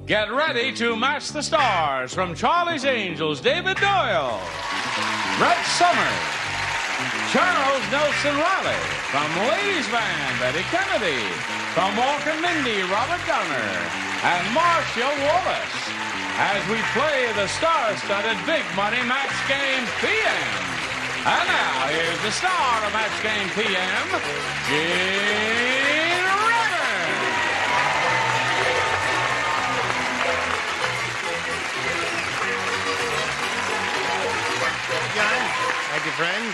Get ready to match the stars from Charlie's Angels, David Doyle, Brett Summers, Charles Nelson Riley, from Ladies Band, Betty Kennedy, from Walker Mindy, Robert Downer, and Marcia Wallace, as we play the star-studded Big Money Match Game PM. And now, here's the star of Match Game PM, Gene Rayburn. John. Thank you, friends.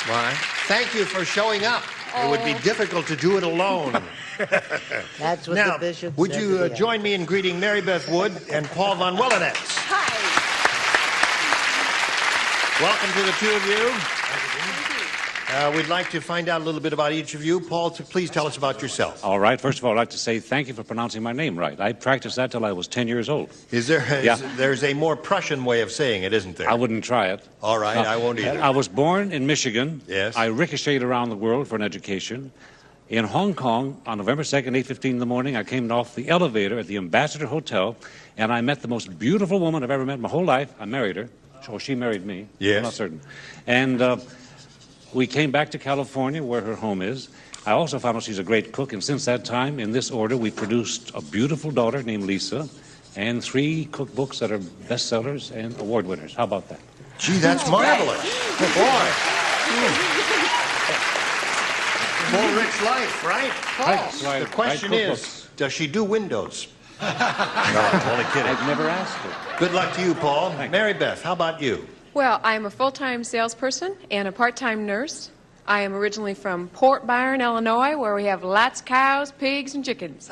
Why? Thank you for showing up. It would be difficult to do it alone. That's what Now, the bishop would said you to the join me in greeting Mary Beth Wood and Paul Von Willenetz? Hi. Welcome to the two of you. We'd like to find out a little bit about each of you. Paul, please tell us about yourself. All right. First of all, I'd like to say thank you for pronouncing my name right. I practiced that till I was 10 years old. There's a more Prussian way of saying it, isn't there? I wouldn't try it. All right, I won't either. I was born in Michigan. Yes. I ricocheted around the world for an education. In Hong Kong, on November 2nd, 8:15 in the morning, I came off the elevator at the Ambassador Hotel, and I met the most beautiful woman I've ever met in my whole life. I married her. So she married me. Yes. I'm not certain. And we came back to California, where her home is. I also found out she's a great cook, and since that time, in this order, we produced a beautiful daughter named Lisa and 3 cookbooks that are bestsellers and award winners. How about that? Gee, that's marvelous. Good boy. Full rich life, right? Right. The question Right, is, does she do windows? No, I'm only kidding. I've never asked her. Good luck to you, Paul. Mary Beth, how about you? Well, I am a full-time salesperson and a part-time nurse. I am originally from Port Byron, Illinois, where we have lots of cows, pigs, and chickens.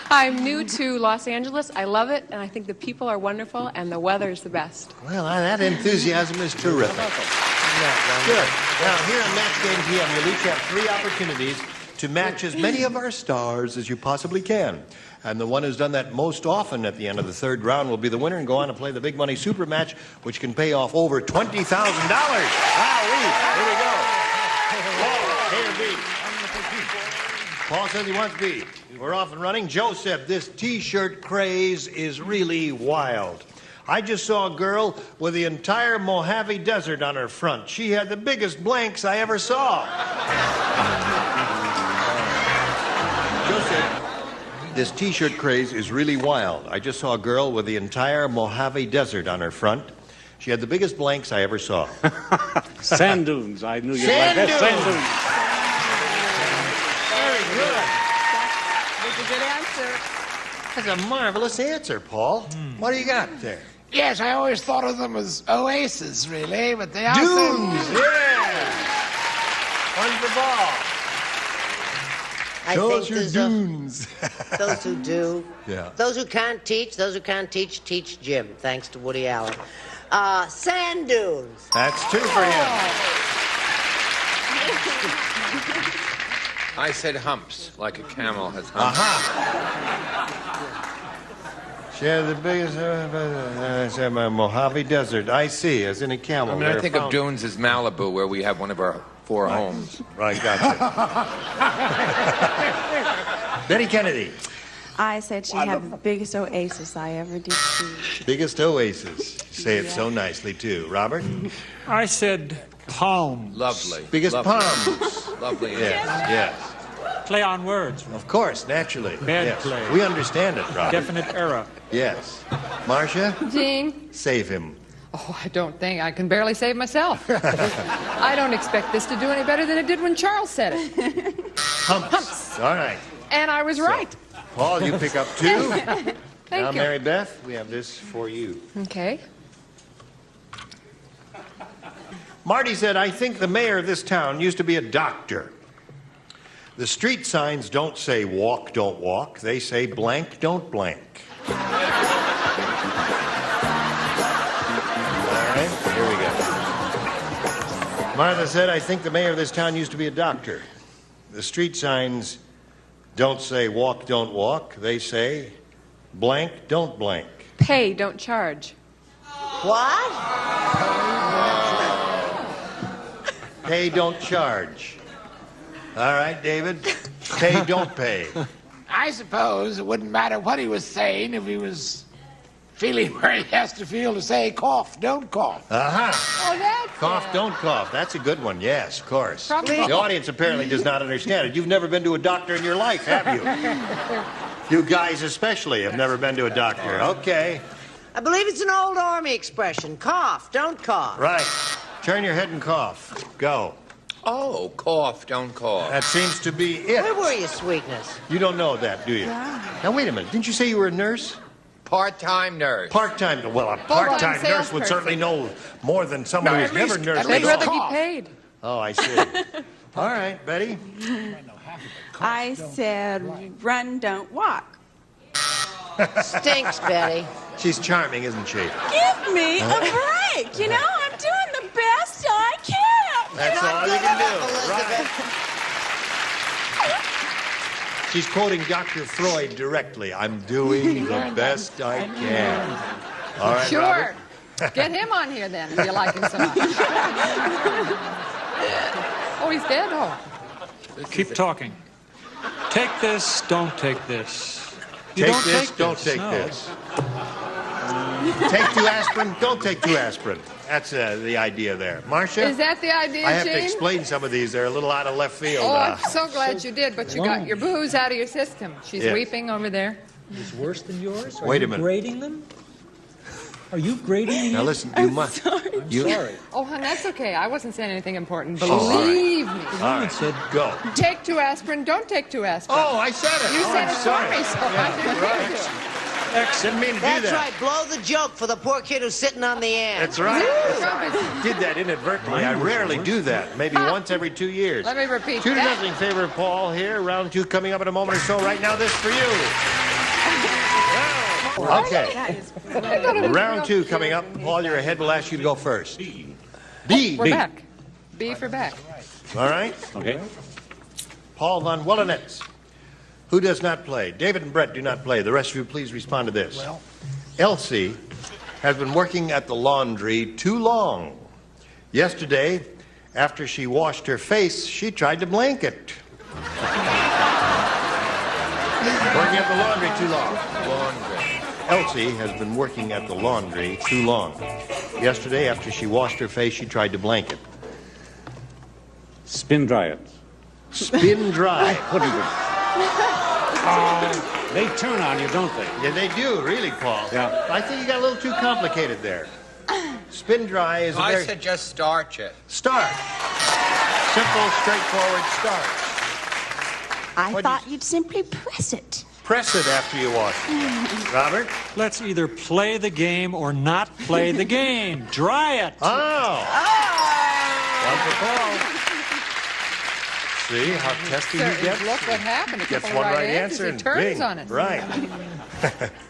I'm new to Los Angeles. I love it, and I think the people are wonderful, and the weather is the best. Well, that enthusiasm is terrific. Good. Now, here on Match Game PM, you'll each have 3 opportunities to match as many of our stars as you possibly can. And the one who's done that most often at the end of the 3rd round will be the winner and go on to play the Big Money Super Match, which can pay off over $20,000. Wow, here we go. Paul, A or B? Paul says he wants B. We're off and running. Joe said this T-shirt craze is really wild. I just saw a girl with the entire Mojave Desert on her front. She had the biggest blanks I ever saw. Joe said, this T-shirt craze is really wild. I just saw a girl with the entire Mojave Desert on her front. She had the biggest blanks I ever saw. Sand dunes. I knew you'd Sand like that. Sand dunes. That's a good answer. That's a marvelous answer, Paul. What do you got there? Yes, I always thought of them as oases, really, but they are Dunes! Yeah! One for ball. I Show think us your there's dunes. those who do. Yeah. Those who can't teach, teach Jim, thanks to Woody Allen. Sand dunes. That's 2 for him. I said humps, like a camel has humps. She had the biggest Mojave Desert. I see, as in a camel. I mean, I think of dunes as Malibu, where we have one of our 4 homes. Right, gotcha. Betty Kennedy. I said she had the biggest oasis I ever did see. Biggest oasis. Say it so nicely, too. Robert? I said palms. Lovely. Biggest Lovely. palms. Lovely. Yes. Play on words. Of course, naturally. Bad Yes. play. We understand it, Robert. Definite era. Yes. Marcia? Gene? Save him. Oh, I don't think. I can barely save myself. I don't expect this to do any better than it did when Charles said it. Humps. All right. And I was right. Paul, you pick up 2. Thank Now, you. Mary Beth, we have this for you. Okay. Marty said, I think the mayor of this town used to be a doctor. The street signs don't say walk, don't walk. They say blank, don't blank. All right, here we go. Martha said, I think the mayor of this town used to be a doctor. The street signs don't say walk, don't walk. They say blank, don't blank. Pay, don't charge. What? Pay, don't charge. All right, David. Pay, don't pay. I suppose it wouldn't matter what he was saying if he was feeling where he has to feel to say, cough, don't cough. Uh-huh. Oh, that's Cough, don't cough. That's a good one. Yes, of course. Probably. The audience apparently does not understand it. You've never been to a doctor in your life, have you? You guys especially have never been to a doctor. Okay. I believe it's an old Army expression. Cough, don't cough. Right. Turn your head and cough. Go. Oh, cough, don't cough. That seems to be it. Where were you, sweetness? You don't know that, do you? Now, wait a minute. Didn't you say you were a nurse? Part-time nurse. Part-time. Well, a part-time nurse would certainly know more than someone who's never nursed They'd at rather all. be paid. Oh, I see. All right, Betty. I said, run, don't walk. Stinks, Betty. She's charming, isn't she? Give me a break. You know, I'm doing the best I can. That's Not all you good can enough, do. Elizabeth. Right. She's quoting Dr. Freud directly. I'm doing the best I can. All right, Sure. Robert. Get him on here then, if you like him so much. Oh, he's dead? Oh. Keep talking. Take this, don't take this. You Take don't this, take don't this. take No. this. Take 2 aspirin, don't take 2 aspirin. That's the idea there. Marcia? Is that the idea, I have to Gene? explain some of these. They're a little out of left field. Oh, I'm so glad you did, but you got your booze out of your system. She's Yes. weeping over there. Is worse than yours? Are Wait a you minute. grading them? Are you grading Now them? listen, you must. You, Sorry. Oh, hon, that's okay. I wasn't saying anything important. Oh, all right. Believe me. all right, said go. Take 2 aspirin, don't take 2 aspirin. Oh, I said it. You Oh, said I'm it sorry. for me, so I didn't right. hear you. Didn't mean to do That's that. right. Blow the joke for the poor kid who's sitting on the end. That's right. Woo! Did that inadvertently. I rarely do that. Maybe once every 2 years. Let me repeat 2 to that. 0 favor of Paul here. Round 2 coming up in a moment or so. Right now, this for you. Okay. Round 2 coming up. Paul, you're ahead. We'll ask you to go first. B. We're back. B for back. All right. Okay. Paul von Willenitz. Who does not play? David and Brett do not play. The rest of you, please respond to this. Well. Elsie has been working at the laundry too long. Yesterday, after she washed her face, she tried to blanket. Working at the laundry too long. Elsie has been working at the laundry too long. Yesterday, after she washed her face, she tried to blanket. Spin dry it. Spin dry. Wouldn't it? They turn on you, don't they? Yeah, they do, really, Paul. Yeah. I think you got a little too complicated there. Spin dry is a I very... said just starch it. Starch. Simple, straightforward starch. I What'd thought you'd simply press it. Press it after you wash it. Robert? Let's either play the game or not play the game. Dry it. Oh. One for Paul. See how testy So, he gets? look what happened. A Gets couple one of right answers, answer he and turns bing. on it. Right.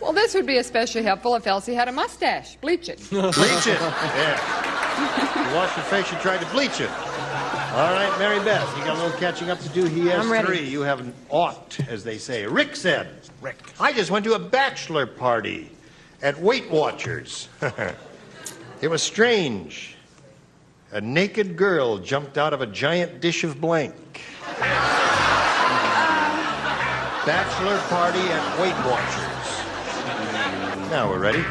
Well, this would be especially helpful if Elsie had a mustache. Bleach it. Bleach it. Yeah. You wash your face, you try to bleach it. All right, Mary Beth, you got a little catching up to do. He has I'm ready. 3. You have an ought, as they say. Rick said, Rick. I just went to a bachelor party at Weight Watchers. It was strange. A naked girl jumped out of a giant dish of blank. Bachelor party at Weight Watchers. Now we're ready.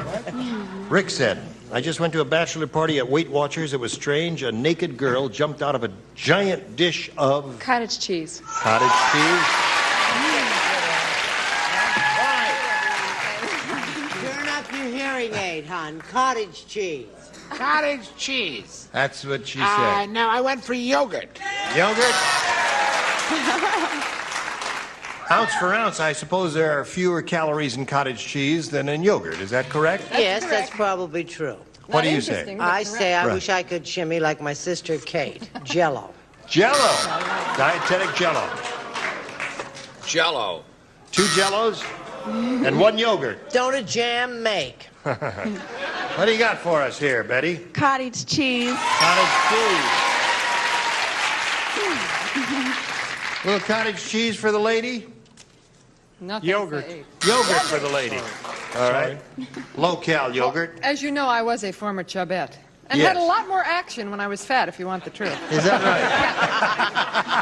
Rick said, I just went to a bachelor party at Weight Watchers. It was strange. A naked girl jumped out of a giant dish of Cottage cheese. cottage cheese. Turn up your hearing aid, hon. Cottage cheese. Cottage cheese. That's what she said. No, I went for yogurt. Yogurt? Ounce for ounce, I suppose there are fewer calories in cottage cheese than in yogurt. Is that correct? Yes, correct. that's probably true. What do Not you say? interesting, but I correct. say I Right. wish I could shimmy like my sister Kate. Jello. Jello. Dietetic Jello. Jello. 2 Jellos and 1 yogurt. Don't a jam make? What do you got for us here, Betty? Cottage cheese. Cottage cheese. Little cottage cheese for the lady? Nothing Yogurt. safe. Yogurt for the lady. All right. Low-cal yogurt. As you know, I was a former chubette. And Yes. had a lot more action when I was fat, if you want the truth. Is that right?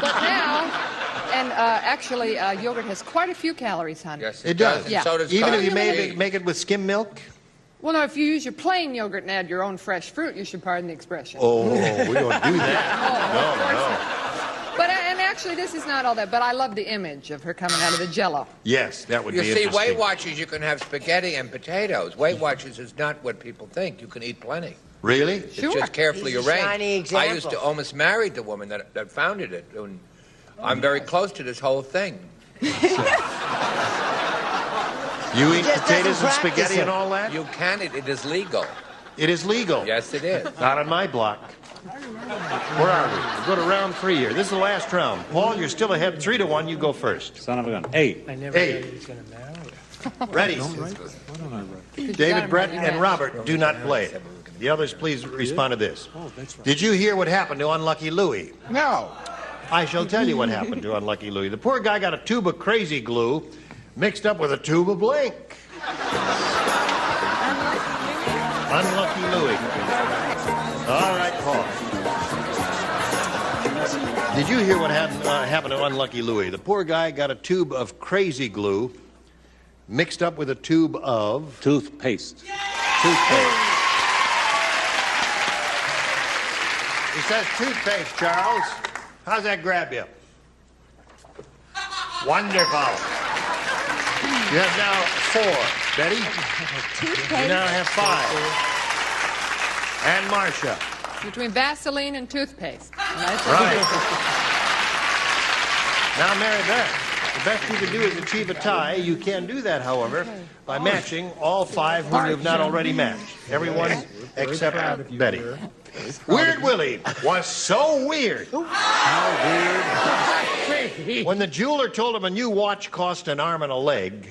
But now, And actually, yogurt has quite a few calories, honey. Yes, It does. And Yeah. so does Even if coffee. you make it with skim milk? Well, no, if you use your plain yogurt and add your own fresh fruit, you should pardon the expression. Oh, we don't do that. No. But and actually, this is not all that. But I love the image of her coming out of the Jell-O. Yes, that would You be see, interesting. Weight Watchers, you can have spaghetti and potatoes. Weight Watchers is not what people think. You can eat plenty. Really? Sure. It's just carefully He's a arranged. shining I example. used to almost marry the woman that founded it. And I'm very close to this whole thing. You eat just potatoes doesn't and spaghetti practice and all that? You can. It is legal. It is legal. Yes, it is. Not on my block. Where are we? We go to round 3 here. This is the last round. Paul, you're still ahead 3-1. You go first. Son of a gun. Hey. I never Hey. thought he was going to marry her. Ready? David, Brett, and Robert do not play. The others, please respond to this. Did you hear what happened to Unlucky Louie? No. I shall tell you what happened to Unlucky Louie. The poor guy got a tube of crazy glue mixed up with a tube of blank. Unlucky Louie. All right, Paul. Did you hear what happened to Unlucky Louie? The poor guy got a tube of crazy glue mixed up with a tube of Toothpaste. toothpaste. He says toothpaste, Charles. How's that grab you? Wonderful. You have now 4. Betty? You now have 5. And Marcia. Between Vaseline and toothpaste. Right. Now, Mary Beth, the best you can do is achieve a tie. You can do that, however, by matching all 5 whom you have not already matched. Everyone except Betty. Weird Willie was so weird. How weird? When the jeweler told him a new watch cost an arm and a leg,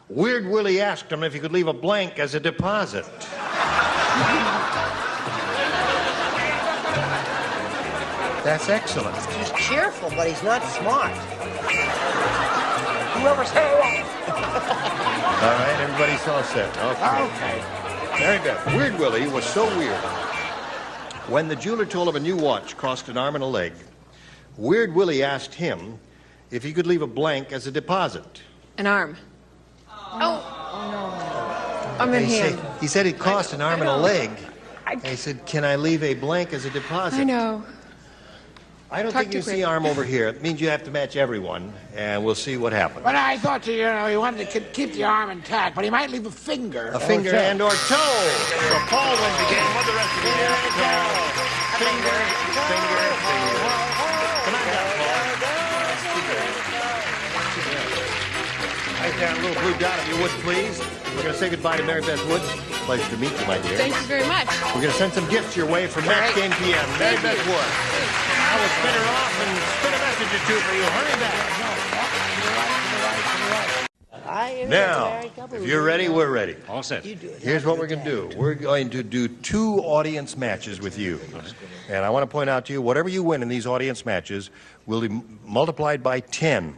Weird Willie asked him if he could leave a blank as a deposit. That's excellent. He's cheerful, but he's not smart. Whoever said that? All right, everybody's all set. Okay. Very good. Weird Willie was so weird. When the jeweler told him a new watch cost an arm and a leg, Weird Willie asked him if he could leave a blank as a deposit. An arm. Oh. I'm in hand. He said it cost an arm and a leg. And he said, "Can I leave a blank as a deposit?" I know. I don't Talk think you too see quick. arm over here. It means you have to match everyone, and we'll see what happens. But I thought, he wanted to keep the arm intact, but he might leave a finger. A finger and or toe. So Paul wins the game. What the rest of you have to go? Finger. Come on down, Paul. Right there, a little blue dot, if you would, please. We're going to say goodbye to Mary Beth Woods. Pleasure to meet you, my dear. Thank you very much. We're going to send some gifts your way from Match Game PM. Mary Beth Woods. I will spin her off and spin a message or two for you. Hurry back. Now, if you're ready, we're ready. All set. Here's what we're going to do. We're going to do 2 audience matches with you. And I want to point out to you, whatever you win in these audience matches will be multiplied by 10.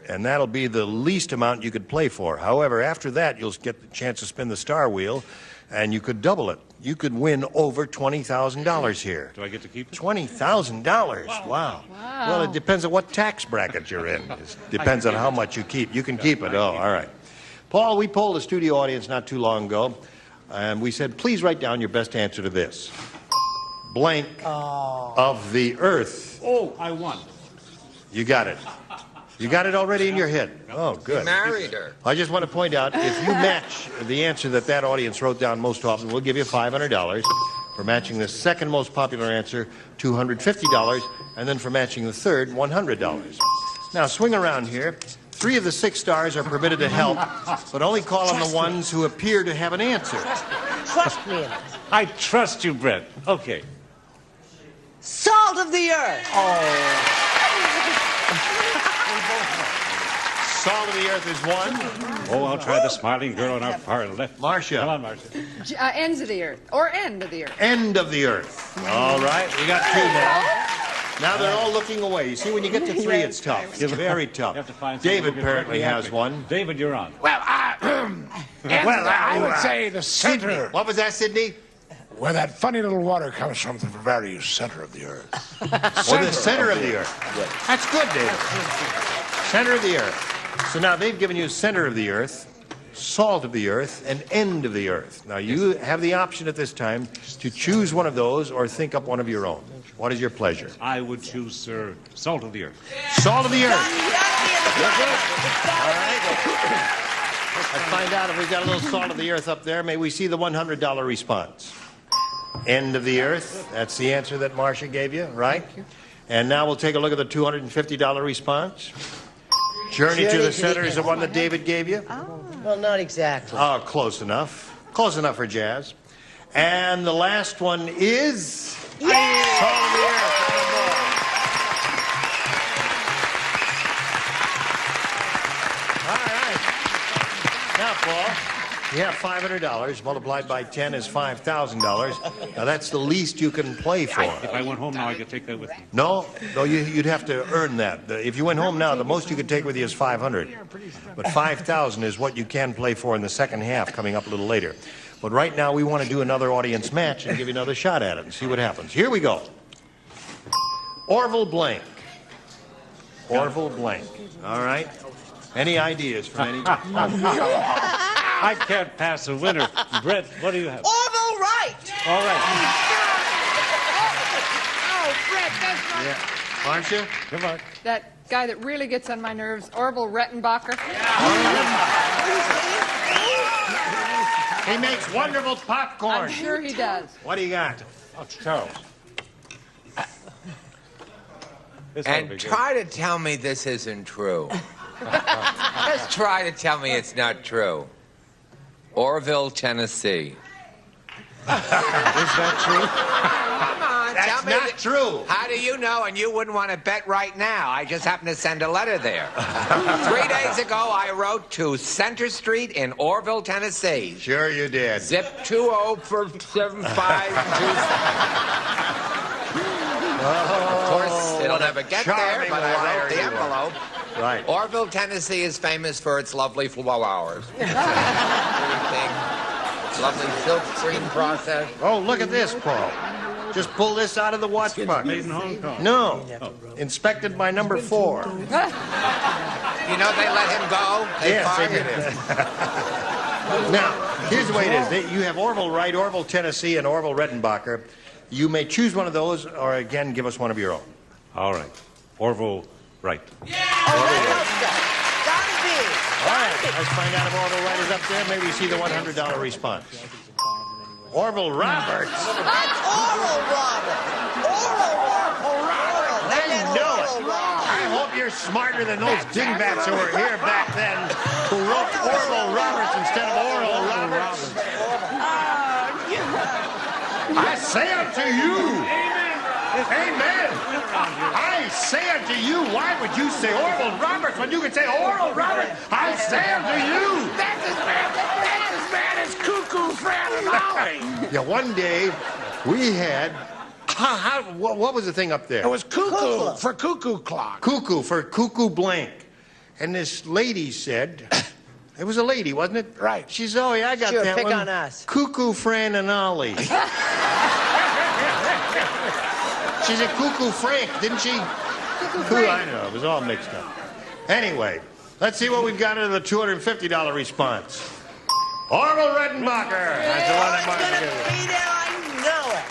And that'll be the least amount you could play for. However, after that, you'll get the chance to spin the star wheel, and you could double it. You could win over $20,000 here. Do I get to keep it? $20,000. Wow. Well, it depends on what tax bracket you're in. It depends on how much you keep. You can keep it. Oh, all right. Paul, we polled a studio audience not too long ago, and we said, please write down your best answer to this. Blank of the Earth. Oh, I won. You got it. You got it already in your head. Oh, good. He married her. I just want to point out, if you match the answer that audience wrote down most often, we'll give you $500. For matching the second most popular answer, $250. And then for matching the third, $100. Now, swing around here. 3 of the 6 stars are permitted to help, but only call on the ones who appear to have an answer. Trust me. I trust you, Brett. Okay. Salt of the earth. Salt of the Earth is 1. Oh, I'll try the smiling girl on our far left. Marcia. Come on, Marcia. Ends of the earth. Or end of the earth. End of the Earth. All right, we got 2 now. Now they're all looking away. You see, when you get to 3, it's tough. It's very tough. You have to find David something apparently has epic. one. David, you're on. Well, I would say the center. Sydney. What was that, Sydney? Where that funny little water comes from, the very center of the earth. Or the center of the Earth. That's good, David. Center of the earth. So now they've given you center of the earth, salt of the earth, and end of the earth. Now you have the option at this time to choose one of those or think up one of your own. What is your pleasure? I would choose, sir, salt of the earth. Salt of the earth. All right. Let's find out if we've got a little salt of the earth up there. May we see the $100 response? End of the earth. That's the answer that Marcia gave you, right? And now we'll take a look at the $250 response. Journey to the center is the one that David gave you? Well, not exactly. Oh, close enough. Close enough for jazz. And the last one is... Salt of the earth. All right. Now, Paul, you have $500. Multiplied by 10 is $5,000. Now, that's the least you can play for. If I went home now, I could take that with me. No, you'd have to earn that. If you went home now, the most you could take with you is $500. But $5,000 is what you can play for in the second half, coming up a little later. But right now, we want to do another audience match and give you another shot at it and see what happens. Here we go. Orville Blank. Orville Blank. All right. Any ideas from any? I can't pass a winner. Brett, what do you have? Orville Wright. All right. Oh, Brett, that's not... Yeah. Marcia? Come on. That guy that really gets on my nerves, Orville Rettenbacher. He makes wonderful popcorn. I'm sure he does. What do you got? Oh, Charles. And try to tell me this isn't true. Just try to tell me it's not true. Orville, Tennessee. Is that true? Come on, That's tell me. not true. How do you know? And you wouldn't want to bet right now. I just happened to send a letter there. 3 days ago, I wrote to Center Street in Orville, Tennessee. Sure you did. Zip 2047527. Of course, it'll never get there, but I wrote the envelope. Right. Orville, Tennessee is famous for its lovely flowers. Lovely silk screen process. Oh, look at this, Paul. Just pull this out of the watch box. Made in Hong Kong. No. Inspected by number 4. You know they let him go? They fired him. Now, here's the way it is. You have Orville Wright, Orville, Tennessee, and Orville Rettenbacher. You may choose one of those, or again, give us one of your own. All right. Orville Wright. Gotta be. All right, let's find out if Orville Wright is up there. Maybe we see the $100 response. Orville Roberts. That's Oral Robert. Oral Robert. I know it. I hope you're smarter than those dingbats who were here back then who wrote Orville Roberts instead of Oral Roberts. I say unto you. Amen. I say unto you, why would you say Orville Roberts when you could say Oral Roberts? I say unto you. That's as bad as Cuckoo Fran and Ollie. Yeah, one day we had, what was the thing up there? It was cuckoo for cuckoo clock. Cuckoo for cuckoo blank. And this lady said, it was a lady, wasn't it? Right. She said, oh yeah, I got Sure, that pick one. on us. Cuckoo Fran and Ollie. She said Cuckoo Frank, didn't she? Cuckoo Frank. I know, it was all mixed up. Anyway, let's see what we've got in the $250 response. Orville Rettenbacher. That's the one that Marcia gave you. Be there, I know it.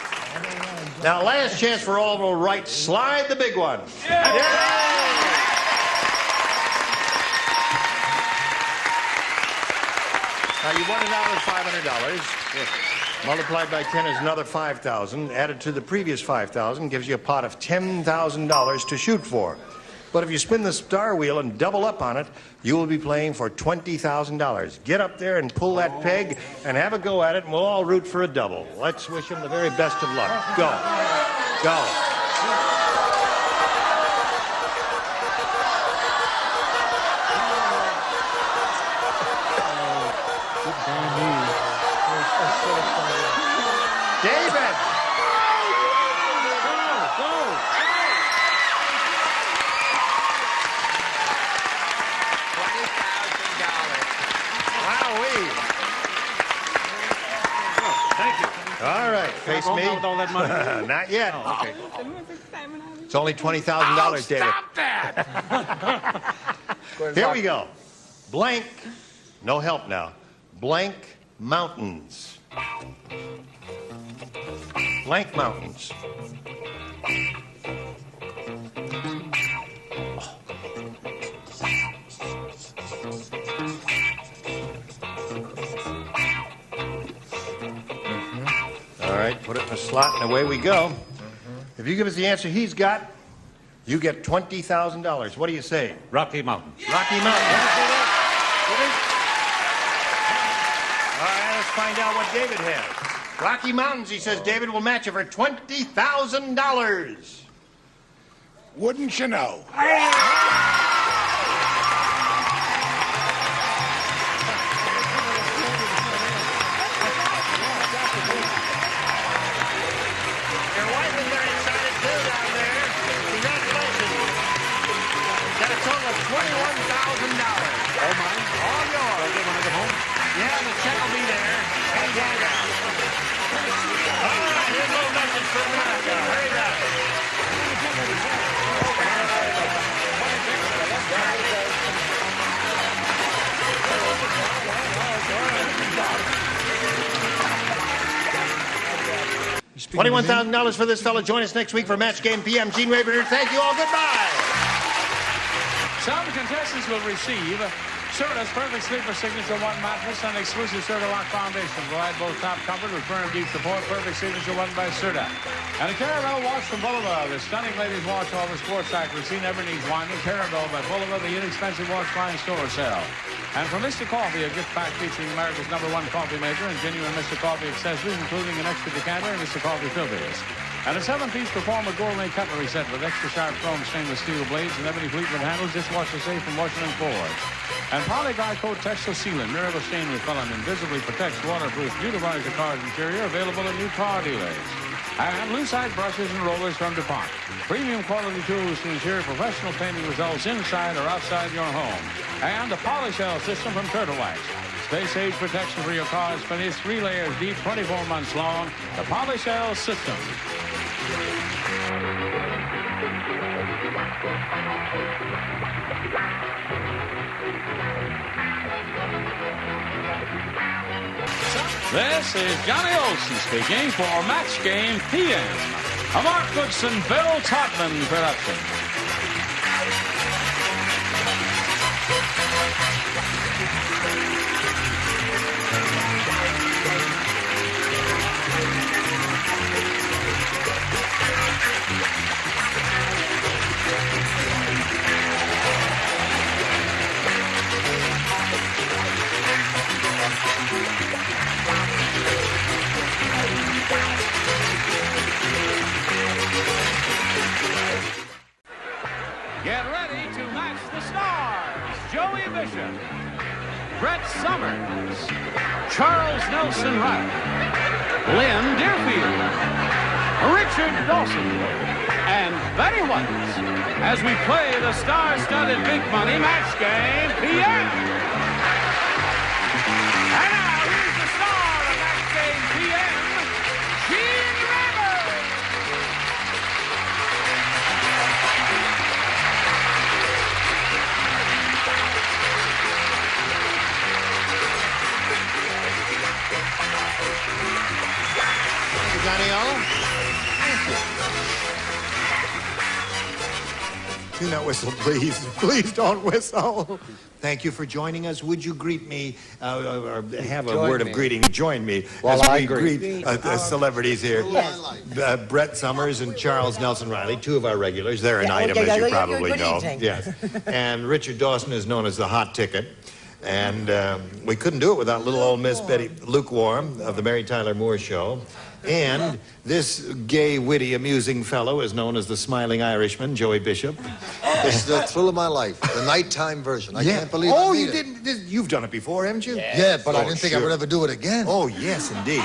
Now, last chance for Orville Wright. Slide the big one. Now, you won another $500. Multiplied by 10 is another $5,000. Added to the previous $5,000 gives you a pot of $10,000 to shoot for. But if you spin the star wheel and double up on it, you will be playing for $20,000. Get up there and pull that peg and have a go at it, and we'll all root for a double. Let's wish him the very best of luck. Go. Go. David! Thank you. All right, face me. With all that money? Not yet. Oh, okay. It's only $20,000, David. Stop that! Here we go. Blank, no help now. Blank mountains. Blank mountains. All right, put it in a slot and away we go. If you give us the answer he's got, you get $20,000. What do you say? Rocky Mountain. Rocky Mountain. All right, let's find out what David has. Rocky Mountains, he says David will match it for $20,000. Wouldn't you know? Your wife is very excited too down there. Congratulations. Got a total of $21,000. All mine? All yours. Okay, when I get home? Yeah, the check will be there. Hey, Dad. All right, here's a little message for America. Hurry back. 21,000 for this fellow. Join us next week for Match Game PM. Gene Rayburn. Thank you all. Goodbye. Some contestants will receive Serta's Perfect Sleeper Signature One mattress and exclusive Serta Lock Foundation. Provide both top comfort with firm deep support. Perfect Signature One by Serta. And a Caravelle watch from Bulova, the stunning ladies' watch all the sports actors she never needs winding. Caravelle by Bulova, the inexpensive watch buying store sale. And from Mr. Coffee, a gift pack featuring America's #1 coffee maker and genuine Mr. Coffee accessories, including an extra decanter and Mr. Coffee filters. And a 7-piece Performer gourmet cutlery set with extra sharp chrome stainless steel blades and ebony Fleetwood handles, dishwasher safe from Washington Ford. And Polyguy Coat Textile Sealant, mirror stain repellent, invisibly protects, waterproof, beautifies the car's interior, available at new car dealers. And Lucite brushes and rollers from DuPont. Premium quality tools to ensure professional painting results inside or outside your home. And the Polyshell system from Turtle Wax. Space age protection for your car's finish, 3 layers deep, 24 months long. The Polyshell system. This is Johnny Olson speaking for Match Game PM, a Mark Goodson, Bill Todman production. Get ready to match the stars. Joey Bishop, Brett Summers, Charles Nelson Riley, Lynn Deerfield, Richard Dawson, and Betty White as we play the star-studded Big Money Match Game PM. And now here's the star of Match Game PM, Gene Rayburn. Johnny O. Do not whistle, please. Please don't whistle. Thank you for joining us. Would you greet me, or have a word of greeting? Join me as we greet celebrities here. Yes. Brett Summers and Charles Nelson Riley, 2 of our regulars. They're an item, as you probably know. Yes. And Richard Dawson is known as the hot ticket. And we couldn't do it without little old Miss Betty Lukewarm of the Mary Tyler Moore Show. And this gay, witty, amusing fellow is known as the Smiling Irishman, Joey Bishop. This is the thrill of my life, the nighttime version. I can't believe Oh, I you made it. didn't? You've done it before, haven't you? Yeah, but I didn't think I would ever do it again. Oh, yes, indeed.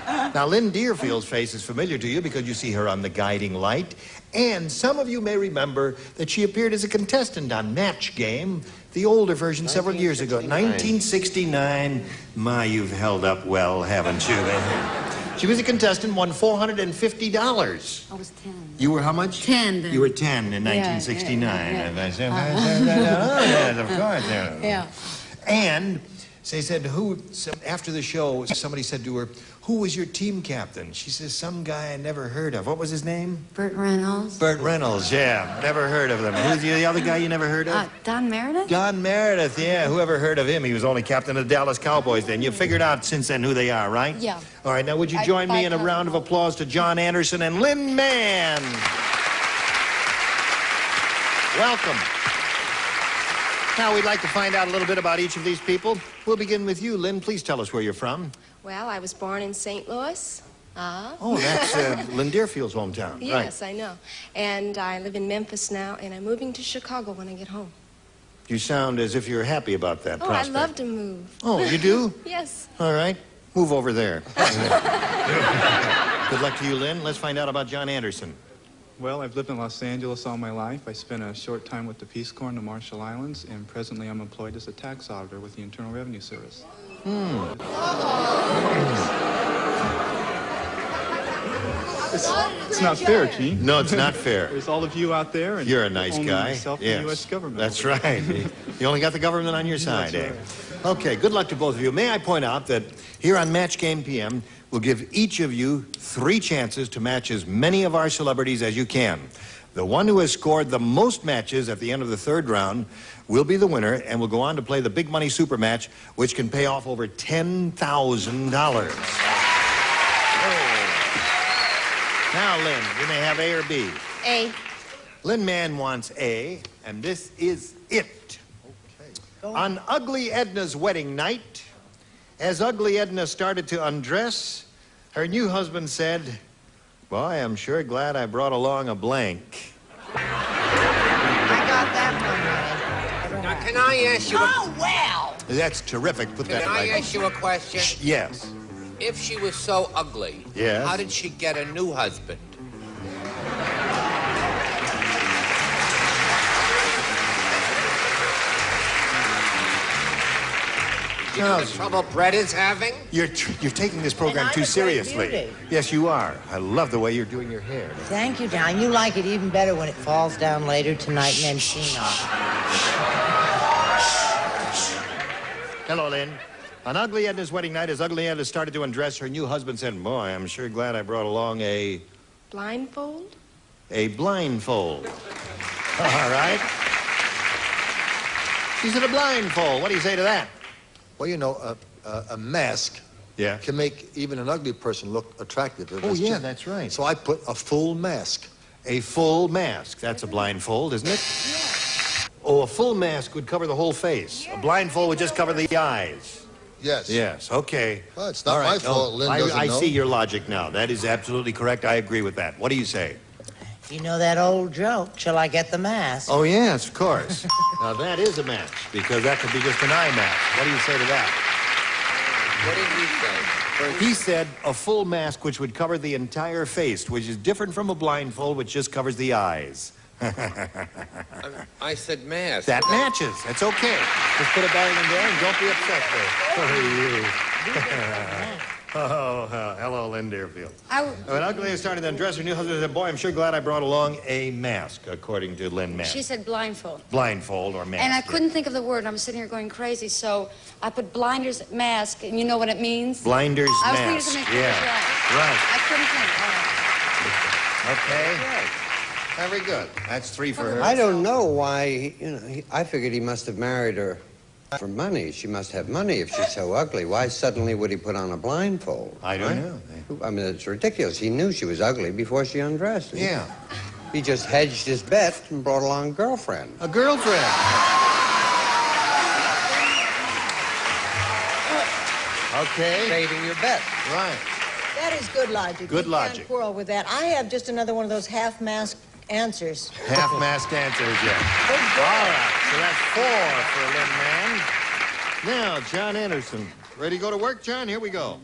Now, Lynn Deerfield's face is familiar to you because you see her on The Guiding Light. And some of you may remember that she appeared as a contestant on Match Game, the older version several years ago. 1969. My, you've held up well, haven't you? She was a contestant, won $450. I was 10. You were how much? 10 then. You were 10 in 1969. yeah. And I said, oh, yes, of course. Yeah. And they said, after the show, somebody said to her, who was your team captain? She says, some guy I never heard of. What was his name? Burt Reynolds. Burt Reynolds, yeah. Never heard of him. Who's the other guy you never heard of? Don Meredith? Don Meredith, yeah. Whoever heard of him? He was only captain of the Dallas Cowboys then. You figured out since then who they are, right? Yeah. All right, now would you join me in a round of applause to John Anderson and Lynn Mann? Welcome. Now, we'd like to find out a little bit about each of these people. We'll begin with you, Lynn. Please tell us where you're from. Well, I was born in St. Louis. Oh, that's Lynn Deerfield's hometown. Yes, right. I know. And I live in Memphis now, and I'm moving to Chicago when I get home. You sound as if you're happy about that prospect. I love to move. Oh, you do? Yes. All right. Move over there. Good luck to you, Lynn. Let's find out about John Anderson. Well, I've lived in Los Angeles all my life. I spent a short time with the Peace Corps in the Marshall Islands, and presently I'm employed as a tax auditor with the Internal Revenue Service. It's not fair, Gene. No, it's not fair. There's all of you out there, and you're a nice only guy. myself Yes. and the U.S. government. That's right. You only got the government on your side, That's eh? right. Okay, good luck to both of you. May I point out that here on Match Game PM, we'll give each of you 3 chances to match as many of our celebrities as you can. The one who has scored the most matches at the end of the 3rd round will be the winner and will go on to play the big money super match, which can pay off over $10,000. Now, Lynn, you may have A or B. A. Lynn Mann wants A, and this is it. Okay. On Ugly Edna's wedding night, as Ugly Edna started to undress, her new husband said, "Boy, I'm sure glad I brought along a blank." I got that one right. Now, can I ask you Oh, well! That's terrific. Put that Can I right. ask you a question? Yes. If she was so ugly, Yes. how did she get a new husband? You know the trouble Brett is having? You're taking this program And I'm too a great seriously. beauty. Yes, you are. I love the way you're doing your hair. Thank you, Don. You like it even better when it falls down later tonight and then seen off. Hello, Lynn. On Ugly Edna's wedding night, as Ugly Edna started to undress, her new husband said, "Boy, I'm sure glad I brought along a Blindfold? blindfold." All right. She said a blindfold. What do you say to that? Well, you know, a mask can make even an ugly person look attractive. Oh, yeah, that's right. So I put a full mask. A full mask. That's a blindfold, isn't it? Yeah. Oh, a full mask would cover the whole face. A blindfold would just cover the eyes. Yes. Yes, okay. Well, it's not All right. my fault. Lynn doesn't I know. see your logic now. That is absolutely correct. I agree with that. What do you say? You know that old joke, shall I get the mask? Oh, yes, of course. Now, that is a match, because that could be just an eye match. What do you say to that? What did he say? He said a full mask which would cover the entire face, which is different from a blindfold which just covers the eyes. I said mask. That matches. That's okay. Just put a bang in there and don't be upset there. Hello, Lynn Deerfield. When Ugly started to undress her new husband said, "Boy, I'm sure glad I brought along a mask," according to Lynn Mann. She said blindfold. Blindfold or mask. And I couldn't think of the word. I'm sitting here going crazy, so I put blinders mask, and you know what it means? Blinders I was mask. thinking something Yeah. Right. I couldn't think. Okay. Very good. That's 3 for her. I don't know why, I figured he must have married her for money. She must have money if she's so ugly. Why suddenly would he put on a blindfold? I don't know. I mean, it's ridiculous. He knew she was ugly before she undressed. Yeah. He just hedged his bet and brought along a girlfriend. A girlfriend. Okay. Saving your bet. Right. That is good logic. Good You logic. can't quarrel with that. I have just another one of those half-masked answers. Half-masked answers, yeah. All right. So that's 4 for Lynn Mann. Now, John Anderson. Ready to go to work, John? Here we go.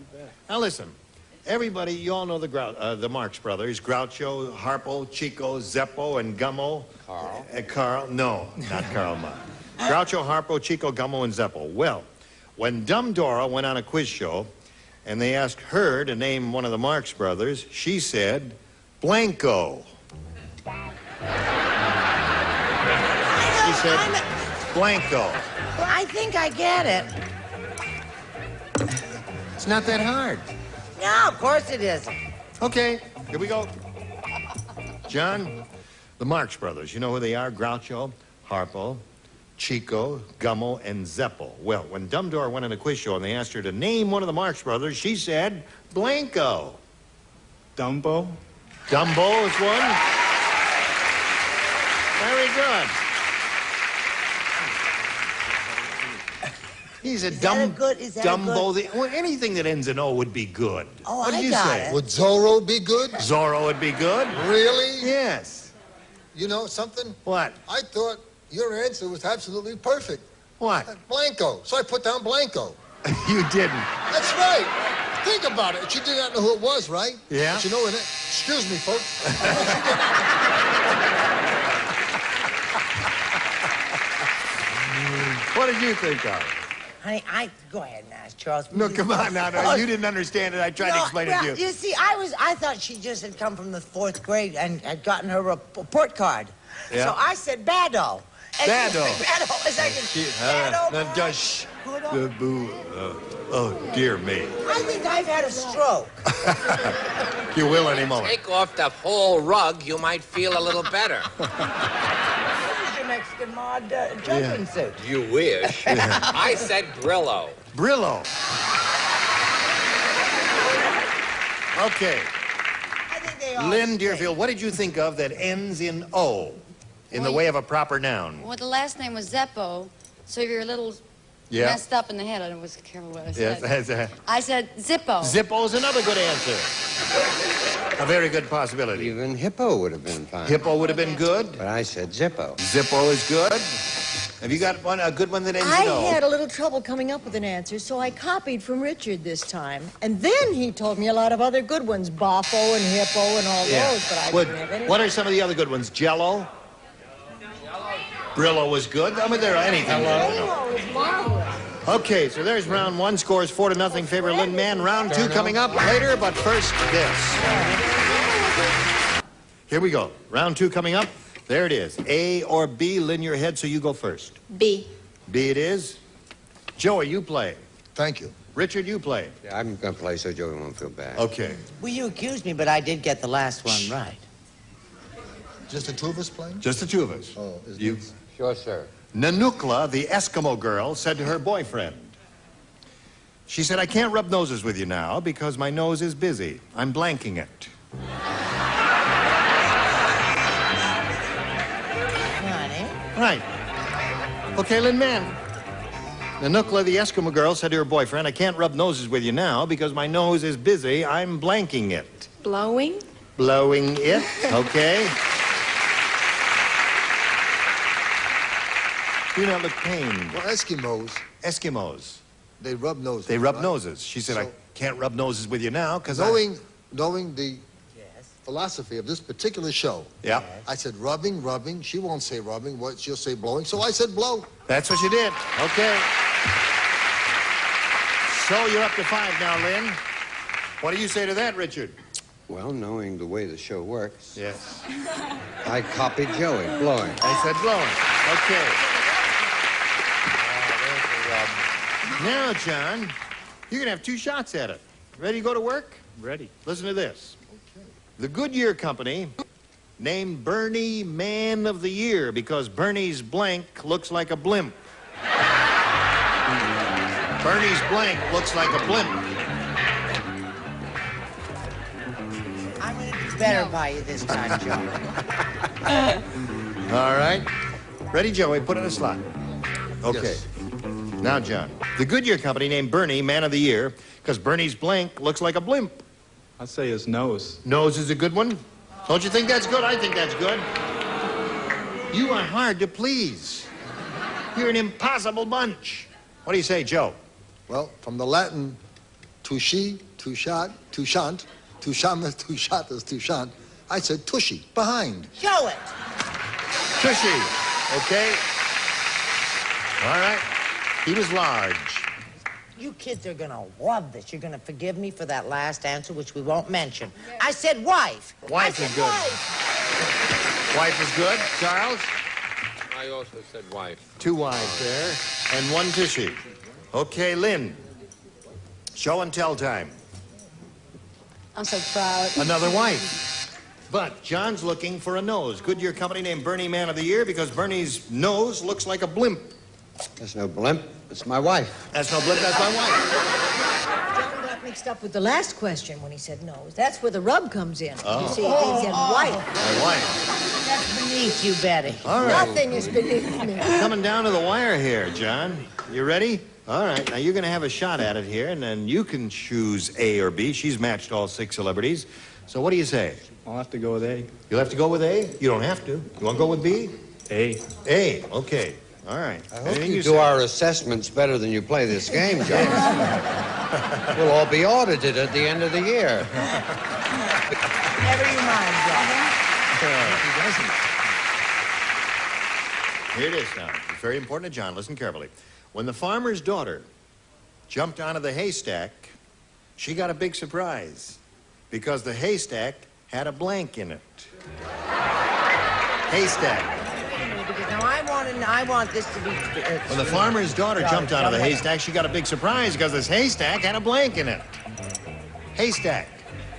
Now, listen. Everybody, you all know the Marx Brothers. Groucho, Harpo, Chico, Zeppo, and Gummo. Carl. Carl? No, not Karl Marx. Groucho, Harpo, Chico, Gummo, and Zeppo. Well, when Dumb Dora went on a quiz show, and they asked her to name one of the Marx Brothers. She said, Blanco. She said, Blanco. Well, I think I get it. It's not that hard. No, of course it isn't. Okay, here we go. John, the Marx Brothers, you know who they are? Groucho, Harpo, Chico, Gummo, and Zeppo. Well, when Dumbledore went on a quiz show and they asked her to name one of the Marx Brothers, she said Blanco. Dumbo? Dumbo is one. Very good. He's a Dumbo. Well, anything that ends in O would be good. Oh, what did you got say? it. Would Zorro be good? Zorro would be good. Really? Yes. You know something? What? I thought your answer was absolutely perfect. What? Blanco. So I put down Blanco. You didn't. That's right. Think about it. You did not know who it was, right? Yeah. But you know, excuse me, folks. What did you think of? Honey, go ahead and ask Charles. No, come on now. No, you didn't understand it. I tried to explain it to you. You see, I thought she just had come from the 4th grade and had gotten her report card. Yeah. So I said Bado. Bado. Bado. It's like Bado. Oh, dear me. I think I've had a stroke. You will any moment. Take off the whole rug, you might feel a little better. Your Mexican mod jumping suit. You wish. I said Brillo. Brillo. Okay. I think they all Lynn Deerfield, what did you think of that ends in O in the way of a proper noun? Well, the last name was Zeppo, so you're a little messed up in the head. I wasn't careful what I said. Yes. I said Zippo. Zippo is another good answer. A very good possibility. Even Hippo would have been fine. Hippo would have been good. But I said Zippo. Zippo is good. Have you got a good one that ends I in O? had a little trouble coming up with an answer, so I copied from Richard this time. And then he told me a lot of other good ones, Boffo and Hippo and all those, but I didn't have any. What are some of the other good ones? Jello? Brillo was good. I mean, there are anything. Brillo is marvelous. Okay, so there's round one. Scores 4-0 favor Lynn Mann. Round two coming up later, but first this. Here we go. Round two coming up. There it is. A or B. Lynn, your head, so you go first. B. B it is. Joey, you play. Thank you. Richard, you play. Yeah, I'm going to play so Joey won't feel bad. Okay. Well, you accused me, but I did get the last one right. Just the two of us playing? Just the two of us. Oh, You. Sure, sir. Nanukla, the Eskimo girl, said to her boyfriend, she said, I can't rub noses with you now because my nose is busy. I'm blanking it. Honey. Right. Okay, Lynn Mann. Nanukla, the Eskimo girl, said to her boyfriend, I can't rub noses with you now because my nose is busy. I'm blanking it. Blowing? Blowing it. Okay. Do not look pained. Well, Eskimos. They rub noses. They rub right? noses. She said, I can't rub noses with you now because knowing the philosophy of this particular show. Yeah. I said rubbing. She won't say rubbing. What she'll say blowing. So I said blow. That's what you did. Okay. So you're up to 5 now, Lynn. What do you say to that, Richard? Well, knowing the way the show works, yes, I copied Joey, blowing. I said blowing. Okay. Now, John, you're going to have 2 shots at it. Ready to go to work? Ready. Listen to this. The Goodyear Company named Bernie Man of the Year because Bernie's blank looks like a blimp. Bernie's blank looks like a blimp. I'm going to do better by you this time, Joey. All right. Ready, Joey? Put it in a slot. Okay. Yes. Now, John, the Goodyear Company named Bernie Man of the Year because Bernie's blank looks like a blimp. I'd say his nose. Nose is a good one. Don't you think that's good? I think that's good. You are hard to please. You're an impossible bunch. What do you say, Joe? Well, from the Latin touchy, touchat, touchant, touchamus, touchatus, touchant, I said tushy, behind. Show it. Tushy. Okay. All right. He was large. You kids are gonna love this. You're gonna forgive me for that last answer, which we won't mention. I said wife. Wife is good. Wife is good. Charles? I also said wife. 2 wives there, and 1 Tushy. Okay, Lynn. Show and tell time. I'm so proud. Another wife. But John's looking for a nose. Goodyear Company named Bernie Man of the Year because Bernie's nose looks like a blimp. That's no blimp. It's my wife. That's no blimp. That's my wife. John got mixed up with the last question when he said nose. That's where the rub comes in. Oh. You see, he said wife. My wife. That's beneath you, Betty. All right. Nothing is beneath me. Coming down to the wire here, John. You ready? All right. Now, you're going to have a shot at it here, and then you can choose A or B. She's matched all 6 celebrities. So what do you say? I'll have to go with A. You'll have to go with A? You don't have to. You want to go with B? A. A. Okay. All right. I hope you do our assessments better than you play this game, John. We'll all be audited at the end of the year. Never you mind, John. Here it is now. It's very important to John. Listen carefully. When the farmer's daughter jumped onto the haystack, she got a big surprise because the haystack had a blank in it. Haystack. Now I want this to be. When the farmer's daughter jumped onto the haystack, she got a big surprise because this haystack had a blank in it. Haystack.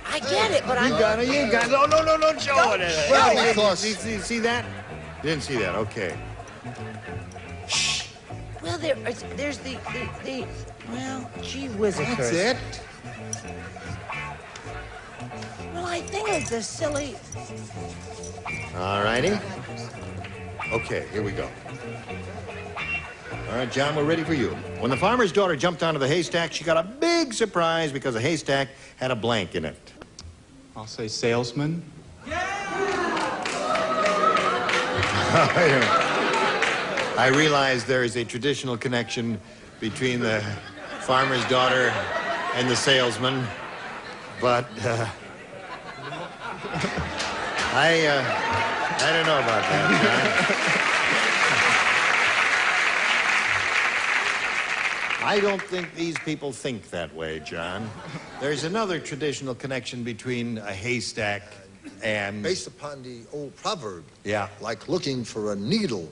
I get it, but You got it. No, don't show it. Well, Hey, because- see that? You didn't see that. Okay. Well, there's the well, gee whizzikers. That's it. Well, I think it's a silly. All righty. Okay, here we go. All right, John, we're ready for you. When the farmer's daughter jumped onto the haystack, she got a big surprise because the haystack had a blank in it. I'll say salesman. I realize there is a traditional connection between the farmer's daughter and the salesman, but I don't know about that, John. I don't think these people think that way, John. There's another traditional connection between a haystack and... Based upon the old proverb, Yeah. like looking for a needle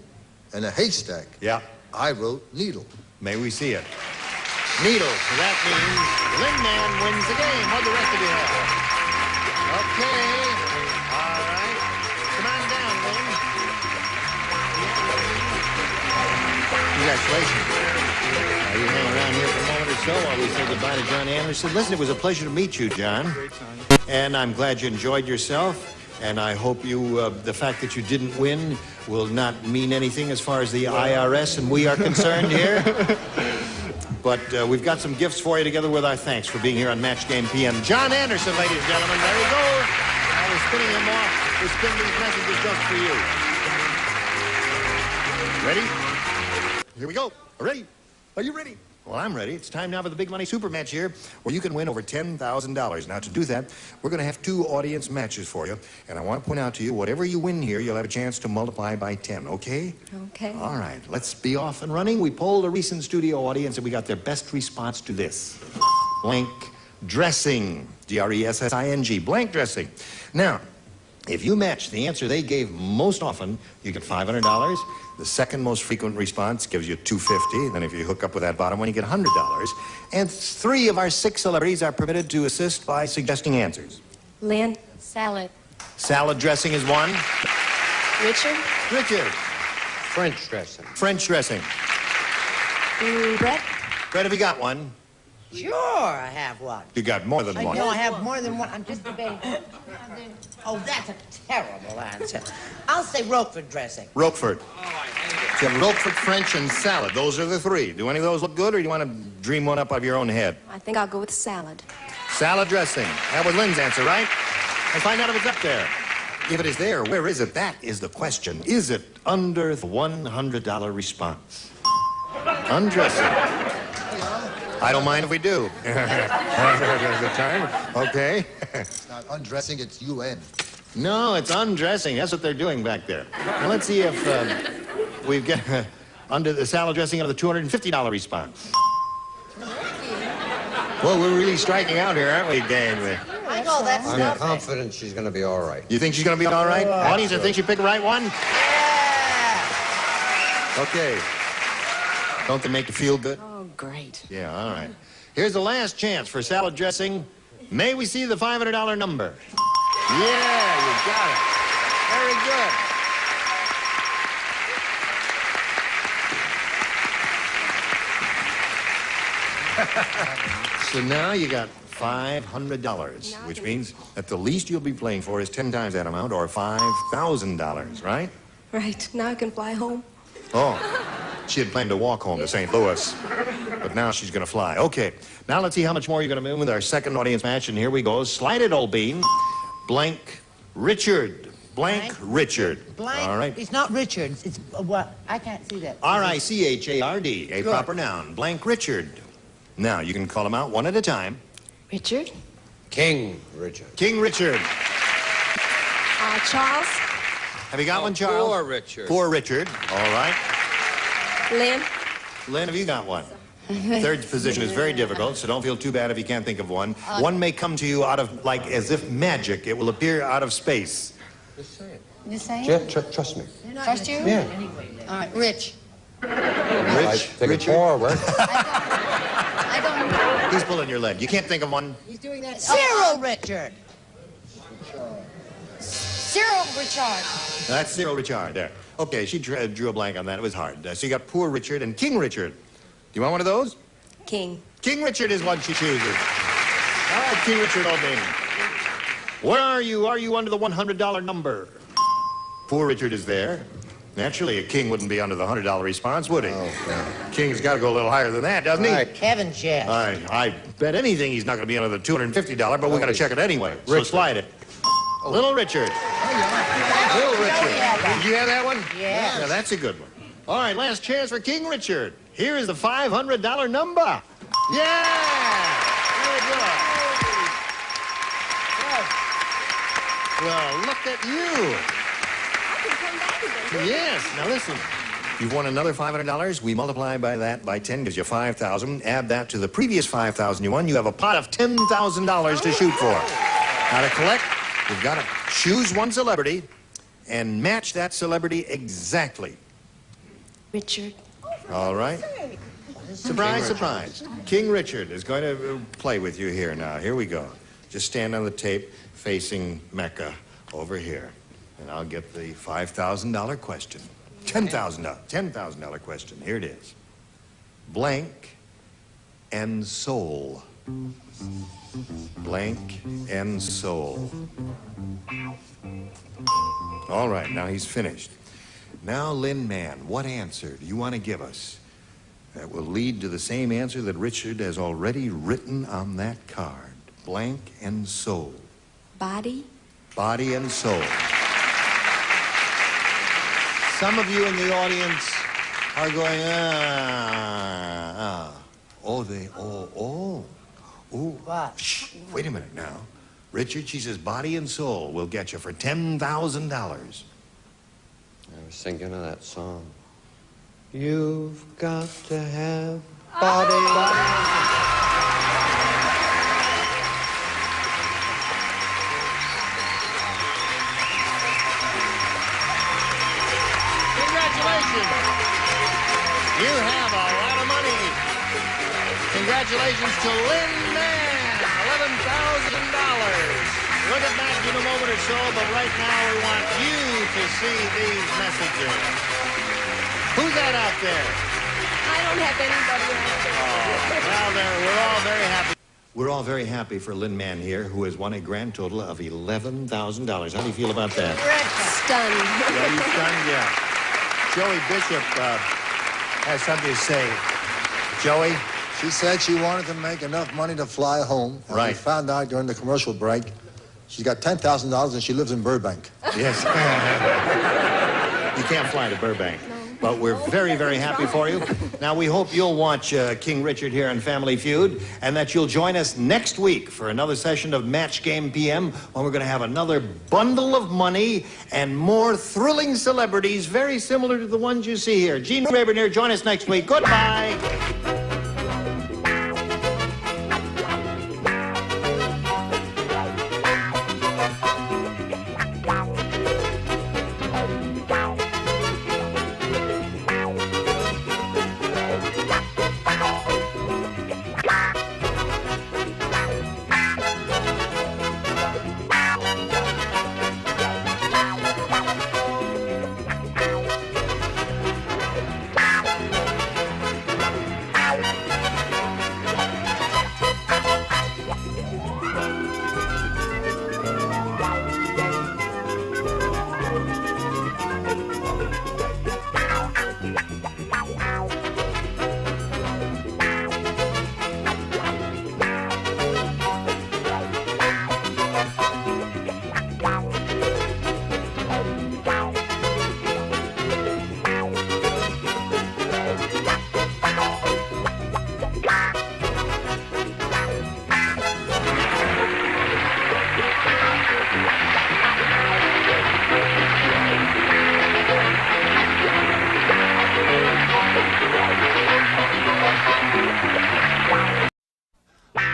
in a haystack, Yeah. I wrote needle. May we see it. Needle. So that means Lin Man wins the game. What do the rest of you have? Okay. All right. Come on down, Lin. Congratulations. Now, you hang around here for a moment or so while we say goodbye to John Anderson. Listen, it was a pleasure to meet you, John. And I'm glad you enjoyed yourself. And I hope you, the fact that you didn't win will not mean anything as far as the IRS and we are concerned here. But we've got some gifts for you together with our thanks for being here on Match Game PM. John Anderson, ladies and gentlemen, there he goes. Now we're spinning him off. We're spinning these messages just for you. Ready? Here we go. Ready? Are you ready? Well, I'm ready. It's time now for the Big Money Super Match here, where you can win over $10,000. Now, to do that, we're going to have 2 audience matches for you. And I want to point out to you, whatever you win here, you'll have a chance to multiply by 10, okay? Okay. All right, let's be off and running. We polled a recent studio audience, and we got their best response to this. Blank dressing. D-R-E-S-S-I-N-G. Blank dressing. Now, if you match the answer they gave most often, you get $500. The second most frequent response gives you $250. Then if you hook up with that bottom one, you get $100. And 3 of our 6 celebrities are permitted to assist by suggesting answers. Lynn? Salad. Salad dressing is 1. Richard? Richard. French dressing. French dressing. Brett? Brett, have you got one? Sure, I have one. You got more than I one. know I have more than one. I'm just debating. Oh, that's a terrible answer. I'll say Roquefort dressing. Roquefort. You have Roquefort, French, and salad. Those are the 3. Do any of those look good, or do you want to dream one up out of your own head? I think I'll go with salad. Salad dressing. That was Lynn's answer, right? Let's find out if it's up there. If it is there, where is it? That is the question. Is it under the $100 response? Undressing. I don't mind if we do. Okay. It's not undressing, it's UN. No, it's undressing. That's what they're doing back there. Now, let's see if we've got under the salad dressing of the $250 response. Well, we're really striking out here, aren't we, gang? I know that's I'm nothing. confident she's going to be all right. You think she's going to be all right? Audience, you think she picked the right one? Yeah. Okay. Don't they make you feel good? Oh, great. Yeah, all right. Here's the last chance for salad dressing. May we see the $500 number? Yeah, you got it. Very good. So now you got $500, which means that the least you'll be playing for is 10 times that amount, or $5,000, right? Right. Now I can fly home. Oh, she had planned to walk home to St. Louis, but now she's going to fly. Okay, now let's see how much more you're going to win with our second audience match, and here we go. Slide it, old bean. Blank Richard. Blank Richard. Blank. All right. It's not Richard. It's what? I can't see that. R-I-C-H-A-R-D, a proper noun. Blank Richard. Now, you can call them out one at a time. Richard? King Richard. King Richard. Charles? Have you got one, Charles? Poor Richard. Poor Richard. All right. Lynn? Lynn, have you got one? Third position is very difficult, so don't feel too bad if you can't think of one. One may come to you out of, like, as if magic. It will appear out of space. Just say it. You saying? Trust me. Trust you? Yeah. All right, Rich. Richard. I don't. He's pulling your leg. You can't think of one. He's doing that. Cyril Richard. Cyril Richard. That's Cyril Richard there. Okay, she drew a blank on that. It was hard. So you got Poor Richard and King Richard. Do you want one of those? King. King Richard is what she chooses. All right, King Richard O'Bain. Where are you? Are you under the $100 number? Poor Richard is there. Naturally, a king wouldn't be under the $100 response, would he? Oh, yeah. King's got to go a little higher than that, doesn't he? Right. Heavens, yes. I bet anything he's not going to be under the $250, but we're going to check it anyway. So slide it. Little Richard. Little Richard. Did you have that one? Yes. Yeah, that's a good one. All right, last chance for King Richard. Here is the $500 number. Yeah! Very good. Well, look at you. Yes. Now listen. You've won another $500. We multiply by that by 10 gives you 5,000. Add that to the previous 5,000 you won. You have a pot of $10,000 to shoot for. Now to collect, you've got to choose one celebrity and match that celebrity exactly. Richard. All right. Surprise, surprise. King Richard is going to play with you here now. Here we go. Just stand on the tape facing Mecca over here. And I'll get the $5,000 question. $10,000 question. Here it is. Blank and soul. Blank and soul. All right, now he's finished. Now, Lin Man, what answer do you want to give us that will lead to the same answer that Richard has already written on that card? Blank and soul. Body? Body and soul. Some of you in the audience are going, What? Shh, wait a minute now. Richard, she says body and soul will get you for $10,000. I was thinking of that song. You've got to have body. You have a lot of money. Congratulations to Lin Man, $11,000. We'll get back in a moment or so, but right now we want you to see these messages. Who's that out there? I don't have anybody else. Well, we're all very happy. We're all very happy for Lin Man here, who has won a grand total of $11,000. How do you feel about that? Stunned. Yeah, you stunned, yeah. Joey Bishop has something to say. Joey? She said she wanted to make enough money to fly home. And Right. we found out during the commercial break she's got $10,000 and she lives in Burbank. Yes. You can't fly to Burbank. But we're very, very happy for you. Now, we hope you'll watch King Richard here on Family Feud and that you'll join us next week for another session of Match Game PM when we're going to have another bundle of money and more thrilling celebrities very similar to the ones you see here. Gene Rayburn here. Join us next week. Goodbye.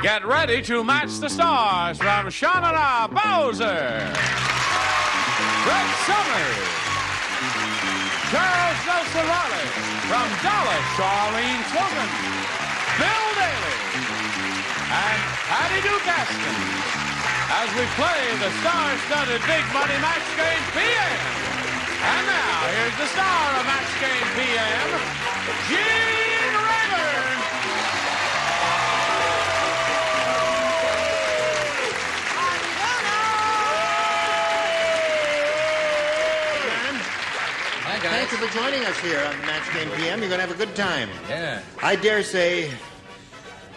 Get ready to match the stars from Shanana Bowser, Brett Summers, Charles Nelson Raleigh from Dallas, Charlene Tilghman, Bill Daly, and Patty Duke Aston as we play the star-studded Big Money Match Game PM. And now, here's the star of Match Game PM, Gene Rayburn. Hi, guys. Thank you for joining us here on Match Game PM. You're going to have a good time. Yeah. I dare say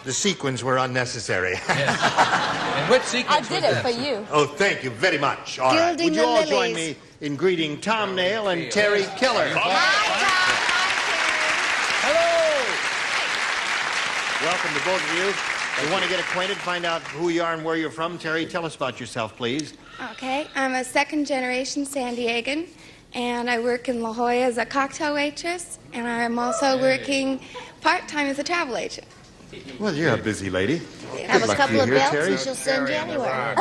the sequins were unnecessary. And which sequence I did it for you. Oh, thank you very much. All right. Would you all join me in greeting Tom Nail and Terry Keller? Hello. Welcome to both of you. We want to get acquainted, find out who you are and where you're from. Terry, tell us about yourself, please. Okay, I'm a second-generation San Diegan, and I work in La Jolla as a cocktail waitress, and I'm also working part-time as a travel agent. Well, you're a busy lady. Have a couple of belts Terry. and she'll send you anywhere.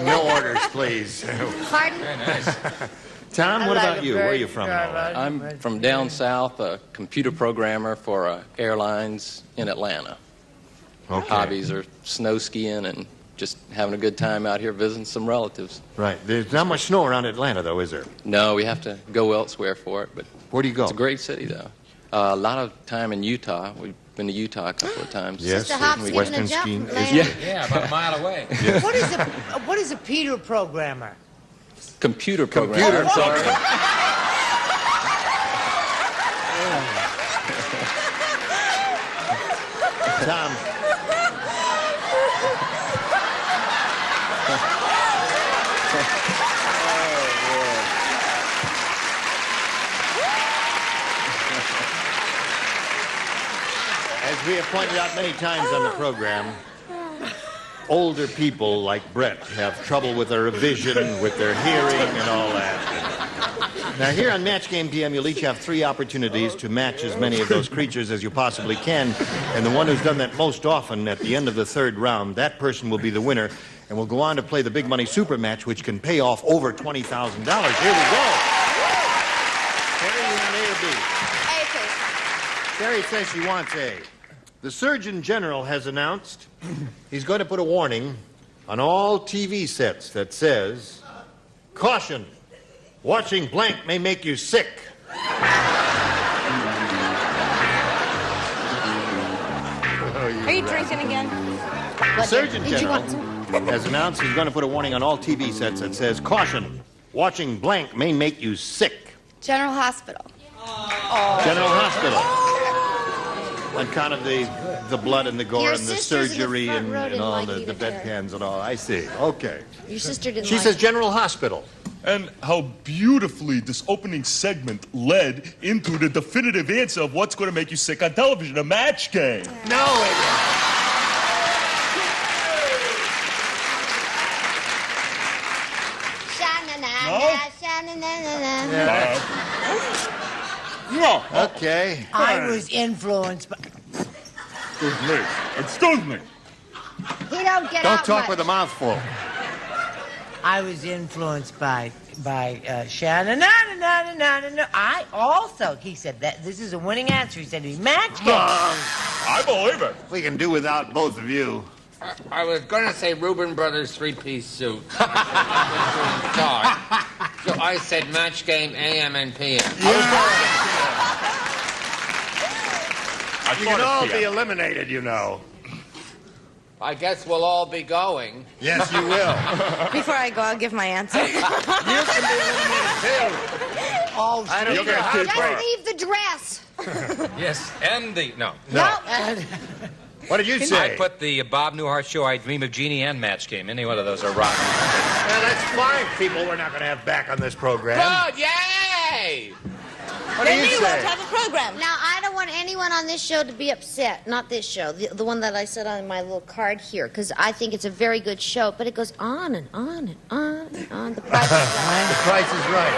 No orders, please. Pardon? Tom, what about you? Where are you from? I'm from down south, a computer programmer for airlines in Atlanta. Okay. Hobbies are snow skiing and just having a good time out here visiting some relatives. Right. There's not much snow around Atlanta, though, is there? No, we have to go elsewhere for it. But where do you go? It's a great city, though. A lot of time in Utah. We've been to Utah a couple of times. Yes, Western skiing. Yeah, about a mile away. Yes. What is a Peter programmer? Computer programmer. I'm sorry. Tom. As we have pointed out many times on the program, older people like Brett have trouble with their vision, with their hearing, and all that. Now, here on Match Game PM, you'll each have 3 opportunities to match as many of those creatures as you possibly can. And the one who's done that most often at the end of the 3rd round, that person will be the winner. And we'll go on to play the Big Money Super Match, which can pay off over $20,000. Here we go. Terry, you want A or B? A, please. Terry says she wants A. The Surgeon General has announced he's going to put a warning on all TV sets that says, "Caution, watching blank may make you sick." Are you drinking again? The Surgeon General has announced he's going to put a warning on all TV sets that says, "Caution, watching blank may make you sick." General Hospital. General Hospital. On account of the blood and the gore Your and the sister's in the surgery front and, row didn't all like the you to bedpans and all. I see. Okay. Your sister didn't She like says it. General Hospital. And how beautifully this opening segment led into the definitive answer of what's going to make you sick on television, a match game. No, No. Okay. I was influenced by... Excuse me. Excuse me. He don't get Don't out talk much. with a mouthful. I was influenced by Shannon. No. I also, he said that this is a winning answer. He said we match game. I believe it. We can do without both of you. I was going to say Reuben Brothers 3-piece suit. So I said match game AM and PM. You can all be eliminated, you know. I guess we'll all be going. Yes, you will. Before I go, I'll give my answer. You can be eliminated, too. Oh, I don't care how just leave the dress. Yes, and the... No. What did you say? I put the Bob Newhart Show, I Dream of Jeannie, and Match Game. Any one of those are rotten. Yeah, that's fine, people we're not going to have back on this program. Good, yay! What do you say? won't have a program. Now, I don't want anyone on this show to be upset. Not this show, the one that I said on my little card here, because I think it's a very good show, but it goes on and on and on and on. The Price is Right. The Price is Right.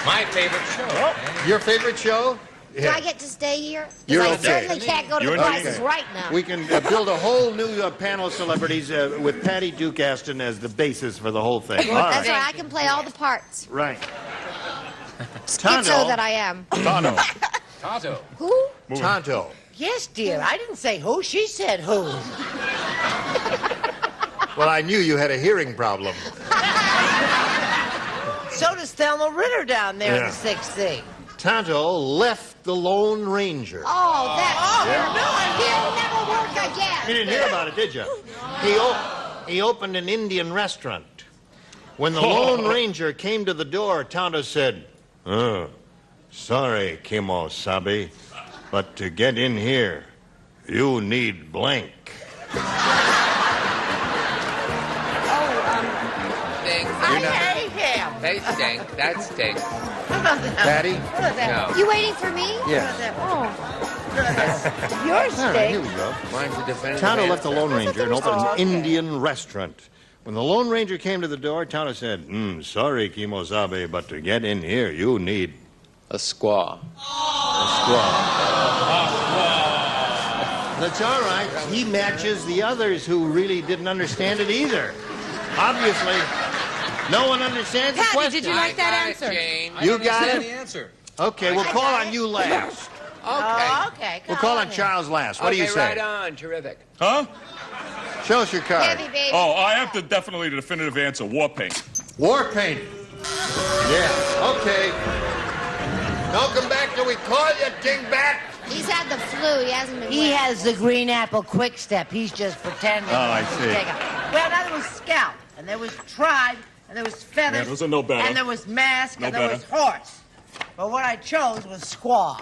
My favorite show. Your favorite show? Do I get to stay here? 'Cause You're I okay. certainly can't go to the Prices Right now. We can build a whole new panel of celebrities with Patty Duke Aston as the basis for the whole thing. All That's right. right. I can play all the parts. Right. Schizo that I am. Tonto. Tonto. Who? Tonto. Yes, dear. I didn't say who. She said who. Well, I knew you had a hearing problem. So does Thelma Ritter down there in Yeah. the 6th C. Tonto left the Lone Ranger. Oh, that's Yeah. He'll never work again. You didn't hear about it, did you? He opened an Indian restaurant. When the Lone Ranger came to the door, Tonto said, sorry, Kemo-sabe, but to get in here, you need blank. Stink. I hate him. They stink. That stinks. Patty? No. You waiting for me? Yes. Yours All right, stinks. here we go. Mine's a definitive Tonto answer. left the Lone Ranger and opened an Okay. Indian restaurant. When the Lone Ranger came to the door, Tonto said, sorry, Kemo-sabe, but to get in here, you need A squaw. a squaw. That's all right. He matches the others who really didn't understand it either. Obviously, no one understands the Patty, question. did you like that answer? Jane. You got Understand it? the answer. Okay, we'll call on you last. Okay. Oh, okay. We'll call on Charles last. What do you say? Right on. Terrific. Huh? Show us your card. Heavy, baby. Oh, I have the definitely the definitive answer. War paint. War paint. Yeah, okay. Don't come back till we call you, dingbat. He's had the flu. He hasn't been He well. has the green apple quick step. He's just pretending. Oh, I see. Well, now there was scalp, and there was tribe, and there was feathers. Yeah, those are no better. And there was mask, No and there was horse. But what I chose was squaw.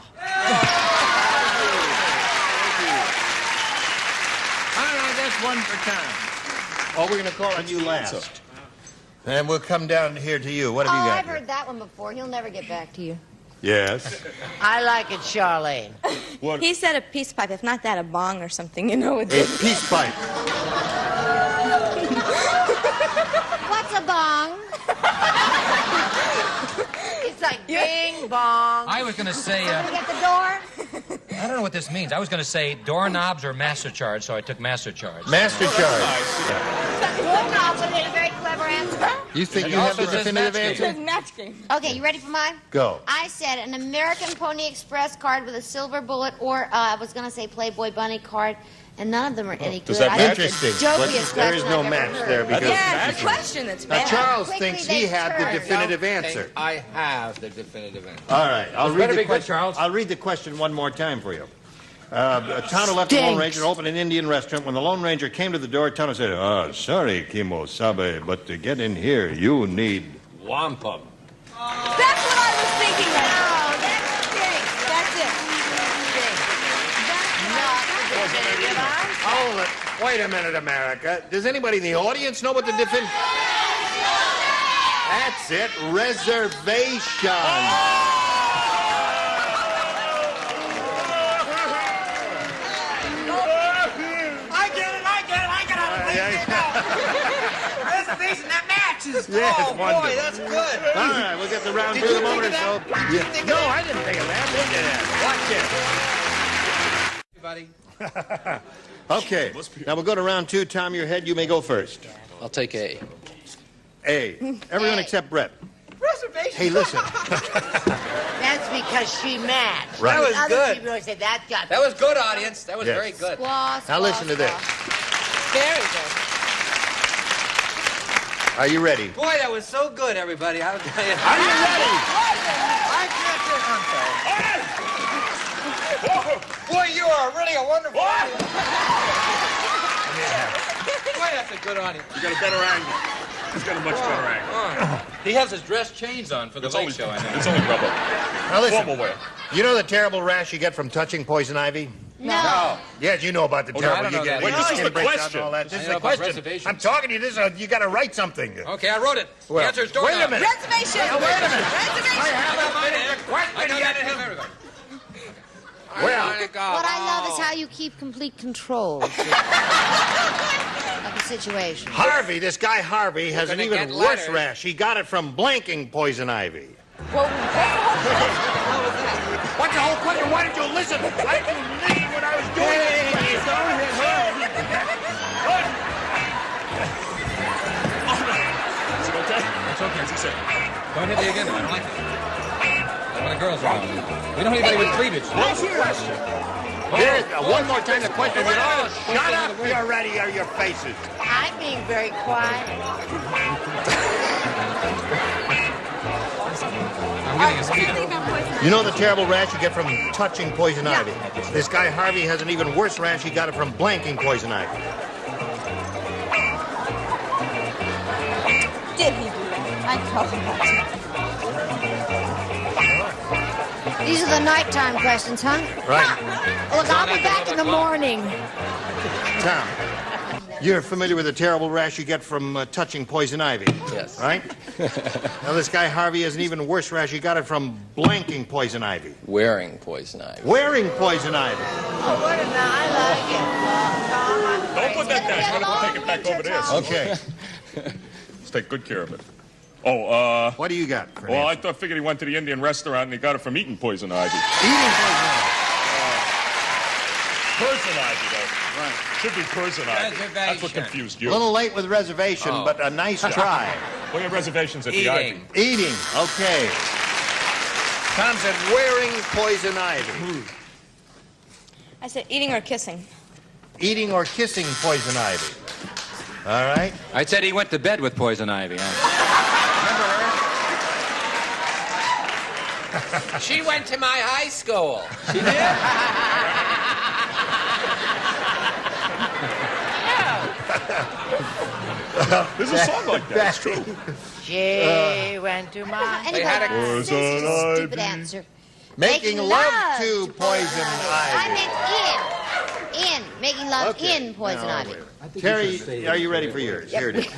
All right, that's one for Tom. Oh, we're going to call on you last. And we'll come down here to you. What have Oh, you got I've here? heard that one before. He'll never get back to you. Yes. I like it, Charlene. What? He said a peace pipe. If not that, a bong or something. You know what A this peace pipe. What's a bong? It's like bing bong. I was going to say, Somebody get the door? I don't know what this means. I was going to say doorknobs or master charge, so I took master charge. Master charge. Doorknobs is a very clever answer. You think It you have also the says definitive match game. answer? match game. Okay, you ready for mine? Go. I said an American Pony Express card with a silver bullet, or I was going to say Playboy Bunny card, and none of them are any does good. that I match? think it's Interesting. the But jokiest there is question no I've ever match heard. there because Yeah, it's a question that's now bad. Charles Quickly thinks they he had the turn. definitive Don't answer. think I have the definitive answer. All right, I'll read better the be good, question. Charles. I'll read the question one more time for you. Tonto left the Lone Stinks. Ranger and opened an Indian restaurant. When the Lone Ranger came to the door, Tonto said, sorry, Kemo-sabe, but to get in here, you need Wampum. That's what I was thinking of. Oh, that stinks. That's it. Not the definitive answer. Hold it. Wait a minute, America. Does anybody in the audience know what the definitive... That's it. Reservation. Reservation, that matches. Yes, oh, boy, wonderful. that's good. All right, we'll get the round Did through you the moment or think so. of that? Did you think of No, that? I didn't think of that. Look at Everybody. Okay, now we'll go to round two. Tom, your head, you may go first. I'll take A. A. Everyone except Brett. Reservation. Hey, listen. That's because she matched. Right. That was Other good. people would say that got. That was good, audience. That was Yes. very good. Squaw, Now squaw, listen to this. squaw. Very good. Are you ready? Boy, that was so good, everybody. Are you ready? Boy, you are really a wonderful audience. Boy, that's a good audience. You got a better angle. He's got a much better angle. He has his dress chains on for the It's late only, show, I know. it's only rubber. Now listen. Formal wear. You know the terrible rash you get from touching poison ivy? No. Yes, you know about the Oh, no, I terrible don't you know get. that. when Wait, your this is skin the breaks out and question. all that. This I is know the about question. reservations. I'm talking to you. You got to write something. Okay, I wrote it. Well, the answer is wait doorknob. a minute. Reservation. Now, wait a minute. Reservation. I have I know that ahead of everybody. Well, What I love is how you keep complete control of the situation. Harvey, this guy Harvey, has an gonna even get worse letters. rash. He got it from blanking poison ivy. What What's the whole question? Why didn't you listen? Why didn't you listen when I was doing it? Is it okay? It's okay, as he said. Don't hit me again, I don't like it. That's when the girls are around. We don't hit anybody with cleavage. Next question. Here's one more time the question. Oh, shut up! You're ready. Are your faces? I'm being very quiet. I'm getting a speed. You know the terrible rash you get from touching poison ivy? This guy Harvey has an even worse rash. He got it from blanking poison ivy. Did he do that? I told him not to. These are the nighttime questions, huh? Right. Look, I'll be back in the morning. Tom, you're familiar with the terrible rash you get from touching poison ivy? Yes. Right? Now, this guy Harvey has an even worse rash. He got it from blanking poison ivy. Wearing poison ivy. Wearing poison ivy. Oh, what a I like it. Don't put that down. You're going to take it back over there. Okay. Let's take good care of it. Oh, what do you got? Well, I figured he went to the Indian restaurant and he got it from eating poison ivy. Eating poison ivy. Poison ivy, though. Right. Should be poison ivy. That's what confused you. A little late with reservation, but a nice try. Well, your reservations at the ivy. Eating. Okay. Tom said wearing poison ivy. I said eating or kissing. Eating or kissing poison ivy. All right. I said he went to bed with poison ivy. She went to my high school. She did? There's a song like that. It's true. She went to my... Anyway, this is a stupid answer. Making love to poison ivy. I meant in. Making love in poison ivy. Terry, are you ready for yours? Here it is.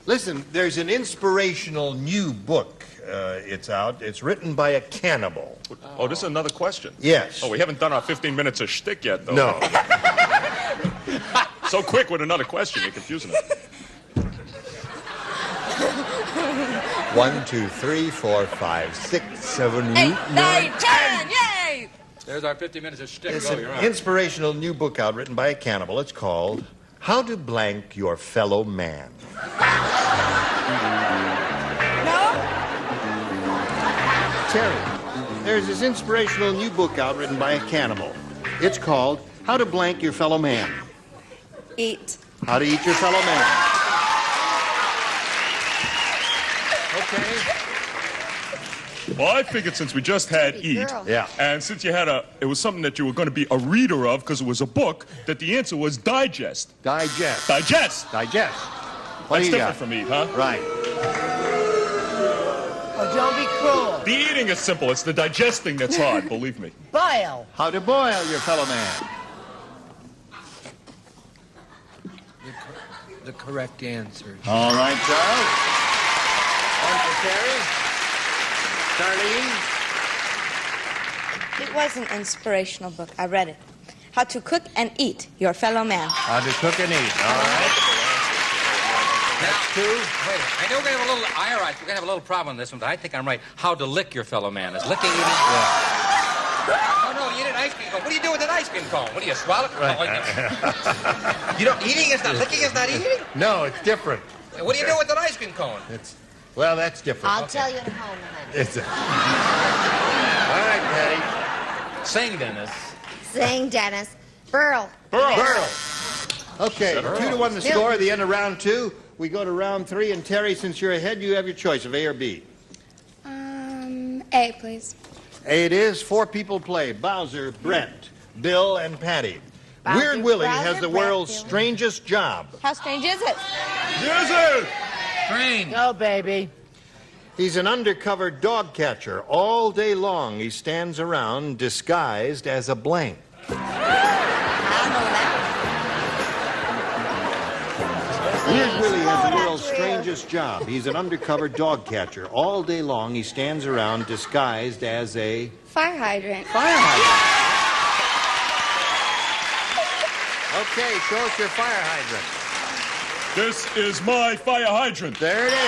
Listen, there's an inspirational new book. It's out. It's written by a cannibal. Oh, this is another question? Yes. Oh, we haven't done our 15 minutes of shtick yet, though. No. So quick with another question, you're confusing it. 1, 2, 3, 4, 5, 6, 7, 8, 9, 10. Yay! There's our 50 minutes of shtick. It's an inspirational new book out written by a cannibal. It's called How to Blank Your Fellow Man. Terry, there's this inspirational new book out written by a cannibal. It's called How to Blank Your Fellow Man. Eat. How to Eat Your Fellow Man. Okay. Well, I figured since we just had eat, and since you had it was something that you were going to be a reader of because it was a book, that the answer was digest. Digest. Digest. Digest. That's different from eat, huh? Right. Oh, don't be cruel. The eating is simple. It's the digesting that's hard, believe me. Boil. How to boil your fellow man. The correct answer. All right, Charles. One for Terry. Darlene. It was an inspirational book. I read it. How to cook and eat your fellow man. How to cook and eat. All right. That's two. Wait a minute. I know we're going to have a little, we're going to have a little problem on this one, but I think I'm right. How to lick your fellow man. Is licking eating? Yeah. Oh, no, you did an ice cream cone. What do you do with an ice cream cone? What do you swallow it? Right. You don't, eating is not, licking is not eating? No, it's different. What do you do with an ice cream cone? Well, that's different. I'll tell you at home, honey. All right, Patty. Sing, Dennis. Sing, Dennis. Burl. Burl. Okay, 2-1 the score at the end of round 2. We go to round 3, and Terry, since you're ahead, you have your choice of A or B. A, please. A it is. 4 people play. Bowser, Brett, Bill, and Patty. Bowser, Weird Willie Bowser, has the Brett, world's Bill. strangest job. How strange is it? Yes, Strange. Go, baby. He's an undercover dog catcher. All day long, he stands around disguised as a blank. Weird Willie has the world's strangest job. He's an undercover dog catcher. All day long, he stands around disguised as a... Fire hydrant. Fire hydrant. Okay, show us your fire hydrant. This is my fire hydrant. There it is.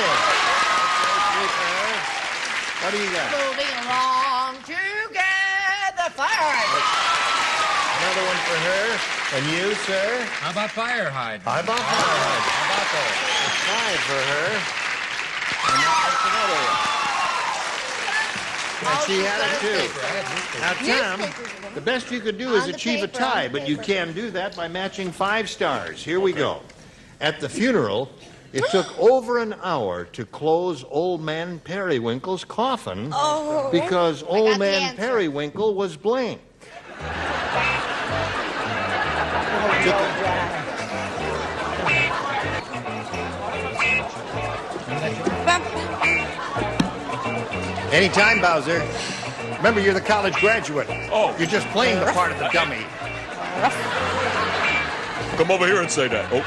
What do you got? Moving along together. fire hydrant. Another one for her. And you, sir? How about fire hydrant? How about fire hydrant? How about those? 5 for her. And that's another one. And she had it, too. Now, Tom, the best you could do is achieve a tie, but you can do that by matching 5 stars. Here we go. At the funeral, it took over an hour to close Old Man Periwinkle's coffin because Old Man Periwinkle was blank. Anytime, Bowser. Remember, you're the college graduate. Oh. You're just playing the part of the dummy. Come over here and say that. Oh,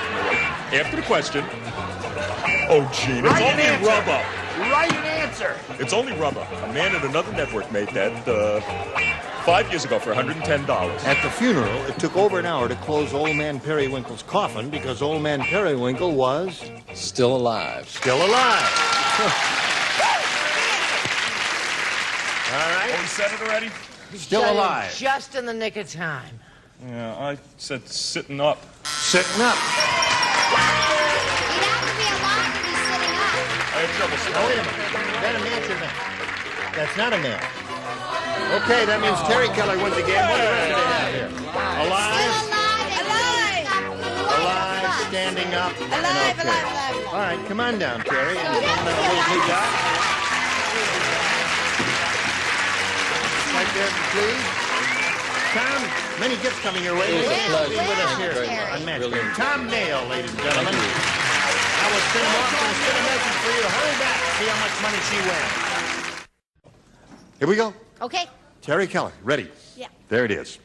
after the question. Oh, Gene, it's only rubber. Write an answer. It's only rubber. A man at another network made that 5 years ago for $110. At the funeral, it took over an hour to close Old Man Periwinkle's coffin because Old Man Periwinkle was... Still alive. Still alive. All right. Oh, he said it already? Still alive. Just in the nick of time. Yeah, I said sitting up. Sitting up. You'd have to be alive to be sitting up. I have trouble sitting Oh, wait a minute. Is that a match or not? That's not a match. Okay, that means Terry Keller wins again. What do the rest of they have here? Alive. Alive, standing up. Alive, okay. alive. All right, come on down, Terry. And that little blue dot. Right there, please. Tom, many gifts coming your way. It was a pleasure. Be with us here on Match Game. Tom Nail, ladies and gentlemen. I will send him off. I'm going to send a message for you. Hurry back. See how much money she wins. Here we go. Okay. Terry Keller, ready? Yeah. There it is.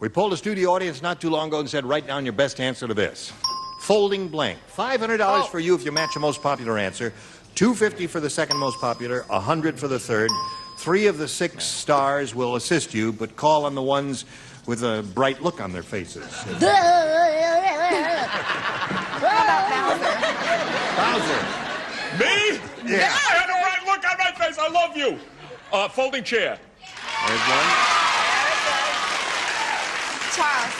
We polled a studio audience not too long ago and said, write down your best answer to this. Folding blank. $500 for you if you match the most popular answer. $250 for the second most popular. $100 for the third. 3 of the 6 stars will assist you, but call on the ones with a bright look on their faces. Bowser. Me? Yeah. I had a bright look on my face. I love you. Folding chair. There's one. Charles.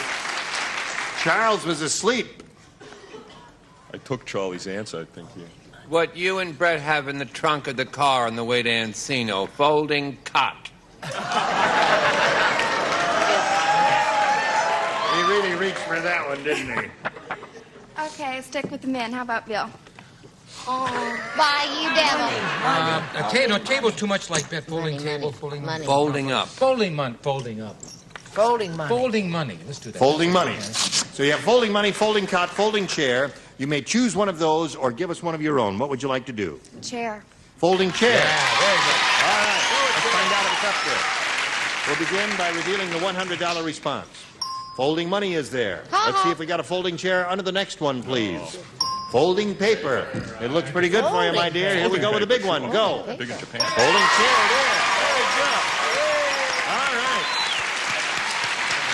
Charles was asleep. I took Charlie's answer, I think. Yeah. What you and Brett have in the trunk of the car on the way to Encino, folding cot. He really reached for that one, didn't he? Okay, stick with the men. How about Bill? Oh, bye, you devil. A table's too much like that. Folding table, folding money. Folding up. Folding up. Folding money. Folding money. Let's do that. Folding money. So you have folding money, folding cot, folding chair. You may choose one of those or give us one of your own. What would you like to do? Chair. Folding chair. Yeah, very good. All right. Let's find out if it's up there. We'll begin by revealing the $100 response. Folding money is there. Let's see if we got a folding chair under the next one, please. Folding paper. It looks pretty good for you, my dear. Here we go with the big one. Go. Big in Japan. Folding chair it is. Very good. All right.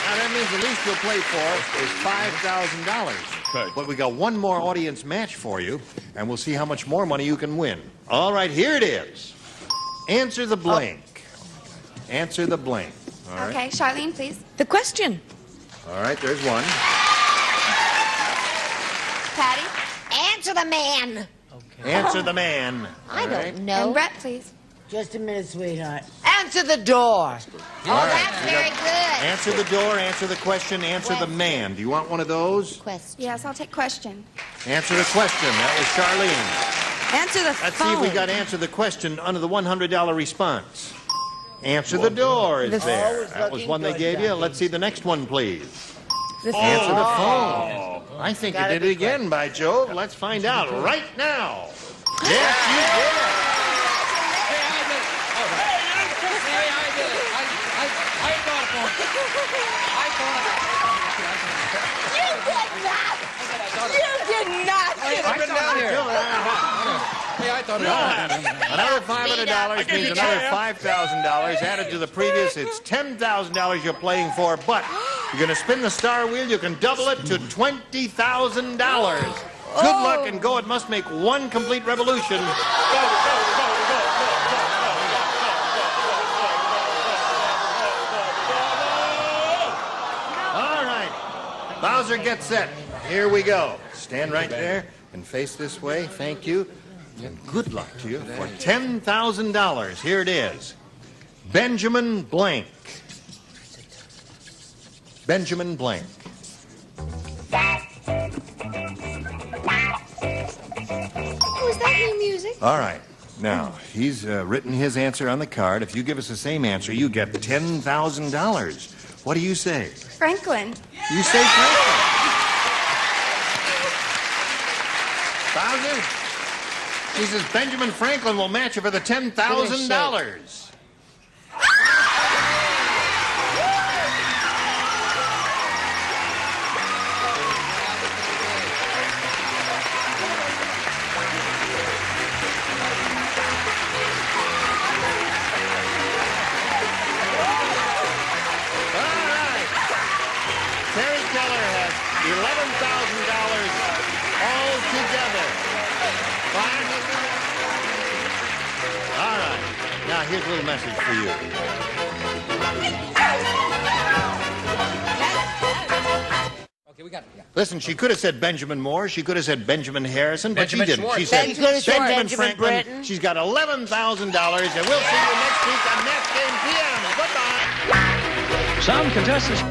Now, that means the least you'll play for is $5,000. Okay. But we got one more audience match for you, and we'll see how much more money you can win. All right, here it is. Answer the blank. Answer the blank. All right. Okay, Charlene, please. The question. All right, there's one. Patty. Answer the man. Answer the man. I All right. don't know. And Brett, please. Just a minute, sweetheart. Answer the door. Oh, that's very good. Answer the door, answer the question, answer the man. Do you want one of those? Question. Yes, I'll take question. Answer the question. That was Charlene. Answer the Let's phone. see if we got answer the question under the $100 response. Answer the door is there. That was one they gave you. Let's see the next one, please. Answer the phone. I think you did it again, by Jove. Let's find out right now. Yes, you did. You did not. I've been down here. Yeah, I thought it was. Another $500 means another $5,000 added to the previous. It's $10,000 you're playing for, but you're going to spin the star wheel. You can double it to $20,000. Good luck and go. It must make one complete revolution. Go. Bowser, get set. Here we go. Stand right there and face this way. Thank you. And good luck to you for $10,000. Here it is. Benjamin Blank. Benjamin Blank. Oh, is that new music? All right. Now, he's written his answer on the card. If you give us the same answer, you get $10,000. What do you say? Franklin. You say Franklin. Bowser? He says Benjamin Franklin will match you for the $10,000. $11,000 all together. Fine? All right. Now, here's a little message for you. Okay, we got it. Yeah. Listen, she could have said Benjamin Moore. She could have said Benjamin Harrison, but Benjamin she didn't. Schwartz. She said Benjamin Franklin. Britton. She's got $11,000, and we'll see you next week on Match Game PM. Goodbye. Some contestants...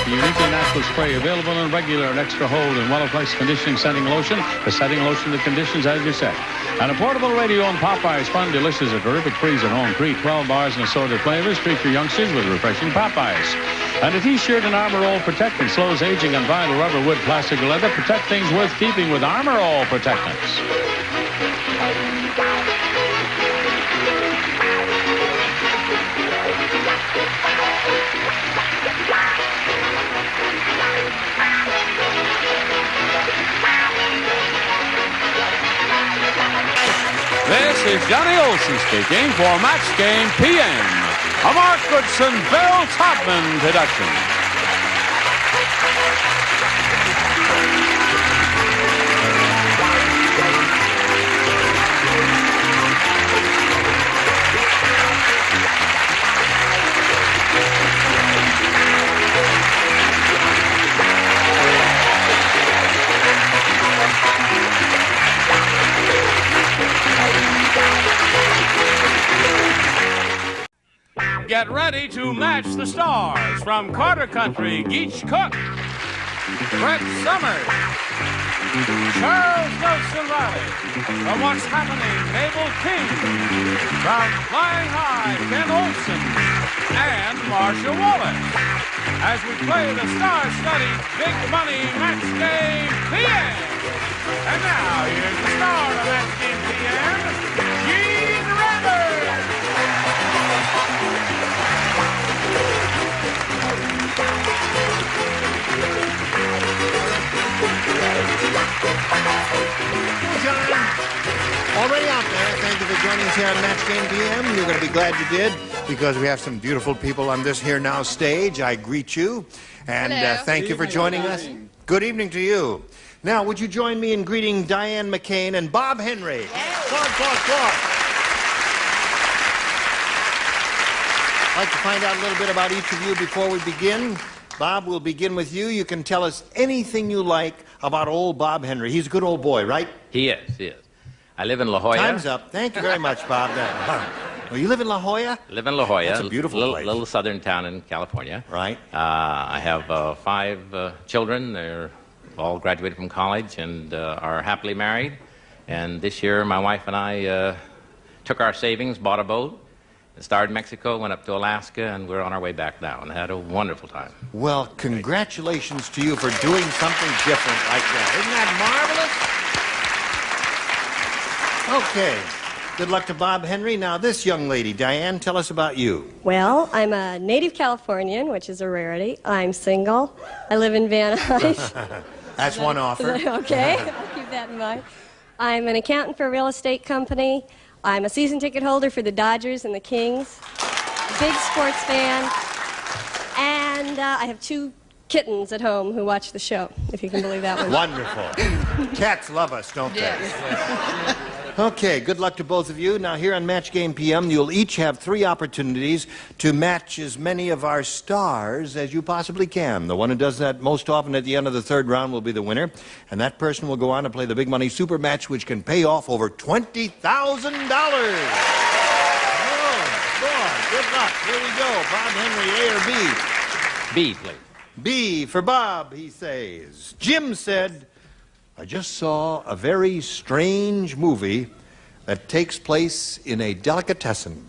Uniquely natural spray available in regular and extra hold and well-placed conditioning setting lotion. The setting lotion, the conditions as you set. And a portable radio on Popeyes. Fun, delicious, a terrific freezer home treat. 12 bars and assorted flavors. Treat your youngsters with refreshing Popeyes. And a T-shirt and Armor All Protectant. Slows aging on vinyl, rubber, wood, plastic, or leather. Protect things worth keeping with Armor All Protectants. This is Johnny Olson speaking for Match Game PM, a Mark Goodson, Bill Todman production. Get ready to match the stars from Carter Country, Geach Cook, Brett Summers, Charles Nelson Riley, from What's Happening, Mabel King, from Flying High, Ken Olson, and Marsha Wallace, as we play the star-studded Big Money Match Game PM. And now, here's the star of Match Game PM, Gene Randers. John, already out there. Thank you for joining us here on Match Game PM. You're going to be glad you did, because we have some beautiful people on this here now stage. I greet you, and thank you for joining us. Good evening to you. Now, would you join me in greeting Diane McCain and Bob Henry? Clark. I'd like to find out a little bit about each of you before we begin. Bob, we'll begin with you. You can tell us anything you like about old Bob Henry. He's a good old boy, right? He is. I live in La Jolla. Time's up. Thank you very much, Bob. Well, you live in La Jolla? Live in La Jolla. That's a beautiful place. Little southern town in California. Right. I have 5 children. They're all graduated from college and are happily married. And this year, my wife and I took our savings, bought a boat, started in Mexico, went up to Alaska, and we're on our way back now, and had a wonderful time. Well, congratulations to you for doing something different like that. Isn't that marvelous? Okay. Good luck to Bob Henry. Now, this young lady, Diane, tell us about you. Well, I'm a native Californian, which is a rarity. I'm single. I live in Van Nuys. That's one offer. Okay, I'll keep that in mind. I'm an accountant for a real estate company. I'm a season ticket holder for the Dodgers and the Kings. Big sports fan. And I have 2 kittens at home who watch the show, if you can believe that one. Wonderful. Cats love us, don't they? Yes. Okay, good luck to both of you. Now, here on Match Game PM, you'll each have 3 opportunities to match as many of our stars as you possibly can. The one who does that most often at the end of the 3rd round will be the winner, and that person will go on to play the big money super match, which can pay off over $20,000. Oh, boy, good luck. Here we go. Bob Henry, A or B? B, please. B for Bob, he says. Jim said, I just saw a very strange movie that takes place in a delicatessen.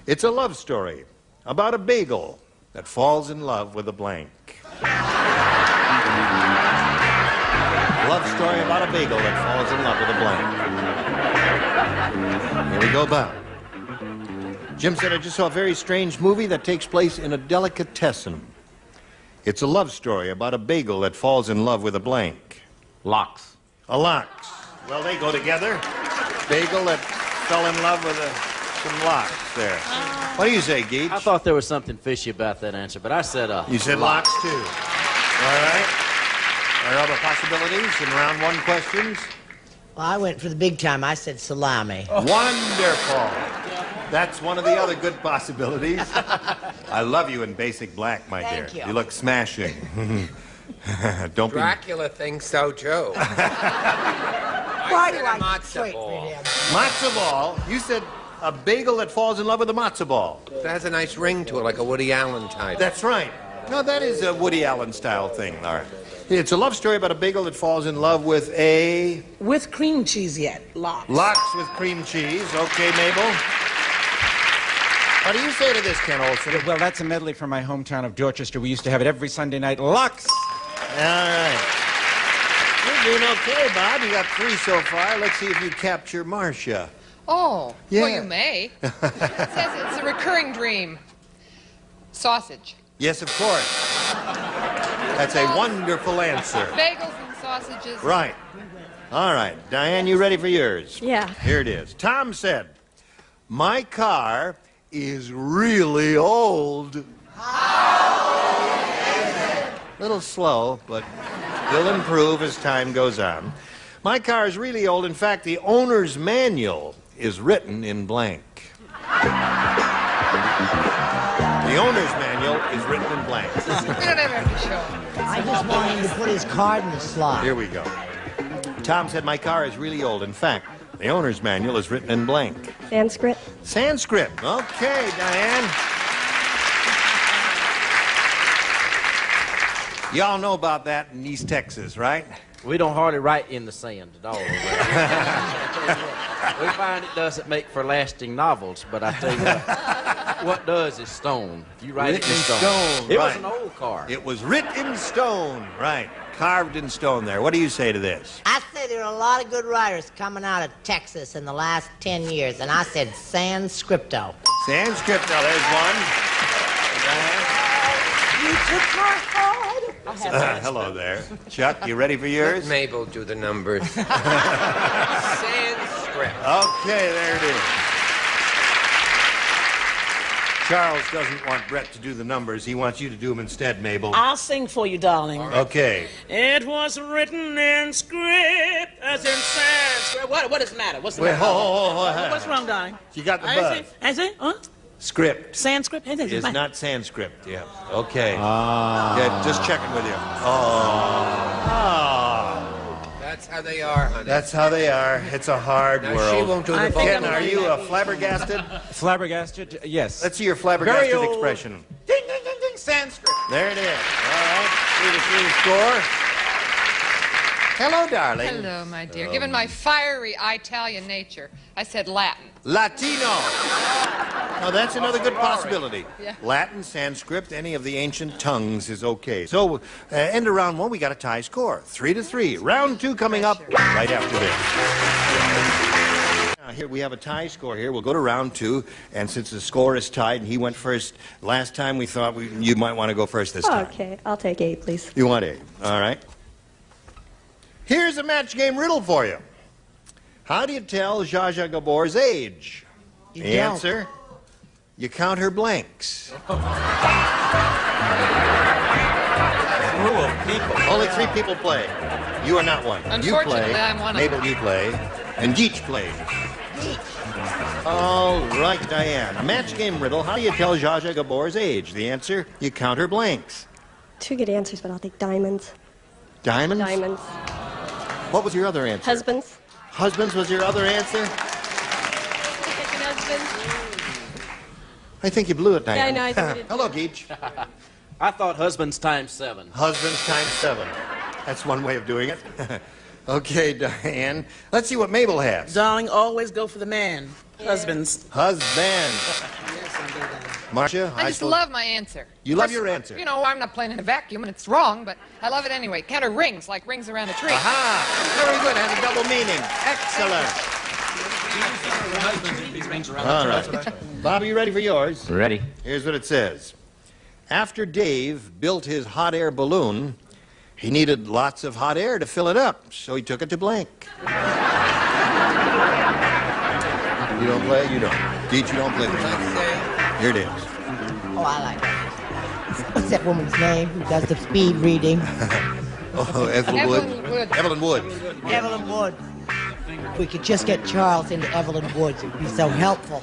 It's a love story about a bagel that falls in love with a blank. Love story about a bagel that falls in love with a blank. Here we go, Bob. Jim said, I just saw a very strange movie that takes place in a delicatessen. It's a love story about a bagel that falls in love with a blank. Lox. A lox. Well, they go together. Bagel that fell in love with some lox there. What do you say, Geach? I thought there was something fishy about that answer, but I said You said lox, too. All right. Are there other possibilities in round 1 questions? Well, I went for the big time. I said salami. Wonderful. That's one of the other good possibilities. I love you in basic black, my dear. Thank you. You look smashing. Don't Dracula thinks so, too. Why do I matzo ball? Matzo ball? You said a bagel that falls in love with a matzo ball. That has a nice ring to it, like a Woody Allen type. That's right. No, that is a Woody Allen style thing, Laura. It's a love story about a bagel that falls in love with a... With cream cheese yet. Lox. Lox with cream cheese. Okay, Mabel. What do you say to this, Ken Olson? Well, that's a medley from my hometown of Dorchester. We used to have it every Sunday night. Lox! All right. You're doing okay, Bob. You got 3 so far. Let's see if you capture Marcia. Oh, Yeah. well, you may. It says it's a recurring dream. Sausage. Yes, of course. That's a wonderful answer. Bagels and sausages. Right. All right. Diane, you ready for yours? Yeah. Here it is. Tom said, my car is really old. Little slow, but you'll improve as time goes on. My car is really old. In fact, the owner's manual is written in blank. The owner's manual is written in blank. We don't ever have to show him. I just want him to put his card in the slot. Here we go. Tom said, my car is really old. In fact, the owner's manual is written in blank. Sanskrit. Sanskrit. Okay, Diane. Y'all know about that in East Texas, right? We don't hardly write in the sand at all. We find it doesn't make for lasting novels, but I tell you what does is stone. If you write it in stone. It was right. an old car. It was writ in stone, right. Carved in stone there. What do you say to this? I say there are a lot of good writers coming out of Texas in the last 10 years, and I said Sanscripto. Sanscripto, there's one. You took my heart. Hello there. Chuck, you ready for yours? Let Mabel do the numbers. Sanskrit. Okay, there it is. Charles doesn't want Brett to do the numbers. He wants you to do them instead, Mabel. I'll sing for you, darling. Okay. It was written in script, as in Sanskrit. What does it matter? What's the matter? What's wrong, darling? You got the buzz. I say, huh? Script. Sanskrit? Is not Sanskrit, yeah. Okay. Yeah, just checking with you. Oh. That's how they are, honey. That's how they are. It's a hard Now, world. she won't do the Ken, vocal. are you flabbergasted? Flabbergasted? Yes. Let's see your flabbergasted Very old. expression. Ding, ding, ding, ding, Sanskrit. There it is. All right. 3-3 score. Hello, darling. Hello, my dear. Given my fiery Italian nature, I said Latin. Latino. Now, that's another good possibility. Yeah. Latin, Sanskrit, any of the ancient tongues is okay. So, end of round 1, we got a tie score. 3-3. Round 2 coming up right after this. Here we have a tie score here. We'll go to round 2, and since the score is tied and he went first last time, we thought you might want to go first this time. Okay, I'll take A, please. You want A? All right. Here's a match game riddle for you. How do you tell Zsa Zsa Gabor's age? You The don't. answer, you count her blanks. Only 3 people play. You are not one. You play. Unfortunately, I'm one of Mabel, them. you play. And Geach plays. All right, Diane. A match game riddle. How do you tell Zsa Zsa Gabor's age? The answer, you count her blanks. 2 good answers, but I'll take diamonds. Diamonds? Diamonds. What was your other answer? Husbands. Husbands was your other answer? Taking husbands. I think you blew it, Diane. Yeah, I know, I think I did. Hello, Geach. I thought husbands times 7. Husbands times 7. That's one way of doing it. Okay, Diane. Let's see what Mabel has. Darling, always go for the man. Husbands. Husband. Marcia, I just love my answer. You love your answer. You know, I'm not playing in a vacuum, and it's wrong, but I love it anyway. Count her rings, like rings around a tree. Aha! Very good. Had a double meaning. Excellent. All right. Bob, are you ready for yours? Ready. Here's what it says. After Dave built his hot air balloon, he needed lots of hot air to fill it up, so he took it to blank. You don't play? You don't. Geach, you don't play this. Here it is. Oh, I like it. What's that woman's name who does the speed reading? Oh, Evelyn Wood. Evelyn Wood. Evelyn Wood. If we could just get Charles into Evelyn Woods, it would be so helpful.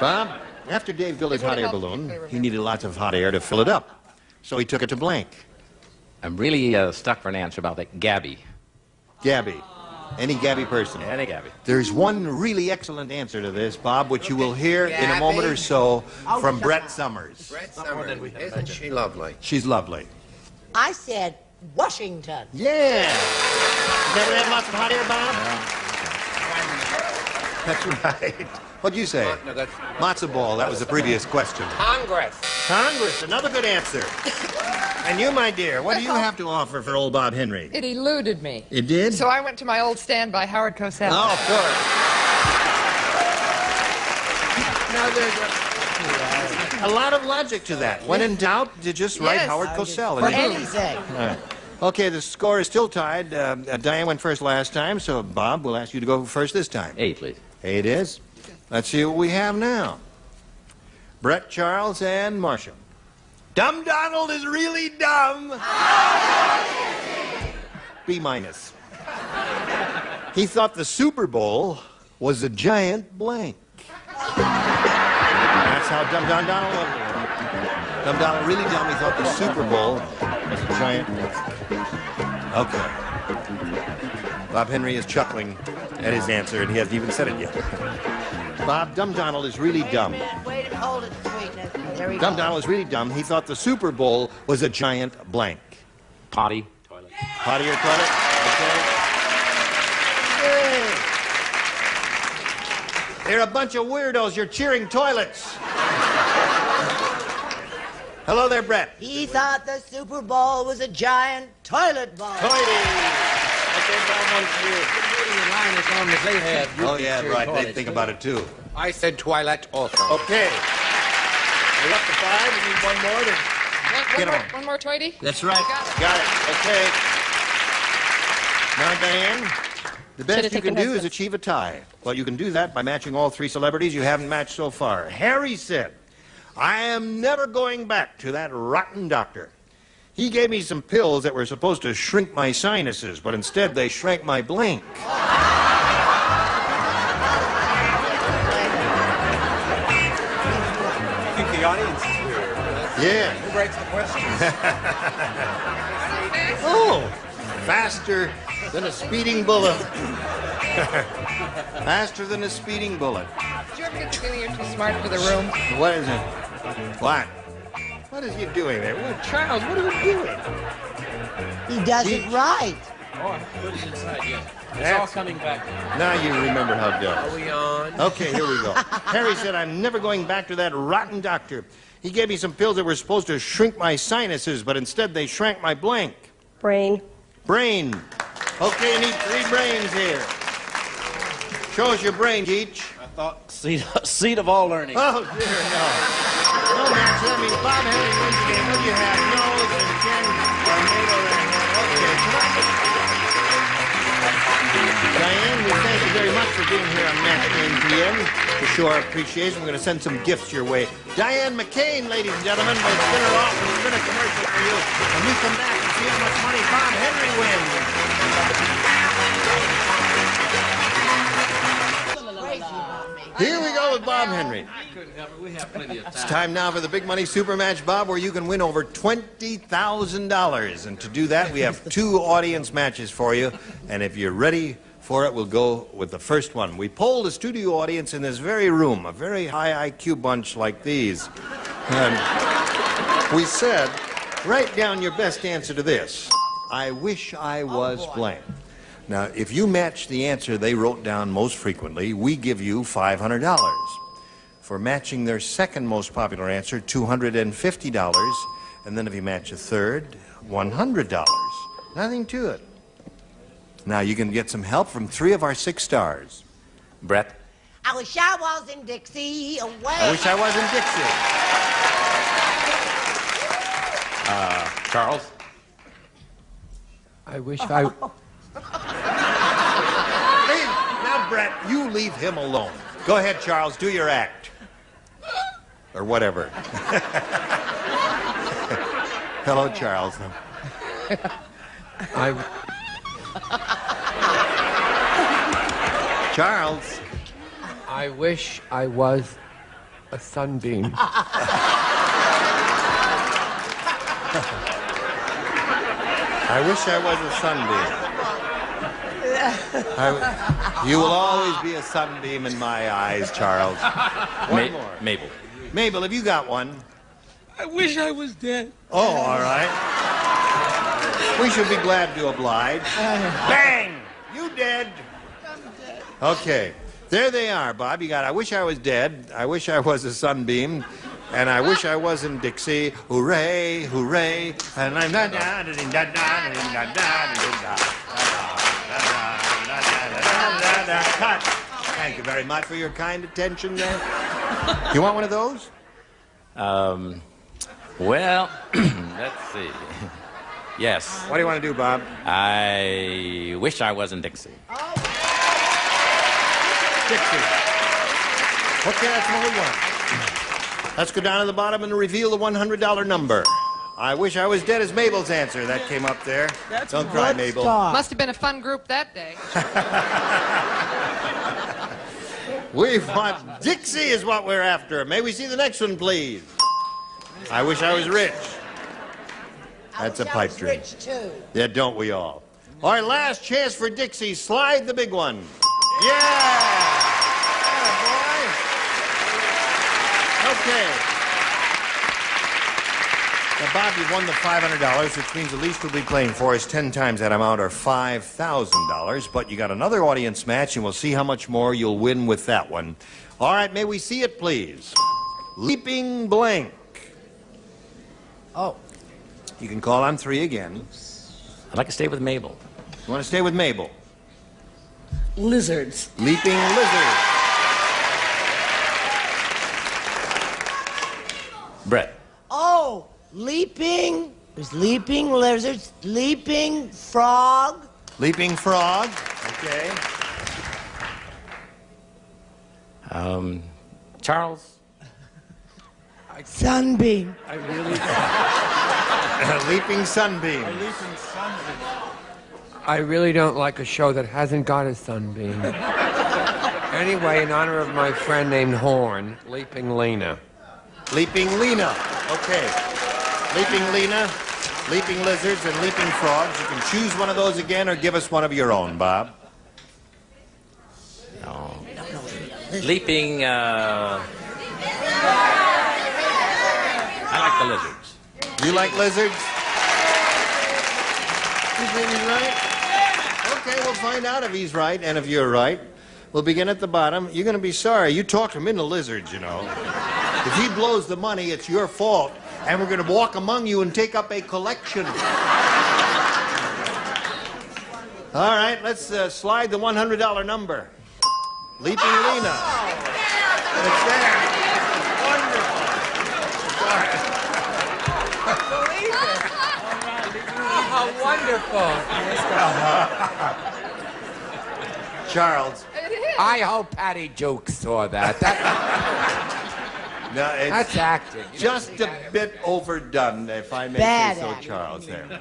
Bob, after Dave built his hot air balloon, he needed lots of hot air to fill it up, so he took it to blank. I'm really stuck for an answer about that Gabby. Gabby. Any Gabby person. Any Gabby. There's one really excellent answer to this, Bob, which you will hear in a moment or so from Brett Summers. Brett Summers. Isn't she lovely? She's lovely. I said Washington. Yeah. Never had lots of hot air, Bob? That's right. What'd you say? No, that's... Matzo ball. That was the previous question. Congress. Congress. Another good answer. And you, my dear, what do you have to offer for old Bob Henry? It eluded me. It did? So I went to my old stand by Howard Cosell. Oh, of course. Now, there's a lot of logic to that. When in doubt, you just write Yes. Howard Cosell. For and you- anything. All right. Okay, the score is still tied. Diane went first last time, so Bob, we'll ask you to go first this time. A, please. A it is. Let's see what we have now. Brett, Charles, and Marcia. Dumb Donald is really dumb. B minus. He thought the Super Bowl was a giant blank. That's how dumb Donald was. Dumb Donald really dumb. He thought the Super Bowl was a giant blank. Okay. Bob Henry is chuckling at his answer, and he hasn't even said it yet. Bob, Dumb Donald is really dumb. Wait, hold it, sweetness. There we Dumb go. Donald is really dumb. He thought the Super Bowl was a giant blank. Potty. Toilet. Potty or toilet? Okay. They're a bunch of weirdos. You're cheering toilets. Hello there, Brett. He thought the Super Bowl was a giant toilet bowl. Oh, yeah, right. They think about it, too. I said Twilight also. Okay. We're up to 5. We need one more to get on. One more, Tweety? That's right. Got it. Okay. Now, Diane, the best you can do is achieve a tie. Well, you can do that by matching all 3 celebrities you haven't matched so far. Harry said, I am never going back to that rotten doctor. He gave me some pills that were supposed to shrink my sinuses, but instead they shrank my blank. I think the audience is weird. Yeah. Who breaks the question? Oh, faster than a speeding bullet. Faster than a speeding bullet. Did you ever get the feeling you're too smart for the room? What is it? What? What is he doing there? What, Charles, what are you doing? He does it right. Oh, I put it inside, yes. It's all That's- coming back. Now you remember how it goes. Are we on? Okay, here we go. Harry said, I'm never going back to that rotten doctor. He gave me some pills that were supposed to shrink my sinuses, but instead they shrank my blank. Brain. Brain. Okay, you need 3 brains here. Show us your brain, Cheech. I thought seat of all learning. Oh, dear, no. No match. That means Bob Henry wins the game. What do you have? Nose and chin, tornado and head. Okay, come on. Diane, we thank you very much for being here on Match Game PM. To show our appreciation, we're going to send some gifts your way. Diane McCain, ladies and gentlemen, will spin her off and spin a commercial for you. And we come back and see how much money Bob Henry wins. Here we go with Bob Henry. I couldn't help it. We have plenty of time. It's time now for the Big Money Super Match, Bob, where you can win over $20,000. And to do that, we have 2 audience matches for you. And if you're ready for it, we'll go with the first one. We polled the studio audience in this very room, a very high IQ bunch like these. And we said, write down your best answer to this. I wish I was blank. Now, if you match the answer they wrote down most frequently, we give you $500. For matching their second most popular answer, $250. And then if you match a third, $100. Nothing to it. Now, you can get some help from 3 of our 6 stars. Brett? I wish I was in Dixie. Away. I wish I was in Dixie. Charles? I wish I... Now, Brett, you leave him alone. Go ahead, Charles, do your act. Or whatever. Hello, Charles. Charles. I wish I was a sunbeam. I wish I was a sunbeam. You will always be a sunbeam in my eyes, Charles. One more. Mabel. Mabel, have you got one? I wish I was dead. Oh, all right. We should be glad to oblige. Bang! You dead. I'm dead. Okay. There they are, Bob. You got I wish I was dead, I wish I was a sunbeam, and I wish I was in Dixie. Hooray, hooray. And I'm not cut. Thank you very much for your kind attention there. You want one of those? Well, let's see. Yes. What do you want to do, Bob? I wish I was in Dixie. Dixie. Okay, that's what we want. Let's go down to the bottom and reveal the $100 number. I wish I was dead is Mabel's answer. That came up there. Don't cry, Mabel. Must have been a fun group that day. We want Dixie is what we're after. May we see the next one, please? I wish I was rich. That's a pipe dream. Rich too. Yeah, don't we all? All right, last chance for Dixie. Slide the big one. Yeah! Boy. Okay. Now, Bob, you've won the $500, which means the least we'll be playing for is 10 times that amount, or $5,000. But you got another audience match, and we'll see how much more you'll win with that one. All right, may we see it, please? Leaping blank. Oh. You can call on 3 again. I'd like to stay with Mabel. You want to stay with Mabel? Lizards. Leaping lizard. Brett. Oh, leaping. There's leaping lizards, leaping frog. Leaping frog. Okay. Charles. Sunbeam. I really... Leaping sunbeam. I really don't like a show that hasn't got a sunbeam. Anyway, in honor of my friend named Horn, Leaping Lena. Leaping Lena. Okay. Leaping Lena, leaping lizards, and leaping frogs. You can choose one of those again or give us one of your own, Bob. No. Leaping, I like the lizards. You like lizards? You think he's right? Okay, we'll find out if he's right and if you're right. We'll begin at the bottom. You're going to be sorry. You talked him into lizards, you know. If he blows the money, it's your fault. And we're going to walk among you and take up a collection. All right, let's slide the $100 number. Leaping Lena. And it's there. Wonderful. Oh, how wonderful. Charles. I hope Patty Jokes saw that. No, it's That's acting. just a bit overdone, if I may Bad say so, acting. Charles. There.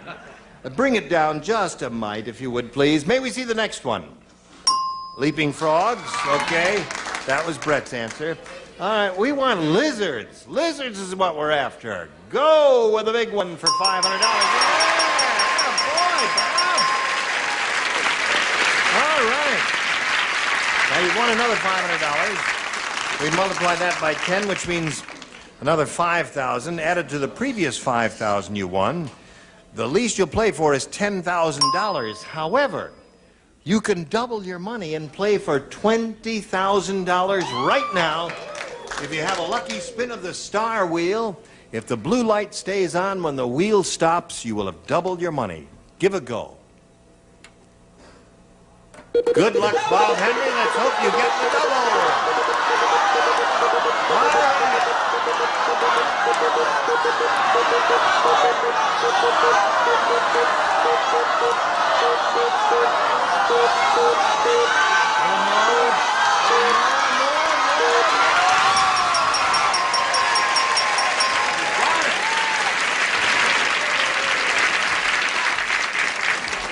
Bring it down just a mite, if you would, please. May we see the next one? Leaping frogs. Okay. That was Brett's answer. All right, we want lizards. Lizards is what we're after. Go with a big one for $500. Yeah, boy, Bob. All right. Now you won another $500. We multiply that by 10, which means another $5,000 added to the previous $5,000 you won. The least you'll play for is $10,000. However, you can double your money and play for $20,000 right now if you have a lucky spin of the star wheel. If the blue light stays on when the wheel stops, you will have doubled your money. Give a go. Good luck, Bob Henry. Let's hope you get the double. All right.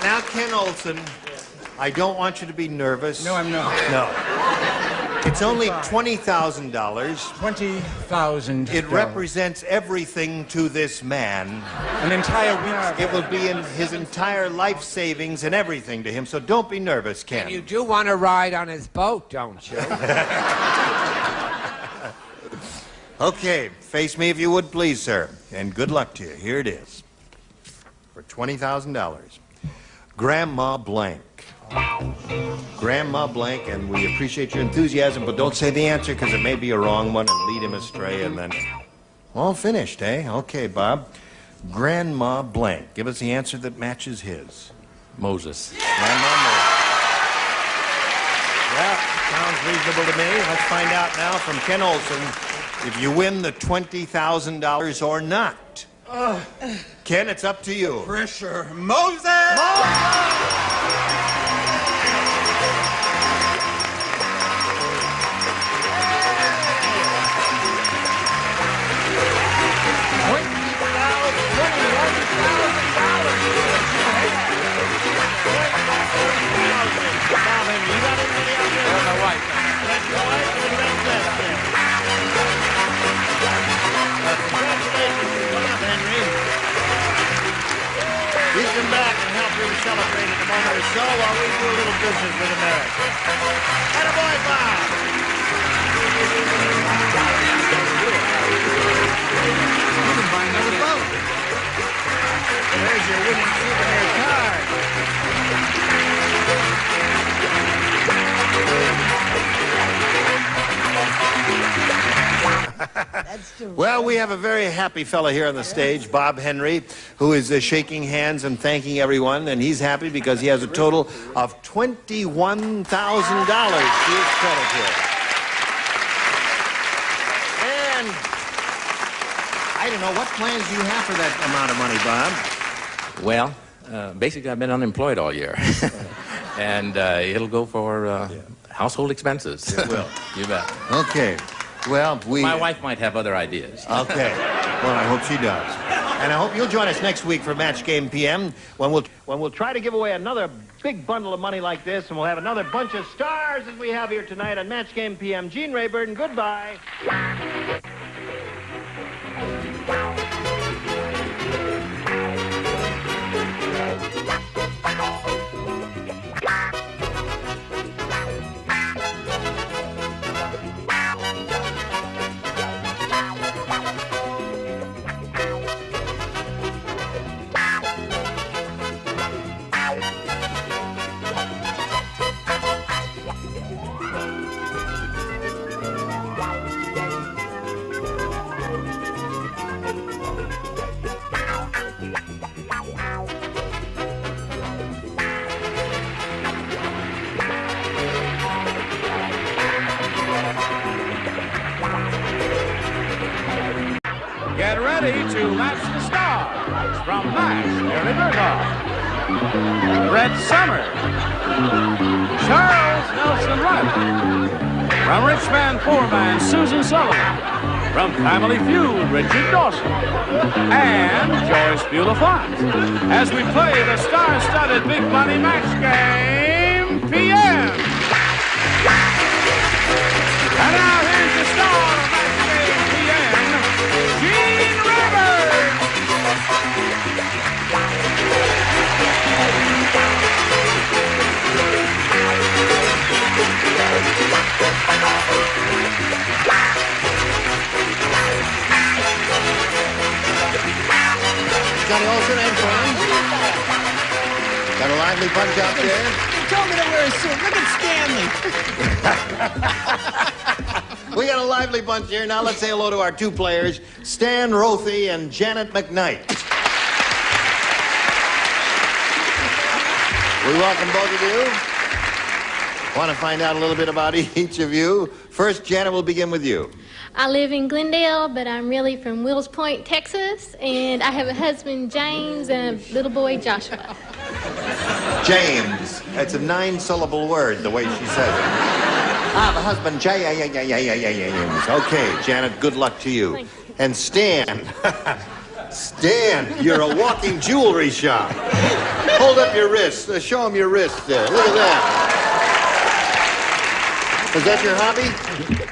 Now, Ken Olson, I don't want you to be nervous. No, I'm not. No. It's only $20,000. $20,000. It represents everything to this man. An entire week. It will be in his entire life savings and everything to him, so don't be nervous, Ken. And you do want to ride on his boat, don't you? Okay, face me if you would, please, sir. And good luck to you. Here it is. For $20,000. Grandma Blank. Grandma Blank, and we appreciate your enthusiasm, but don't say the answer because it may be a wrong one and lead him astray, and then... All finished, eh? Okay, Bob. Grandma Blank. Give us the answer that matches his. Moses. Grandma Moses. Yeah, sounds reasonable to me. Let's find out now from Ken Olson if you win the $20,000 or not. Ken, it's up to you. Pressure. Moses! He's come back and help him celebrate in a moment or so while we do a little business with America. Attaboy, Bob! You can buy another boat. There's your winning souvenir card. Well, we have a very happy fella here on the stage, Bob Henry, who is shaking hands and thanking everyone, and he's happy because he has a total of $21,000 to his credit here. And I don't know, what plans do you have for that amount of money, Bob? Well, basically, I've been unemployed all year. And it'll go for household expenses. It will. You bet. Okay. Well, My wife might have other ideas. Okay. Well, I hope she does. And I hope you'll join us next week for Match Game PM when we'll try to give away another big bundle of money like this, and we'll have another bunch of stars as we have here tonight on Match Game PM. Gene Rayburn, goodbye. from Nash, Gary Berghoff. Brett Summers. Charles Nelson Riley. From Richmond Foreman, Susan Sullivan. From Family Feud, Richard Dawson. And Joyce Beulah Fox. As we play the star-studded Big Money Match Game PM. And now here's the star of Match Game PM, Gene Rivers. Johnny Olsen and friends. Got a lively bunch out there. You told me to wear a suit. Look at Stanley. We got a lively bunch here. Now let's say hello to our two players, Stan Rothy and Janet McKnight. We welcome both of you. Want to find out a little bit about each of you. First, Janet, we'll begin with you. I live in Glendale, but I'm really from Wills Point, Texas, and I have a husband, James, and a little boy, Joshua. James. That's a 9-syllable word, the way she says it. I have a husband, James. Okay, Janet, good luck to you. And Stan. Stan, you're a walking jewelry shop. Hold up your wrist. Show him your wrist there. Look at that. Is that your hobby?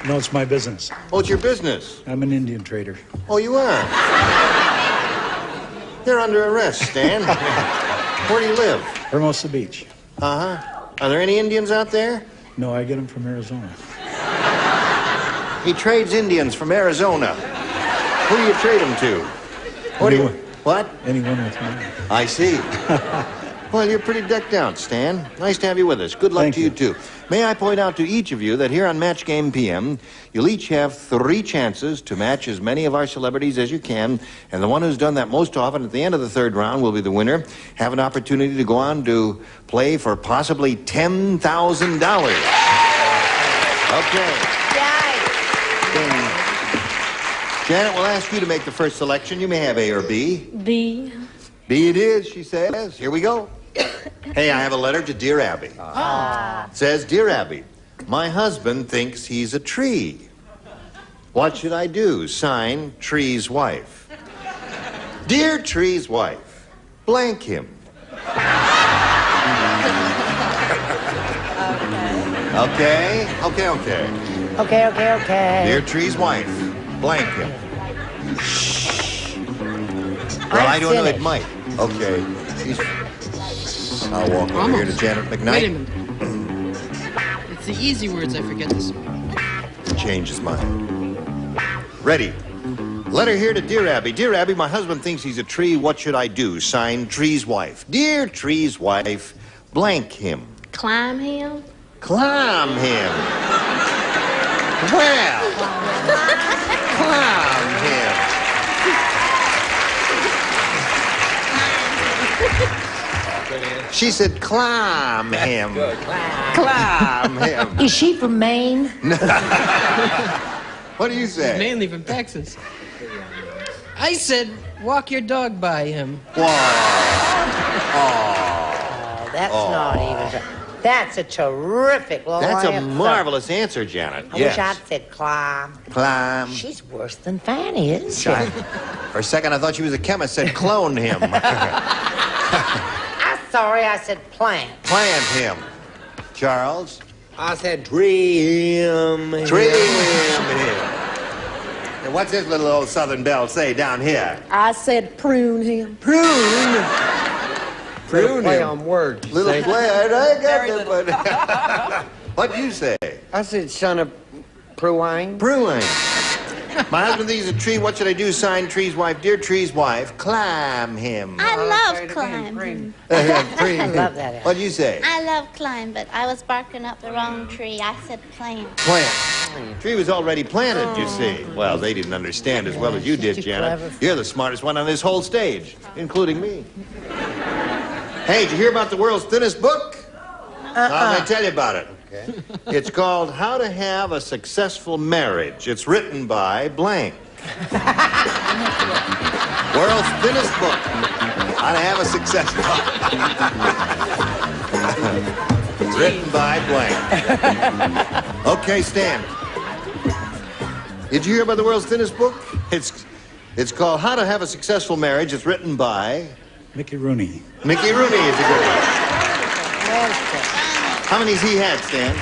No, it's my business. Oh, it's your business? I'm an Indian trader. Oh, you are? You're under arrest, Stan. Where do you live? Hermosa Beach. Uh-huh. Are there any Indians out there? No, I get them from Arizona. He trades Indians from Arizona. Who do you trade them to? What? Anyone with money. I see. Well, you're pretty decked out, Stan. Nice to have you with us. Good luck to you, too. May I point out to each of you that here on Match Game PM, you'll each have 3 chances to match as many of our celebrities as you can, and the one who's done that most often at the end of the 3rd round will be the winner. Have an opportunity to go on to play for possibly $10,000. Okay. Janet, we'll ask you to make the first selection. You may have A or B. B. B it is, she says. Here we go. Hey, I have a letter to Dear Abby. It says, Dear Abby, my husband thinks he's a tree. What should I do? Sign, Tree's wife. Dear Tree's wife, blank him. Okay. Dear Tree's wife, blank him. Shh. Well, I don't know, it might. Okay. I'll walk over here to Janet McKnight. Wait a minute. It's the easy words I forget this morning. Change his mind. Ready. Letter here to Dear Abby. Dear Abby, my husband thinks he's a tree. What should I do? Signed, Tree's wife. Dear Tree's wife, blank him. Climb him? Climb him. Well, climb him. She said, climb him. Good. Climb him. Is she from Maine? What do you say? She's mainly from Texas. I said, walk your dog by him. Wow. Oh, that's not even... That's a terrific little That's a answer. marvelous answer, Janet. I Yes. wish I'd said climb. Climb. She's worse than Fanny, isn't she? For a second, I thought she was a chemist. Said clone him. I'm sorry, I said plant. Plant him. Charles? I said trim him. Trim him. And what's this little old Southern belle say down here? I said prune him. Prune? Prune play him. on words. Little Say- play. I got it, but... What'd you say? I said son of Pruine. Pruine. My husband thinks he's a tree. What should I do? Sign, Tree's wife. Dear Tree's wife, climb him. I love climbing. I love that. What'd you say? I love climb, but I was barking up the wrong tree. I said plant. Plant. Tree was already planted, you see. Well, they didn't understand as well as you did, Janet. You're the smartest one on this whole stage, including me. Hey, did you hear about the world's thinnest book? I'm going to tell you about it. Okay. It's called How to Have a Successful Marriage. It's written by blank. World's thinnest book. How to have a successful. Written by blank. Okay, Stan. Did you hear about the world's thinnest book? It's called How to Have a Successful Marriage. It's written by Mickey Rooney. Mickey Rooney is a good one. How many's he had, Stan?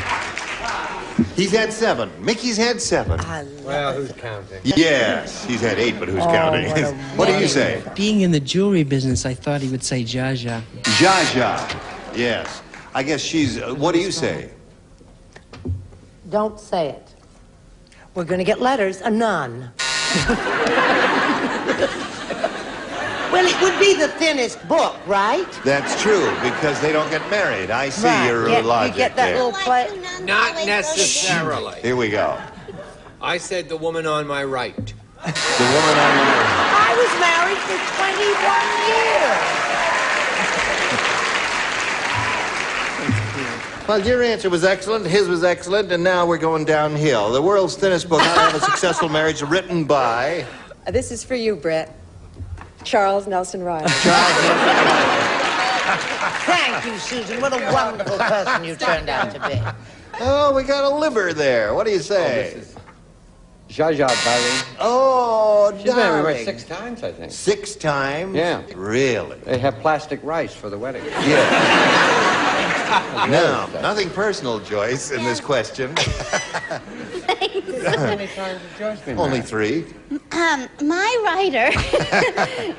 He's had 7. Mickey's had 7. Well, who's counting? Yes, he's had 8, but who's counting? What do you say? Being in the jewelry business, I thought he would say Jaja. Jaja. Yes. I guess she's... what do you say? Don't say it. We're going to get letters, a nun. Well, it would be the thinnest book, right? That's true, because they don't get married. I see your logic You get that there. little play. Not necessarily. Here we go. I said the woman on my right. The woman on the right. I was married for 21 years. Well, your answer was excellent, his was excellent, and now we're going downhill. The world's thinnest book, How to Have a Successful Marriage, written by... This is for you, Brett. Charles Nelson Riley. Thank you, Susan. What a wonderful person you turned out to be. Oh, we got a liver there. What do you say? Jaja, darling. Oh, She's been married darling. 6 times, I think. 6 times? Yeah. Really? They have plastic rice for the wedding. Yeah. No, nothing personal, Joyce, in this question. How many times has Joyce been Only married? 3. My writer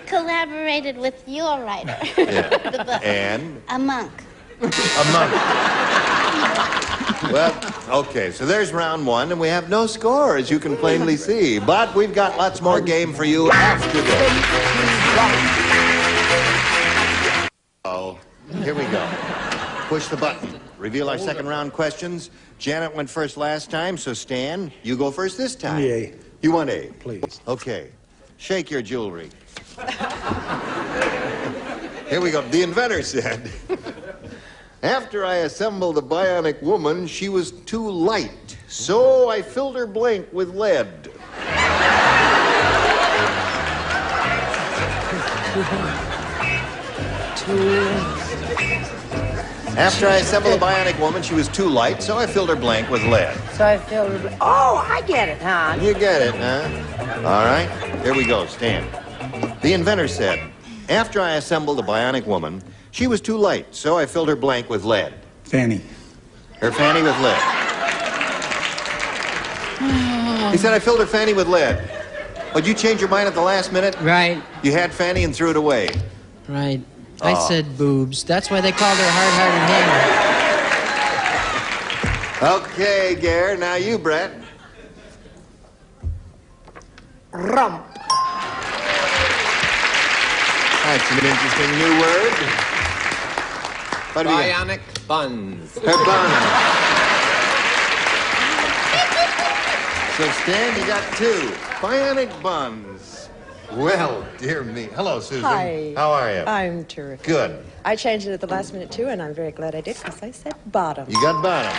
collaborated with your writer. Yeah. The book. And? A monk. A month. Well, okay, so there's round 1, and we have no score, as you can plainly see. But we've got lots more game for you after this. Oh, here we go. Push the button. Reveal our second round questions. Janet went first last time, so Stan, you go first this time. A. You want A? Please. Okay. Shake your jewelry. Here we go. The inventor said, after I assembled a bionic woman, she was too light, so I filled her blank with lead. After I assembled a bionic woman, she was too light, so I filled her blank with lead. So I feel... Oh, I get it, huh? You get it, huh? All right, here we go, Stan. The inventor said, after I assembled a bionic woman, she was too light, so I filled her blank with lead. Fanny. Her fanny with lead. He said I filled her fanny with lead. Would you change your mind at the last minute? Right. You had fanny and threw it away. Right. I said boobs. That's why they called her hard-hearted Henry. Okay, Gare, now you, Brett. Rump. That's an interesting new word. What do we got? Bionic buns. Her buns. So, Stan, you got 2. Bionic buns. Well, dear me. Hello, Susan. Hi. How are you? I'm terrific. Good. I changed it at the last minute, too, and I'm very glad I did, because I said bottom. You got bottom.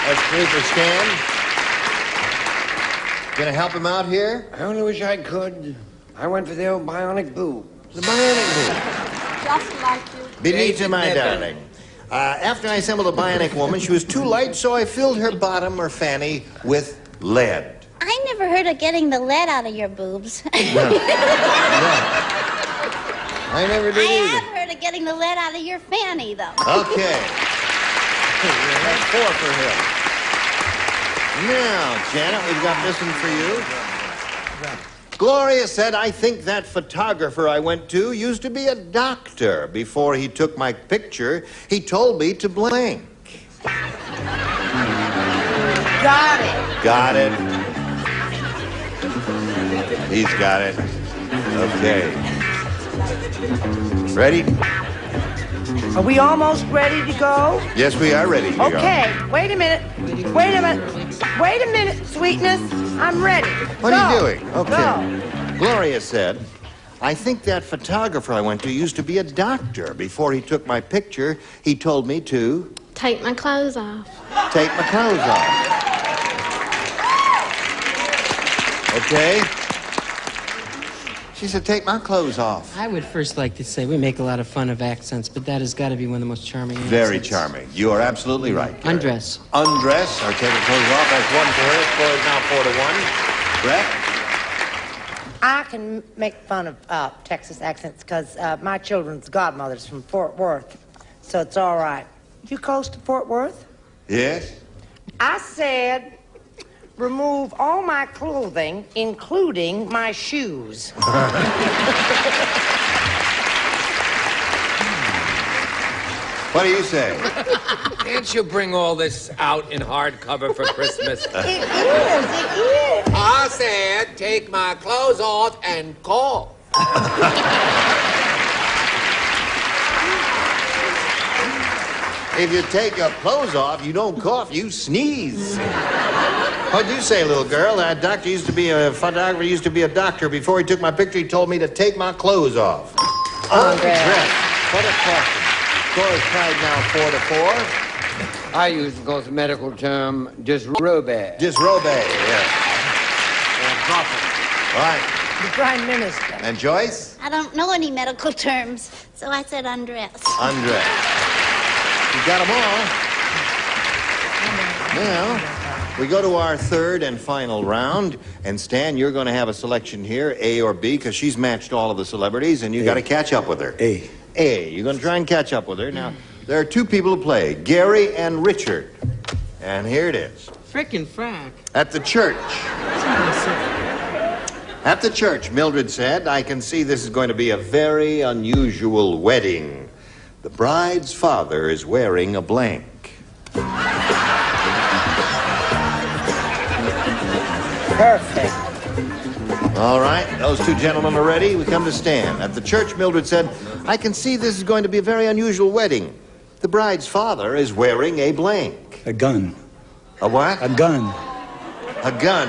That's 3 for Stan. Gonna help him out here? I only wish I could. I went for the old bionic boob. The bionic boob. Just like you. Beneath you, my darling. After I assembled a bionic woman, she was too light, so I filled her bottom or fanny with lead. I never heard of getting the lead out of your boobs. No. I never did I either. have heard of getting the lead out of your fanny, though. Okay. That's 4 for him. Now, Janet, we've got this one for you. Gloria said, I think that photographer I went to used to be a doctor. Before he took my picture, he told me to blank. Got it. Got it. He's got it. Okay. Ready? Are we almost ready to go? Yes, we are ready to go. Okay, wait a minute. Wait a minute. Wait a minute, sweetness. I'm ready. What are you doing? Okay. Go. Gloria said, I think that photographer I went to used to be a doctor. Before he took my picture, he told me to... Take my clothes off. Take my clothes off. Okay? She said, take my clothes off. I would first like to say we make a lot of fun of accents, but that has got to be one of the most charming accents. Very charming. You are absolutely right, Gary. Undress. Undress, or take her clothes off. That's 1 for her. Score is now 4-1. Brett? I can make fun of Texas accents because my children's godmother's from Fort Worth, so it's all right. You close to Fort Worth? Yes? I said, remove all my clothing, including my shoes. What do you say? Can't you bring all this out in hardcover for Christmas? It is. I said, take my clothes off and call. If you take your clothes off, you don't cough, you sneeze. What'd you say, little girl? That doctor used to be a photographer, used to be a doctor. Before he took my picture, he told me to take my clothes off. Undress. What a question. Score is tied now 4-4. I use the medical term disrobe. Disrobe, yes. All right. The Prime Minister. And Joyce? I don't know any medical terms, so I said undress. Undress. You got them all. Now, we go to our third and final round. And Stan, you're going to have a selection here, A or B, because she's matched all of the celebrities, and you got to catch up with her. A. A. You're going to try and catch up with her. Now, there are 2 people to play, Gary and Richard. And here it is. Frickin' frack. At the church. At the church, Mildred said, I can see this is going to be a very unusual wedding. The bride's father is wearing a blank. Perfect. All right, those 2 gentlemen are ready. We come to Stan. At the church, Mildred said, I can see this is going to be a very unusual wedding. The bride's father is wearing a blank. A gun. A what? A gun. A gun.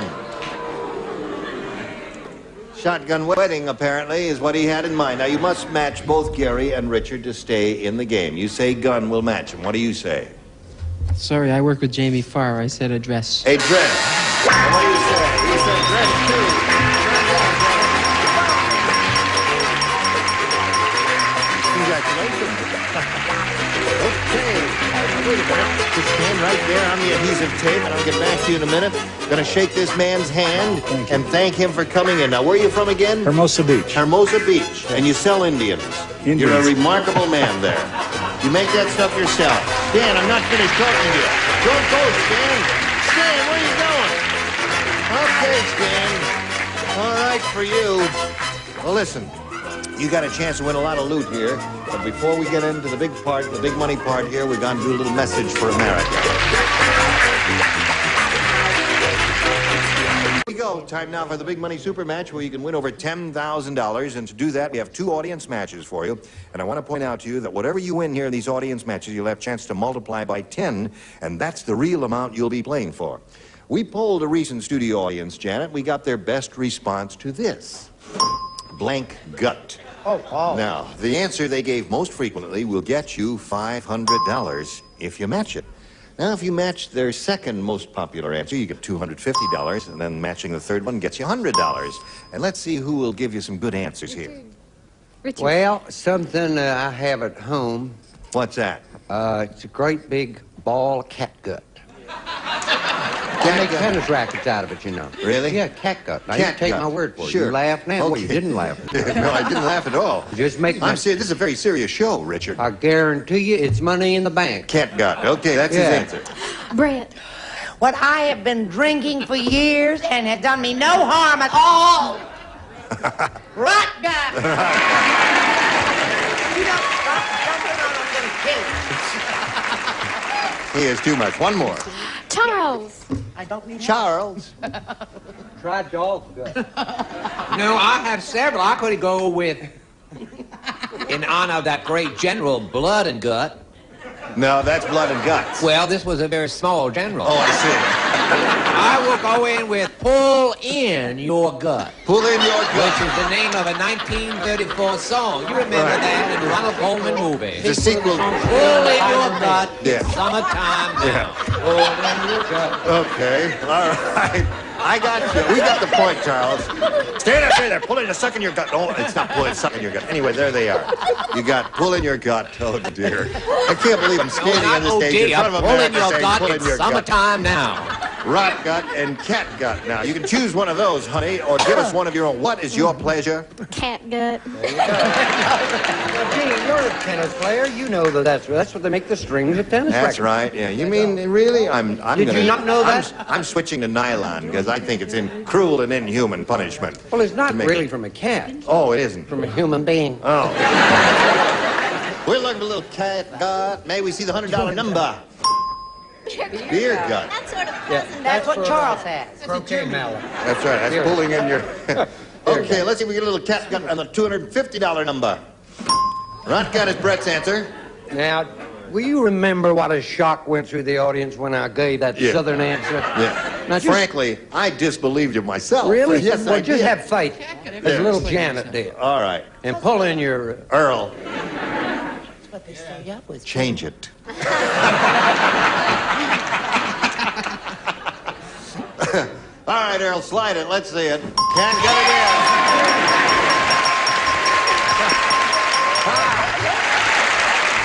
Shotgun wedding, apparently, is what he had in mind. Now, you must match both Gary and Richard to stay in the game. You say gun, we'll match him. What do you say? Sorry, I work with Jamie Farr. I said a dress. A dress. And what do you say? He said dress, too. Congratulations. Okay. Wait a minute. Just stand right there on the adhesive tape, and I'll get back to you in a minute. Going to shake this man's hand and thank him for coming in. Now, where are you from again? Hermosa Beach. Hermosa Beach. And you sell Indians. You're a remarkable man there. You make that stuff yourself. Stan, I'm not finished talking to you. Don't go, Stan. Stan, where are you going? Okay, Stan. All right for you. Well, listen. You got a chance to win a lot of loot here. But before we get into the big part, the big money part here, we're going to do a little message for America. Here we go. Time now for the big money super match where you can win over $10,000. And to do that, we have 2 audience matches for you. And I want to point out to you that whatever you win here in these audience matches, you'll have a chance to multiply by 10. And that's the real amount you'll be playing for. We polled a recent studio audience, Janet. We got their best response to this. Blank gut. Oh. Now, the answer they gave most frequently will get you $500 if you match it. Now, if you match their second most popular answer, you get $250, and then matching the third one gets you $100. And let's see who will give you some good answers here. Richard. Well, something I have at home. What's that? It's a great big ball of cat gut. They make tennis rackets out of it, you know. Really? Yeah, cat gut. Now, Cat you take gut. my word for it. Sure. You laugh now? Okay. Well, you didn't laugh. No, I didn't laugh at all. Just make I'm serious. This is a very serious show, Richard. I guarantee you it's money in the bank. Cat gut. Okay, that's his answer. Brett. What I have been drinking for years and has done me no harm at all. Rot gut. You don't stop jumping on, I'm going to kill you. He is too much. One more. Charles. I don't need Charles. Try dog's gut. No, I have several. I could go with, in honor of that great general, Blood and Gut. No, that's blood and guts. Well, this was a very small general. Oh, I see. I will go in with Pull In Your Gut. Pull In Your Gut. Which is the name of a 1934 song. You remember that in the Ronald Coleman movie. The sequel. Pull In Your Gut. Yeah. Summertime now. Yeah. Pull In Your Gut. Okay. All right. I got you. We got the point, Charles. Stand up there. Pull in a suck in your gut. No, it's not pulling, suck in your gut. Anyway, there they are. You got pull in your gut. Oh, dear. I can't believe I'm standing on this stage in front of America saying pull in your gut. Summertime now. Rot gut and cat gut. Now, you can choose one of those, honey, or give us one of your own. What is your pleasure? Cat gut. Gee, you're a tennis player. You know that's what they make the strings of tennis That's rackets. right. Yeah. You mean really? I'm Did gonna, you not know that? I'm switching to nylon because I think it's cruel and inhuman punishment. Well, it's not to make really it- from a cat. Oh, it isn't. From a human being. Oh. We're looking for a little cat gut. May we see the $100 number? Beer gut. That's sort of Yeah, That's what for, Charles has. Croquet mallet. That's right. That's Beer. pulling in your... Okay, let's see if we get a little cat gut on the $250 number. Rot gut is Brett's answer. Now, will you remember what a shock went through the audience when I gave that Yeah. southern answer? Yeah. Now, just- Frankly, I disbelieved you myself. Really? Yes, well, I just did. have faith, as little Janet did. All right. And pull in your... Earl, That's what they stayed up with. change it. All right, Earl, slide it. Let's see it. Can't get it in.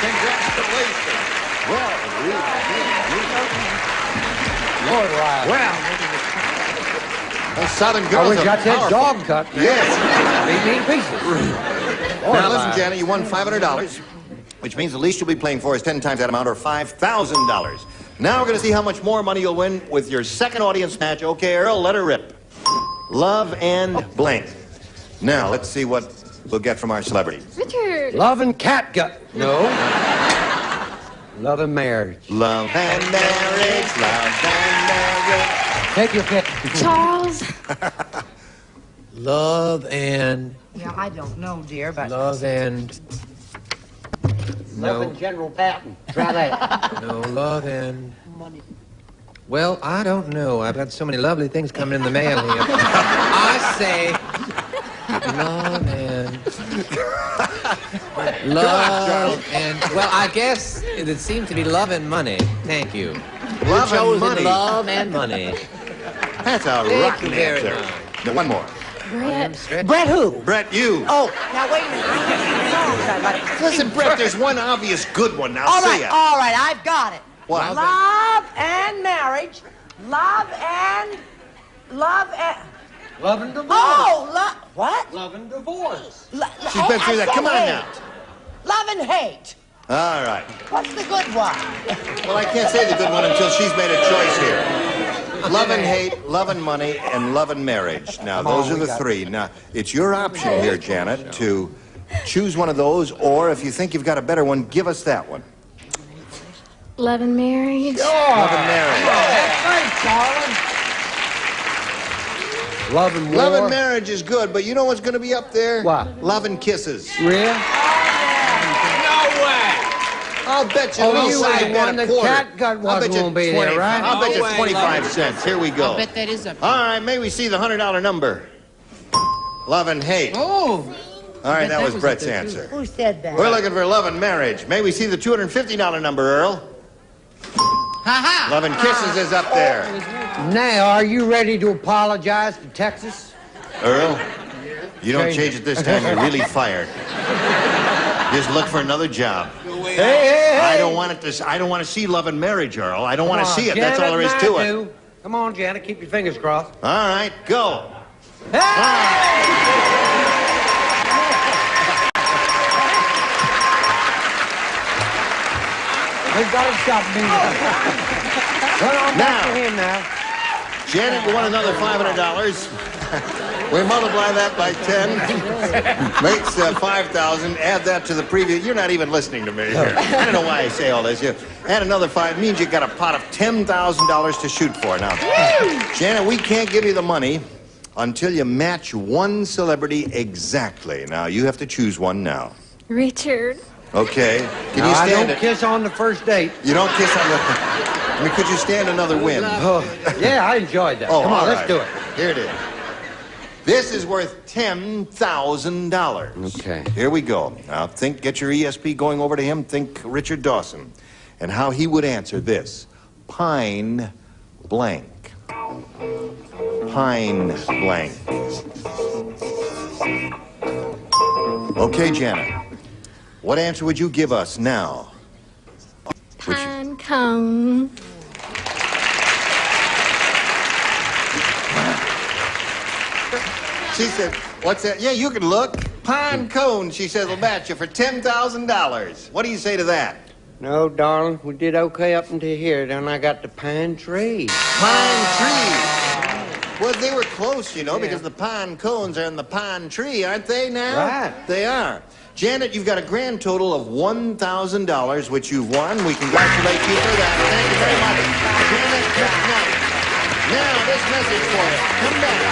Congratulations. Well, Lord, Riley. well. Those Southern I girls wish are I said powerful. dog cut. Yes. Beat me in pieces. Now, listen, Janet, you won $500, which means the least you'll be playing for is 10 times that amount, or $5,000. Now we're going to see how much more money you'll win with your second audience match. Okay, Earl, let her rip. Love and blank. Now, let's see what we'll get from our celebrity. Richard. Love and cat gut. No. Love and marriage. Love and marriage, love and marriage. Take your pick. Charles. Love and... Yeah, I don't know, dear, but... Love and... Love and General Patton. Try that. No, love and... Well, I don't know. I've got so many lovely things coming in the mail here. I say... Love and... Love and... Well, I guess it seems to be love and money. Thank you. Love You chose and money. Love and money. That's a Thank rotten you very answer. much. Now, one more. Brett. Brett who? Brett, you. Oh, now wait a minute. Listen, Brett, there's one obvious good one. Now, All say right, it. all right, I've got it. What? Love and marriage. Love and... Love and divorce. Oh, what? Love and divorce. She's been through that. Come on now. Love and hate. All right. What's the good one? Well, I can't say the good one until she's made a choice here. Love and hate, love and money, and love and marriage. Now, those are the three. Now, it's your option here, Janet, to choose one of those, or if you think you've got a better one, give us that one. Love and marriage. Love and marriage. That's right, darling. Love and war. Love and marriage is good, but you know what's going to be up there? What? Love and kisses. Real? I'll bet you. Oh, I'll you say ain't bet one. a The quarter. cat gut I'll one bet you won't be 20 there, right? I'll bet you No way, 25 love. cents. Here we go. I'll bet that is up. All right, may we see the $100 number? Love and hate. Oh. All right, bet that that was was Brett's up there, answer. Who said that? We're looking for love and marriage. May we see the $250 number, Earl? Ha-ha. Love and kisses is up there. Now, are you ready to apologize to Texas? Earl, you don't change it this time, you're really fired. Just look for another job. Hey. I don't want to see love and marriage, Earl. I don't want to see it. That's all there is to it. Come on, Janet, keep your fingers crossed. All right, go. We've got to stop me. Turn on back to him now. Janet, you won another $500. We multiply that by 10. Makes 5,000. Add that to the previous. You're not even listening to me here. I don't know why I say all this. You add another 5 means you got a pot of $10,000 to shoot for. Now, Janet, we can't give you the money until you match one celebrity exactly. Now, you have to choose one now. Richard. Okay. Can Now, you I stand don't it? kiss on the first date. You don't kiss on the... I mean, could you stand another win? Oh, yeah, I enjoyed that. Oh, Come on, all let's right. do it. Here it is. This is worth $10,000. Okay. Here we go. Now, get your ESP going over to him. Think Richard Dawson and how he would answer this. Pine blank. pine blank. Okay, Janet. What answer would you give us now? Pine cone. She said, what's that? Yeah, you can look. Pine cone, she says, will match you for $10,000. What do you say to that? No, darling, we did okay up until here. Then I got the pine tree. Pine tree. Well, they were close, you know, because the pine cones are in the pine tree, aren't they now? Right. They are. Janet, you've got a grand total of $1,000, which you've won. We congratulate you for that. Thank you very much. Janet, good night. Now, this message for you. Come back.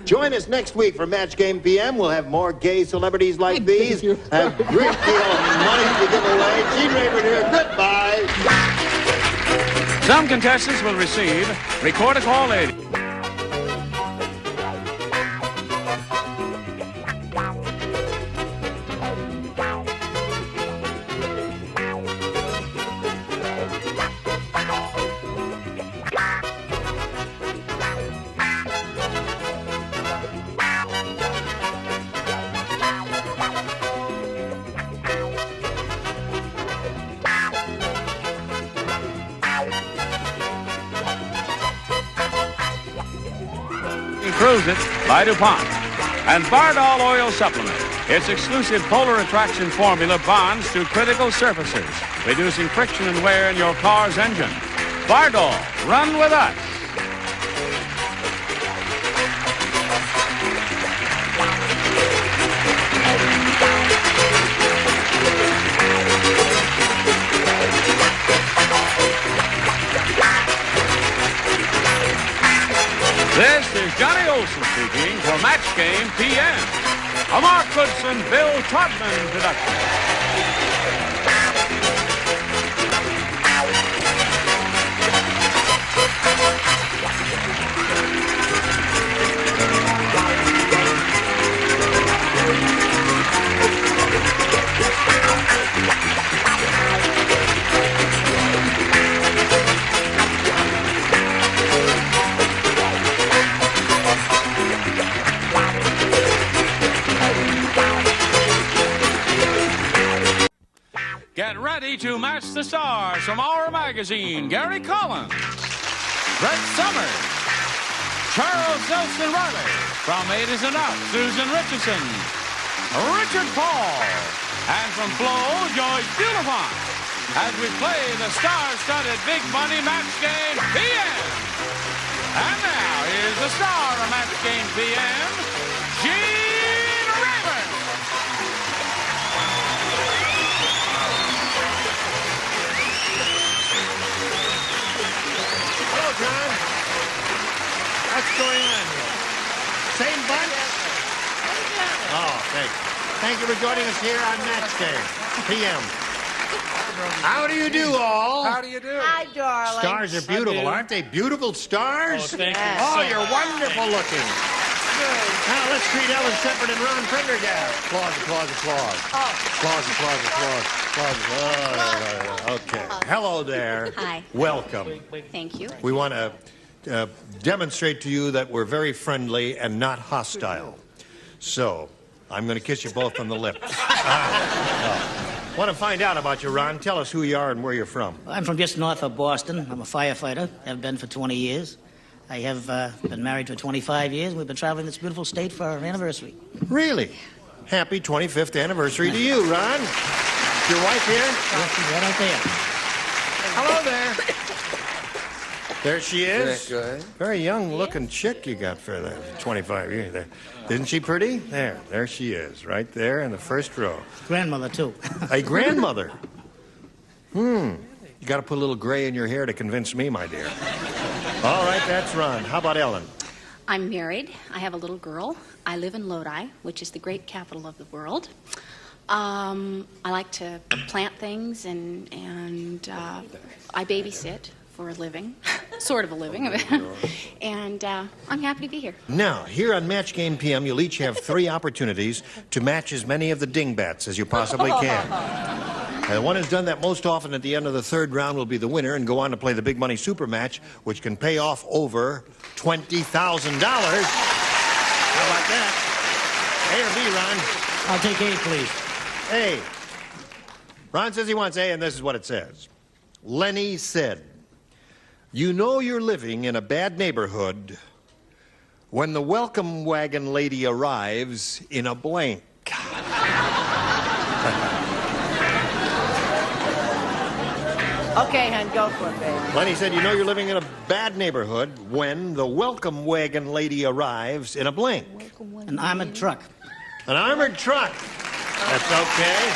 Join us next week for Match Game PM. We'll have more gay celebrities like these. A great deal of money to give away. Gene Rayburn here. Goodbye. Some contestants will receive Record a Call Lady. Cruise It by DuPont. And Bardol Oil Supplement. Its exclusive polar attraction formula bonds to critical surfaces, reducing friction and wear in your car's engine. Bardol, run with us. This is Johnny Olson speaking for Match Game PM, a Mark Goodson, Bill Trotman production. Get ready to match the stars from our magazine. Gary Collins, Brett Summers, Charles Nelson Riley, from Ladies and Out, Susan Richardson, Richard Paul, and from Flo, Joyce Bulifant, as we play the star-studded Big Money Match Game PM. And now, here's the star of Match Game PM, Gene Rayburn. Hello, John. What's going on here? Same bunch? Oh, thanks. Thank you for joining us here on Match Game PM. How do you do, all? How do you do? Hi, darling. Stars are beautiful, aren't they? Beautiful stars? Oh, thank you. Oh, you're wonderful looking. Now, let's treat Ellen Shepard and Ron Prendergast. Applause, applause, applause. Applause, applause, applause. Oh, okay. Hello there. Hi. Welcome. Thank you. We want to demonstrate to you that we're very friendly and not hostile. So, I'm going to kiss you both on the lips. Want to find out about you, Ron. Tell us who you are and where you're from. I'm from just north of Boston. I'm a firefighter. Have been for 20 years. I have been married for 25 years. We've been traveling this beautiful state for our anniversary. Really? Happy 25th anniversary to you, Ron. Is your wife here? Yes, she's right out there. Hello there. There she is. Good. Very young-looking chick you got for that 25 years there. Isn't she pretty? There she is, right there in the first row. Grandmother, too. A grandmother? You got to put a little gray in your hair to convince me, my dear. All right, that's Ron. How about Ellen? I'm married. I have a little girl. I live in Lodi, which is the great capital of the world. I like to plant things, and I babysit for a living, sort of a living, and I'm happy to be here. Now, here on Match Game PM, you'll each have 3 opportunities to match as many of the dingbats as you possibly can. And the one who's done that most often at the end of the third round will be the winner and go on to play the big money super match, which can pay off over $20,000. How about that? A or B, Ron? I'll take A, please. A. Ron says he wants A, and this is what it says. Lenny said, "You know you're living in a bad neighborhood when the welcome wagon lady arrives in a blank." Okay, hon, go for it, baby. Lenny said, "You know you're living in a bad neighborhood when the welcome wagon lady arrives in a blank." An armored truck. An armored truck. That's okay.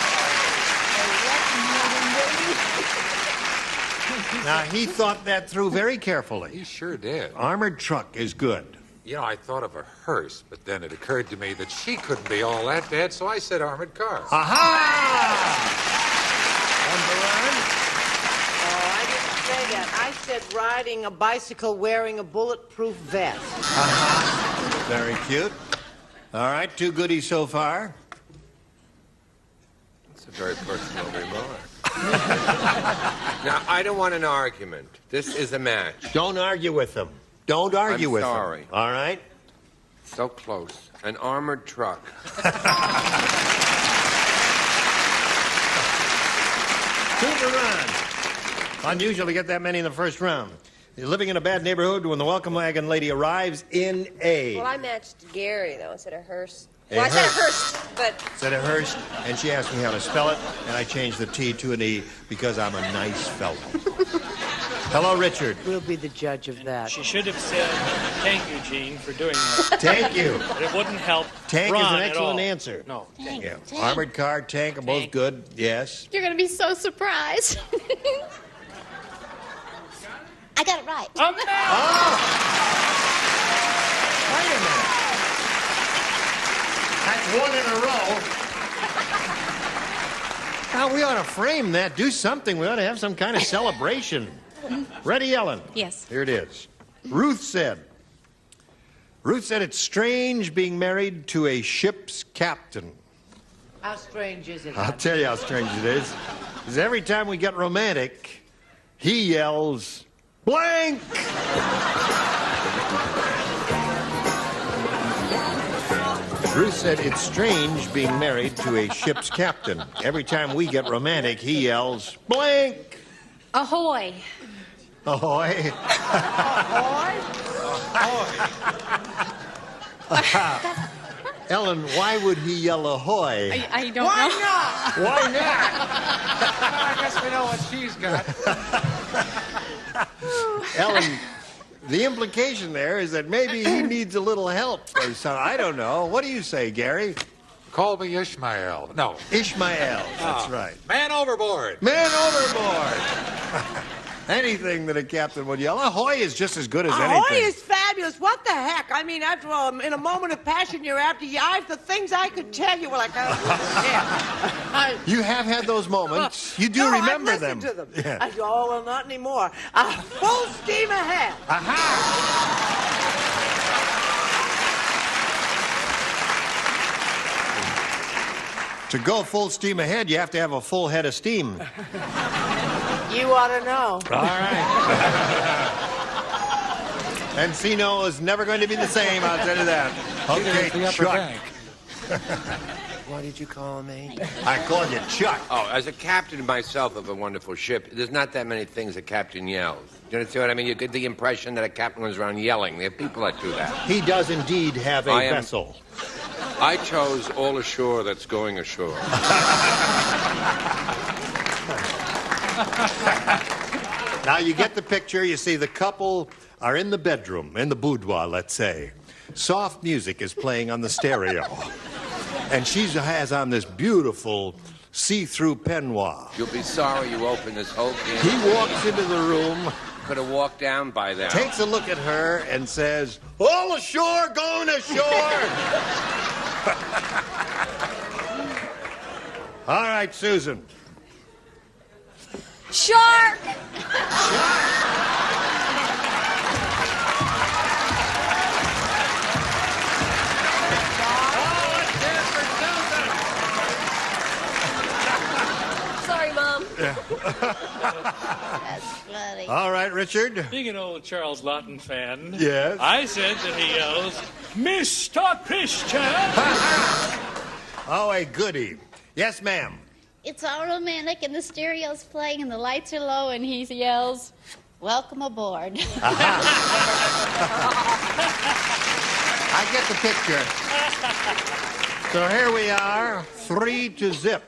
Now, he thought that through very carefully. He sure did. Armored truck is good. You know, I thought of a hearse, but then it occurred to me that she couldn't be all that bad, so I said armored car. Aha! Oh, I didn't say that. I said riding a bicycle wearing a bulletproof vest. Very cute. All right, 2 goodies so far. It's a very personal remark. Now, I don't want an argument. This is a match. Don't argue with them. Don't argue with sorry. them. All right? So close. An armored truck. Super Ron. Unusual to get that many in the first round. You're living in a bad neighborhood when the welcome wagon lady arrives in a... Well, I matched Gary, though, instead of Hearst. A Well, I said hearse. Hearst, but Said it Hearst, and she asked me how to spell it, and I changed the T to an E because I'm a nice fellow. Hello, Richard. We'll be the judge of that. She should have said, "Thank you, Gene, for doing that." Thank you. But it wouldn't help Tank Ron is an at excellent all. answer. No. Yeah. Armored car, tank are both good. Yes. You're going to be so surprised. I got it right. Wait a minute. That's one in a row. Now, we ought to frame that. Do something. We ought to have some kind of celebration. Ready, Ellen? Yes. Here it is. Ruth said it's strange being married to a ship's captain. How strange is it? I'll tell you how strange it is. Because every time we get romantic, he yells, "Blank!" Ruth said it's strange being married to a ship's captain. Every time we get romantic, he yells, "Blank!" Ahoy. Ahoy. Ellen, why would he yell ahoy? I don't know. Why not? I guess we know what she's got. Ellen, the implication there is that maybe he needs a little help or something. I don't know. What do you say, Gary? Call me Ishmael. No. Ishmael. That's right. Man overboard. Man overboard. Anything that a captain would yell. Ahoy is just as good as anything. Ahoy is fabulous. What the heck? I mean, after all, in a moment of passion, you're after you. The things I could tell you were like, yeah. You have had those moments. You do No, remember I've them. listened to them. Yeah. Oh, well, not anymore. Full steam ahead. To go full steam ahead, you have to have a full head of steam. You ought to know. All right. Encino is never going to be the same, I'll tell you that. Okay, Chuck. What did you call me? I called you Chuck. Oh, as a captain myself of a wonderful ship, there's not that many things a captain yells. Do you understand what I mean? You get the impression that a captain goes around yelling. There are people that do that. He does indeed have a vessel. I chose all ashore that's going ashore. Now you get the picture. You see the couple are in the bedroom, in the boudoir, let's say. Soft music is playing on the stereo. And she has on this beautiful see-through peignoir. You'll be sorry you opened this whole thing. He walks into the room. Could have walked down by now. Takes a look at her and says, "All ashore, going ashore." All right, Susan. Shark! Sorry, Mom. That's funny. All right, Richard. Being an old Charles Lawton fan, Yes? I said that he yells, Mr. Christian! Oh, a goodie. Yes, ma'am. It's all romantic, and the stereo's playing, and the lights are low, and he yells, "Welcome aboard." I get the picture. So here we are, 3-0.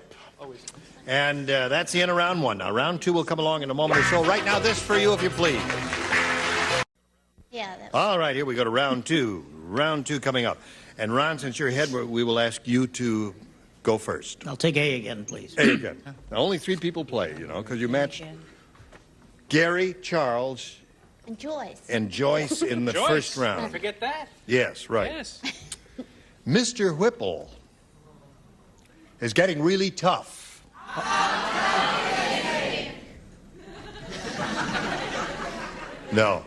And that's the end of round one. Now, round two will come along in a moment or so. Right now, this for you, if you please. Yeah. All right, here we go to round two. Round two coming up. And Ron, since you're ahead, we will ask you to go first. I'll take A again, please. A again. Now, only 3 people play, you know, because you matched Gary, Charles, And Joyce. and Joyce in the Joyce. first round. Don't forget that. Yes, right. Yes. Mr. Whipple is getting really tough. No.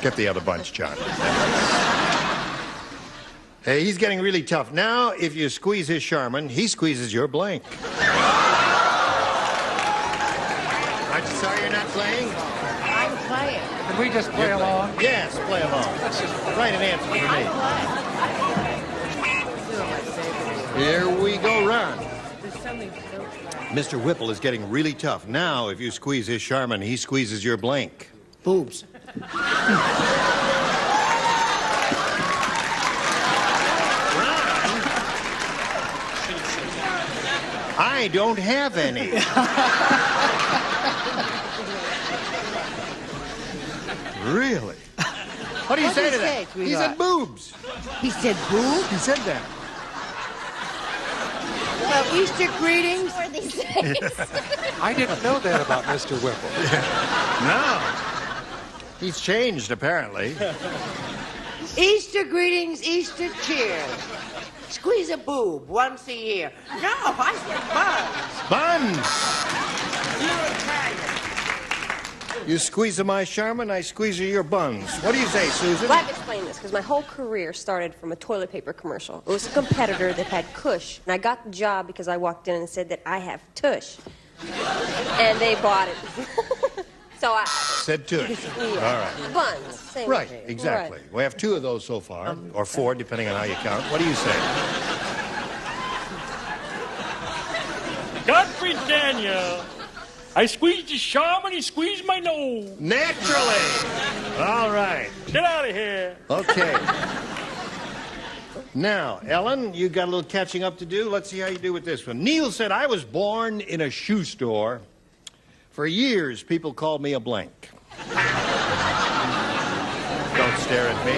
Get the other bunch, John. Hey, he's getting really tough. Now, if you squeeze his Charmin, he squeezes your blank. Aren't you sorry you're not playing? I'm playing. Can we just play along? Yes, play along. Write an answer for me. Here we go, Ron. Mr. Whipple is getting really tough. Now, if you squeeze his Charmin, he squeezes your blank. Boobs. I don't have any. Really? What do you say to that? He said boobs. He said boobs? He said that. Well, Easter greetings. I didn't know that about Mr. Whipple. No. He's changed, apparently. Easter greetings, Easter cheer. Squeeze a boob once a year. No, I said buns. Buns. You're Italian. You squeeze my Charmin, I squeeze your buns. What do you say, Susan? Well, I have to explain this, because my whole career started from a toilet paper commercial. It was a competitor that had Kush, and I got the job because I walked in and said that I have Tush. And they bought it. So I... Said tush. Yeah. All right. Buns. Same Right, thing. exactly. Right. We have 2 of those so far, or 4, depending on how you count. What do you say? Godfrey Daniel. I squeezed his Charmin, he squeezed my nose. Naturally. All right. Get out of here. Okay. Now, Ellen, you got a little catching up to do. Let's see how you do with this one. Neil said, I was born in a shoe store. For years, people called me a blank. Don't stare at me.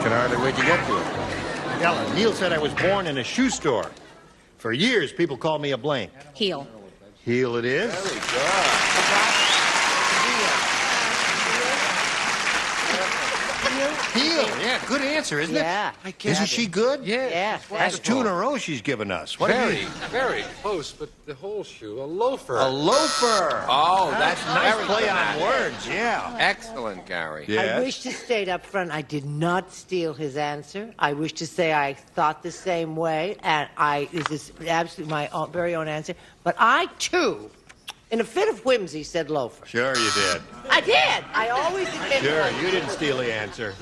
Can hardly wait to get to it. Ellen, Neil said I was born in a shoe store. For years, people called me a blank. Heel. Heel it is. Very good. Heel, yeah, good answer, isn't it? Yeah. Isn't she good? Yes. That's 2 in a row she's given us. What have you? Very close, but the whole shoe, a loafer. A loafer. Oh, that's Nice very play on dramatic. words, yeah. Excellent, Gary. I wish to state up front I did not steal his answer. I wish to say I thought the same way, and this is absolutely my very own answer. But I, too, in a fit of whimsy, said loafer. Sure you did. I did. I always admit Sure, when- you didn't steal the answer.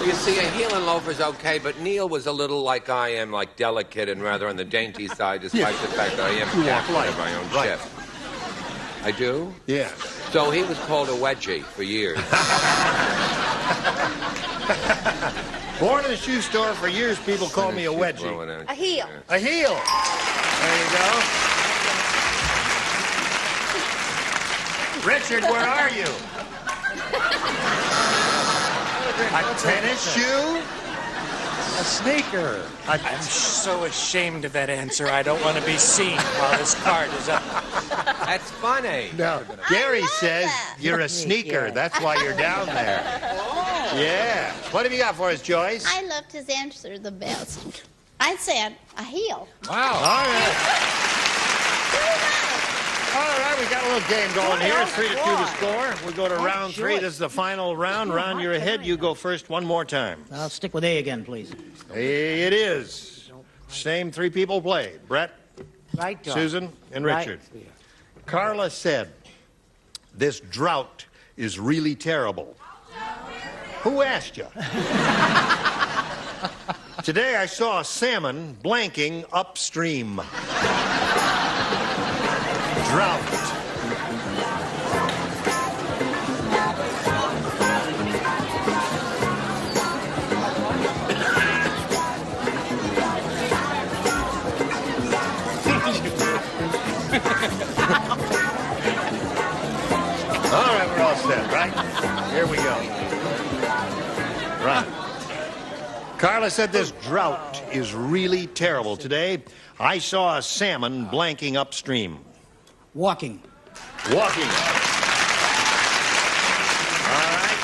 You see, a heel and loafer's okay, but Neil was a little like I am, like delicate and rather on the dainty side, despite the fact that I am You walk captain light. of my own Right. ship. I do? Yeah. So he was called a wedgie for years. Born in a shoe store, for years people called me a wedgie. A heel. A heel. There you go. Richard, where are you? A tennis shoe? A sneaker. I'm so ashamed of that answer. I don't want to be seen while this card is up. That's funny. No, Gary says you're a sneaker. That's why you're down there. Yeah. What have you got for us, Joyce? I loved his answer the best. I said a heel. Wow. All right. All right, we got a little game going here. 3-2 the score. We go to round 3. This is the final round. Ron, you're ahead. You go first one more time. I'll stick with A again, please. It is. Same 3 people play. Brett? Right, Doc. Susan and Richard. Right. Carla said, this drought is really terrible. Who asked you? Today I saw a salmon blanking upstream. Drought. All right, we're all set, right? Here we go. Right. Carla said this drought is really terrible. Today, I saw a salmon blanking upstream. Walking. Walking. All right.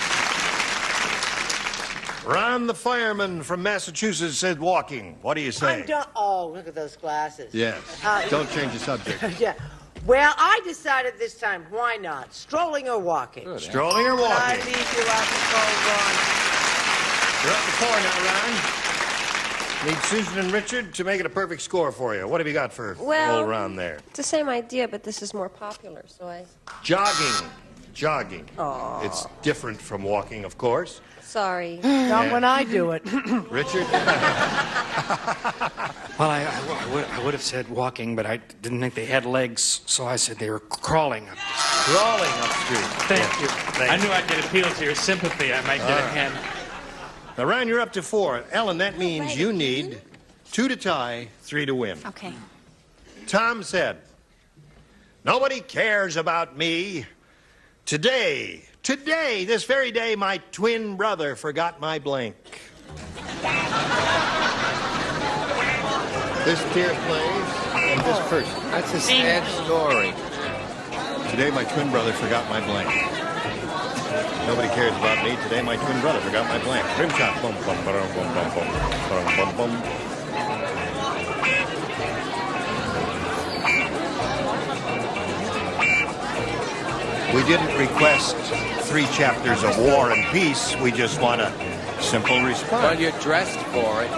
Ron the fireman from Massachusetts said walking. What do you say? Oh, look at those glasses. Yes. Don't change the subject. Yeah. Well, I decided this time, why not? Strolling or walking? Good, strolling or walking? I leave you out to Ron. You're up to 4 now, Ron. Need Susan and Richard to make it a perfect score for you. What have you got for old Ron there? It's the same idea, but this is more popular, so I... Jogging. Jogging. Aww. It's different from walking, of course. Sorry. Not when I do it. Richard? Well, I would have said walking, but I didn't think they had legs, so I said they were crawling up. Crawling upstream. Thank you. I knew I could appeal to your sympathy. I might get a hand. Now, Ryan, you're up to 4. Ellen, that means you need 2 to tie, 3 to win. Okay. Tom said, nobody cares about me. Today, this very day, my twin brother forgot my blank. This dear plays, and this person. That's a sad story. Today, my twin brother forgot my blank. Nobody cares about me. Today, my twin brother forgot my blank. Rim shot. Bum, bum, ba-dum, bum, bum, bum, ba-dum, bum, bum. We didn't request 3 chapters of War and Peace. We just want a simple response. Well, you're dressed for it.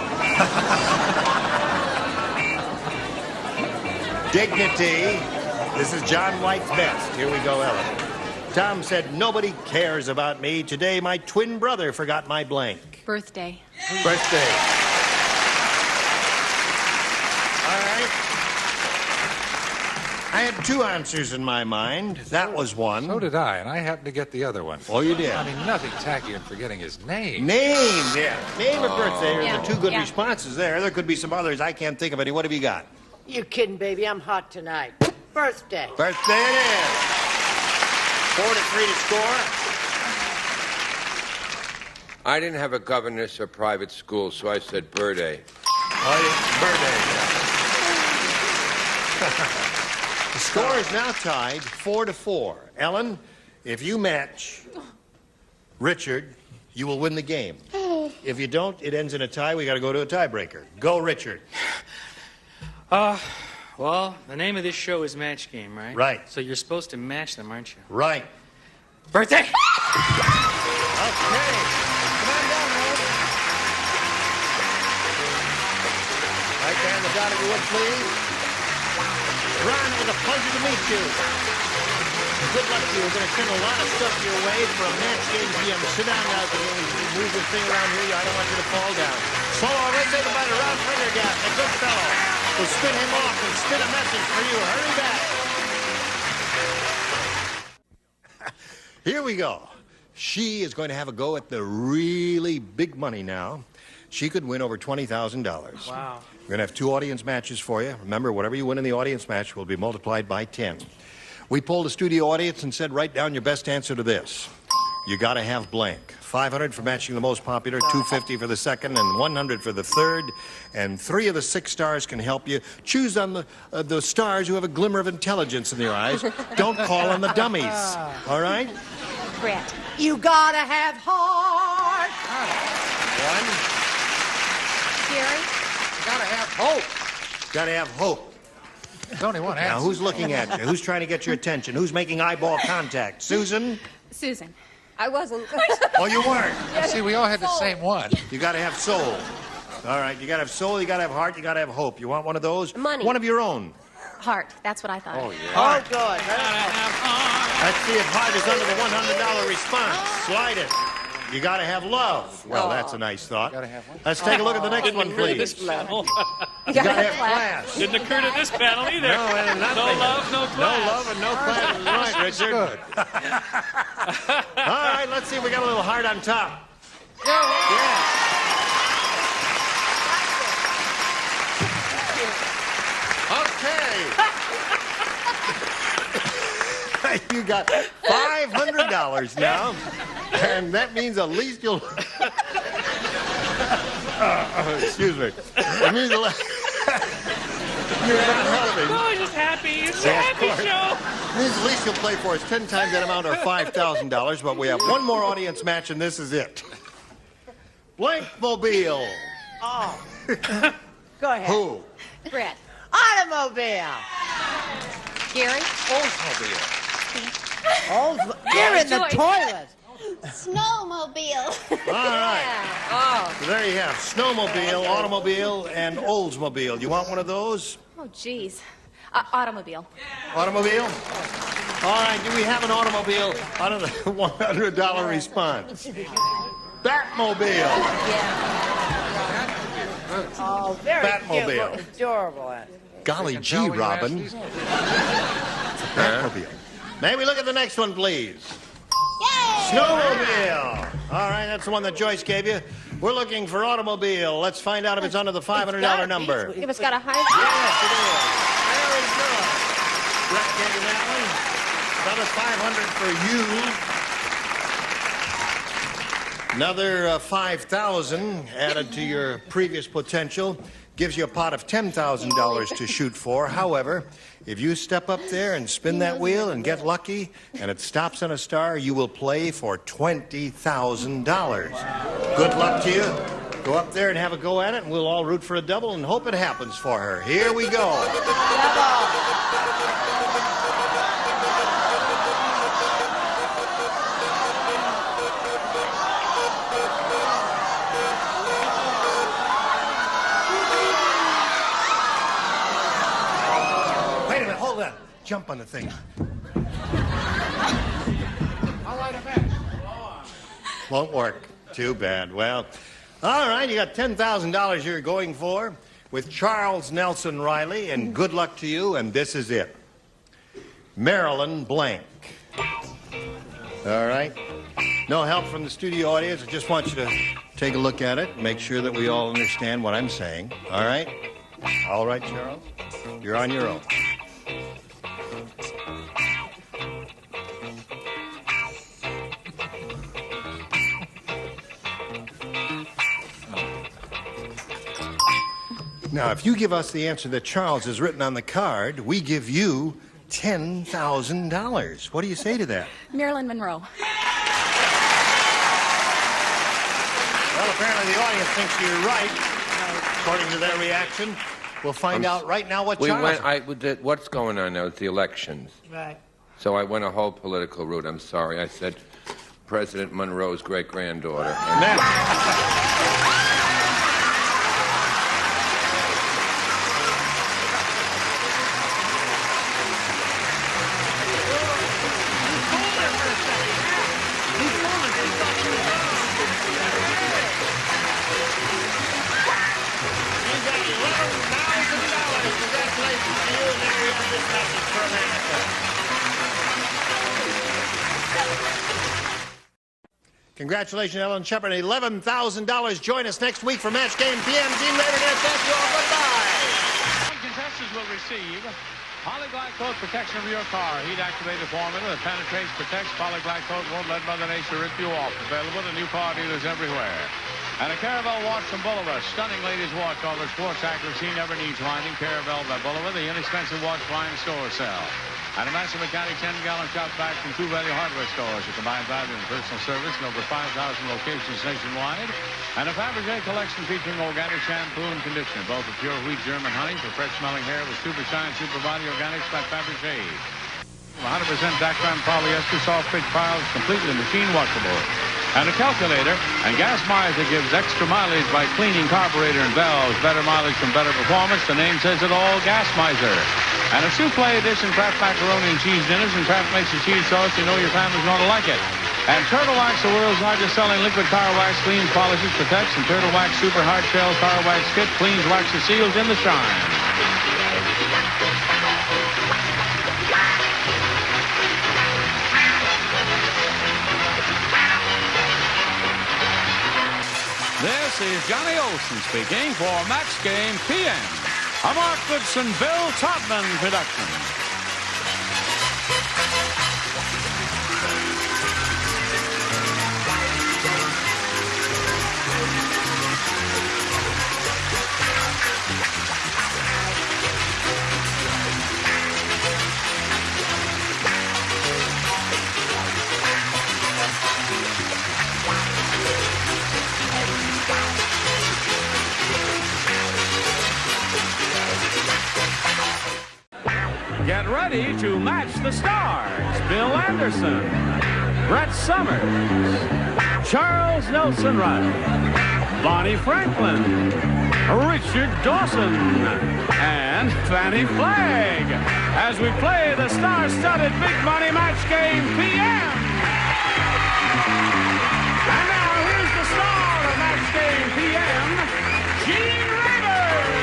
Dignity. This is John White's best. Here we go, Ellen. Tom said, nobody cares about me. Today, my twin brother forgot my blank. Birthday. Birthday. All right. I had 2 answers in my mind. That was one. So did I, and I happened to get the other one. Oh, you did? I mean, nothing tacky in forgetting his name. Name, yeah. Name and birthday are Yeah, the 2 good yeah. responses there. There could be some others. I can't think of any. What have you got? You kidding, baby? I'm hot tonight. Birthday. Birthday it is. 4 to 3 to score. I didn't have a governess or private school, so I said birthday. Birthday. The score is now tied 4 to 4. Ellen, if you match Richard, you will win the game. If you don't, it ends in a tie. We got to go to a tiebreaker. Go, Richard. Well, the name of this show is Match Game, right? Right. So you're supposed to match them, aren't you? Right. Birthday! Okay. Come on down, Ellen. Right there in the dot of the wood, please. Ron, it was a pleasure to meet you. Good luck to you. We're going to send a lot of stuff your way from Match Game GM. Sit down now, because we move this thing around here. I don't want you to fall down. So long. Let's say goodbye to Ron Prendergast, a good fellow. We'll spin him off and spin a message for you. Hurry back. Here we go. She is going to have a go at the really big money now. She could win over $20,000. Wow. We're going to have 2 audience matches for you. Remember, whatever you win in the audience match will be multiplied by 10. We polled the studio audience and said, write down your best answer to this. You got to have blank. 500 for matching the most popular, 250 for the second, and 100 for the third. And 3 of the 6 stars can help you. Choose on the stars who have a glimmer of intelligence in their eyes. Don't call on the dummies. All right? Brett. You gotta have heart. 1. Gary. You gotta have hope. Got to have hope. There's only one answer. Now, who's looking at you? Who's trying to get your attention? Who's making eyeball contact? Susan? Susan. I wasn't. Oh, you weren't. See, we all had the same one. You got to have soul. All right, you got to have soul, you got to have heart, you got to have hope. You want one of those? Money. One of your own. Heart. That's what I thought. Oh, yeah. Oh, good. Let's see if heart is under the $100 response. Slide it. You gotta have love. Well, that's a nice thought. Let's take a look at the next one, please. This panel. You gotta have class. Didn't occur to this panel either. No, and nothing. No love, no class. No love and no class is right, Richard. Good. All right, let's see if we got a little heart on top. Yeah. Okay. You got $500 now, and that means at least you'll... excuse me. It means you're not helping. Oh, I'm just happy. It's a happy show. It means at least you'll play for us 10 times that amount or $5,000, but we have one more audience match, and this is it. Blankmobile. Oh. Go ahead. Who? Brett. Automobile. Gary. Oldsmobile. You're in the Joyce. toilet. Snowmobile. All right. So there you have snowmobile, automobile, and Oldsmobile. You want one of those? Oh, geez. Automobile. Automobile? All right, do we have an automobile out of the $100 response? Batmobile. Oh, very Batmobile. cute. Adorable. Golly gee, Robin. It's a Batmobile. May we look at the next one, please? Snowmobile. All right, that's the one that Joyce gave you. We're looking for automobile. Let's find out if it's under the $500 number. If it's got a high... Yes, it is. Brett gave you that one. Another $500 for you. Another 5,000 added to your previous potential gives you a pot of $10,000 to shoot for. However, if you step up there and spin that wheel and get lucky and it stops on a star, you will play for $20,000. Good luck to you. Go up there and have a go at it, and we'll all root for a double and hope it happens for her. Here we go. Jump on the thing. I'll light a match. Won't work. Too bad. Well, all right, you got $10,000 you're going for with Charles Nelson Riley, and good luck to you, and this is it. Marilyn Blank. All right? No help from the studio audience. I just want you to take a look at it, make sure that we all understand what I'm saying. All right? All right, Charles? You're on your own. Now, if you give us the answer that Charles has written on the card, we give you $10,000. What do you say to that? Marilyn Monroe. Well, apparently the audience thinks you're right, according to their reaction. We'll find out right now what Charles... What's going on now is the elections. Right. So I went a whole political route. I'm sorry. I said President Monroe's great-granddaughter. Congratulations, Ellen Shepard. $11,000. Join us next week for Match Game PM. Gene Rayburn, thank you all. Goodbye. Contestants will receive Polyglac Coat protection of your car. Heat-activated formula that penetrates, protects. Polyglac Coat won't let Mother Nature rip you off. Available at new car dealers everywhere. And a Caravel watch from Bulova. Stunning ladies' watch. All their sports accuracy never needs winding. Caravel by Bulova, the inexpensive watch buying store sell. And a Master Mechanic 10-gallon shop vac from True Value Hardware stores. A combined value and personal service in over 5,000 locations nationwide. And a Fabergé collection featuring organic shampoo and conditioner. Both with pure wheat German honey for fresh-smelling hair with Super Shine Super Body Organics by Fabergé. 100% Dacron polyester soft pitch piles completely machine washable. And a calculator and gas mileage gives extra mileage by cleaning carburetor and valves. Better mileage from better performance. The name says it all, Gas Miser. And a souffle edition Kraft macaroni and cheese dinners, and Kraft makes a cheese sauce you know your family's going to like it. And Turtle Wax, the world's largest selling liquid car wax, cleans, polishes, protects, and Turtle Wax Super Hard Shell Car Wax Kit cleans, waxes, seals in the shine. This is Johnny Olson speaking for Match Game PM, a Mark Goodson, Bill Todman production. Get ready to match the stars. Bill Anderson, Brett Summers, Charles Nelson Riley, Bonnie Franklin, Richard Dawson, and Fannie Flagg as we play the star-studded Big Money Match Game PM. And now here's the star of Match Game PM, Gene Rivers.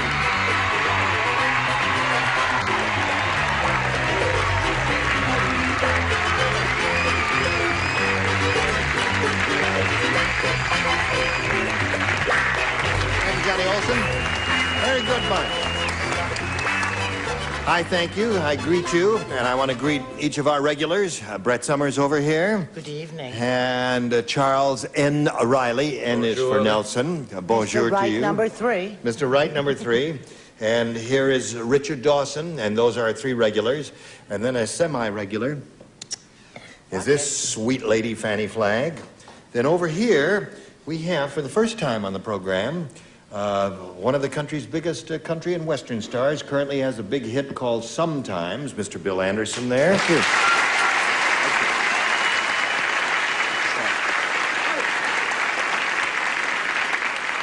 Thank you, Johnny Olson. Very good bunch. I thank you. I greet you. And I want to greet each of our regulars. Brett Summers over here. Good evening. And Charles N. Riley. N is for Nelson. Bonjour Mr. Wright, to you. number 3. Mr. Wright, number 3. And here is Richard Dawson. And those are our 3 regulars. And then a semi-regular is this sweet lady, Fannie Flagg. Then over here, we have, for the first time on the program, one of the country's biggest country and western stars. Currently has a big hit called Sometimes. Mr. Bill Anderson there. Thank you.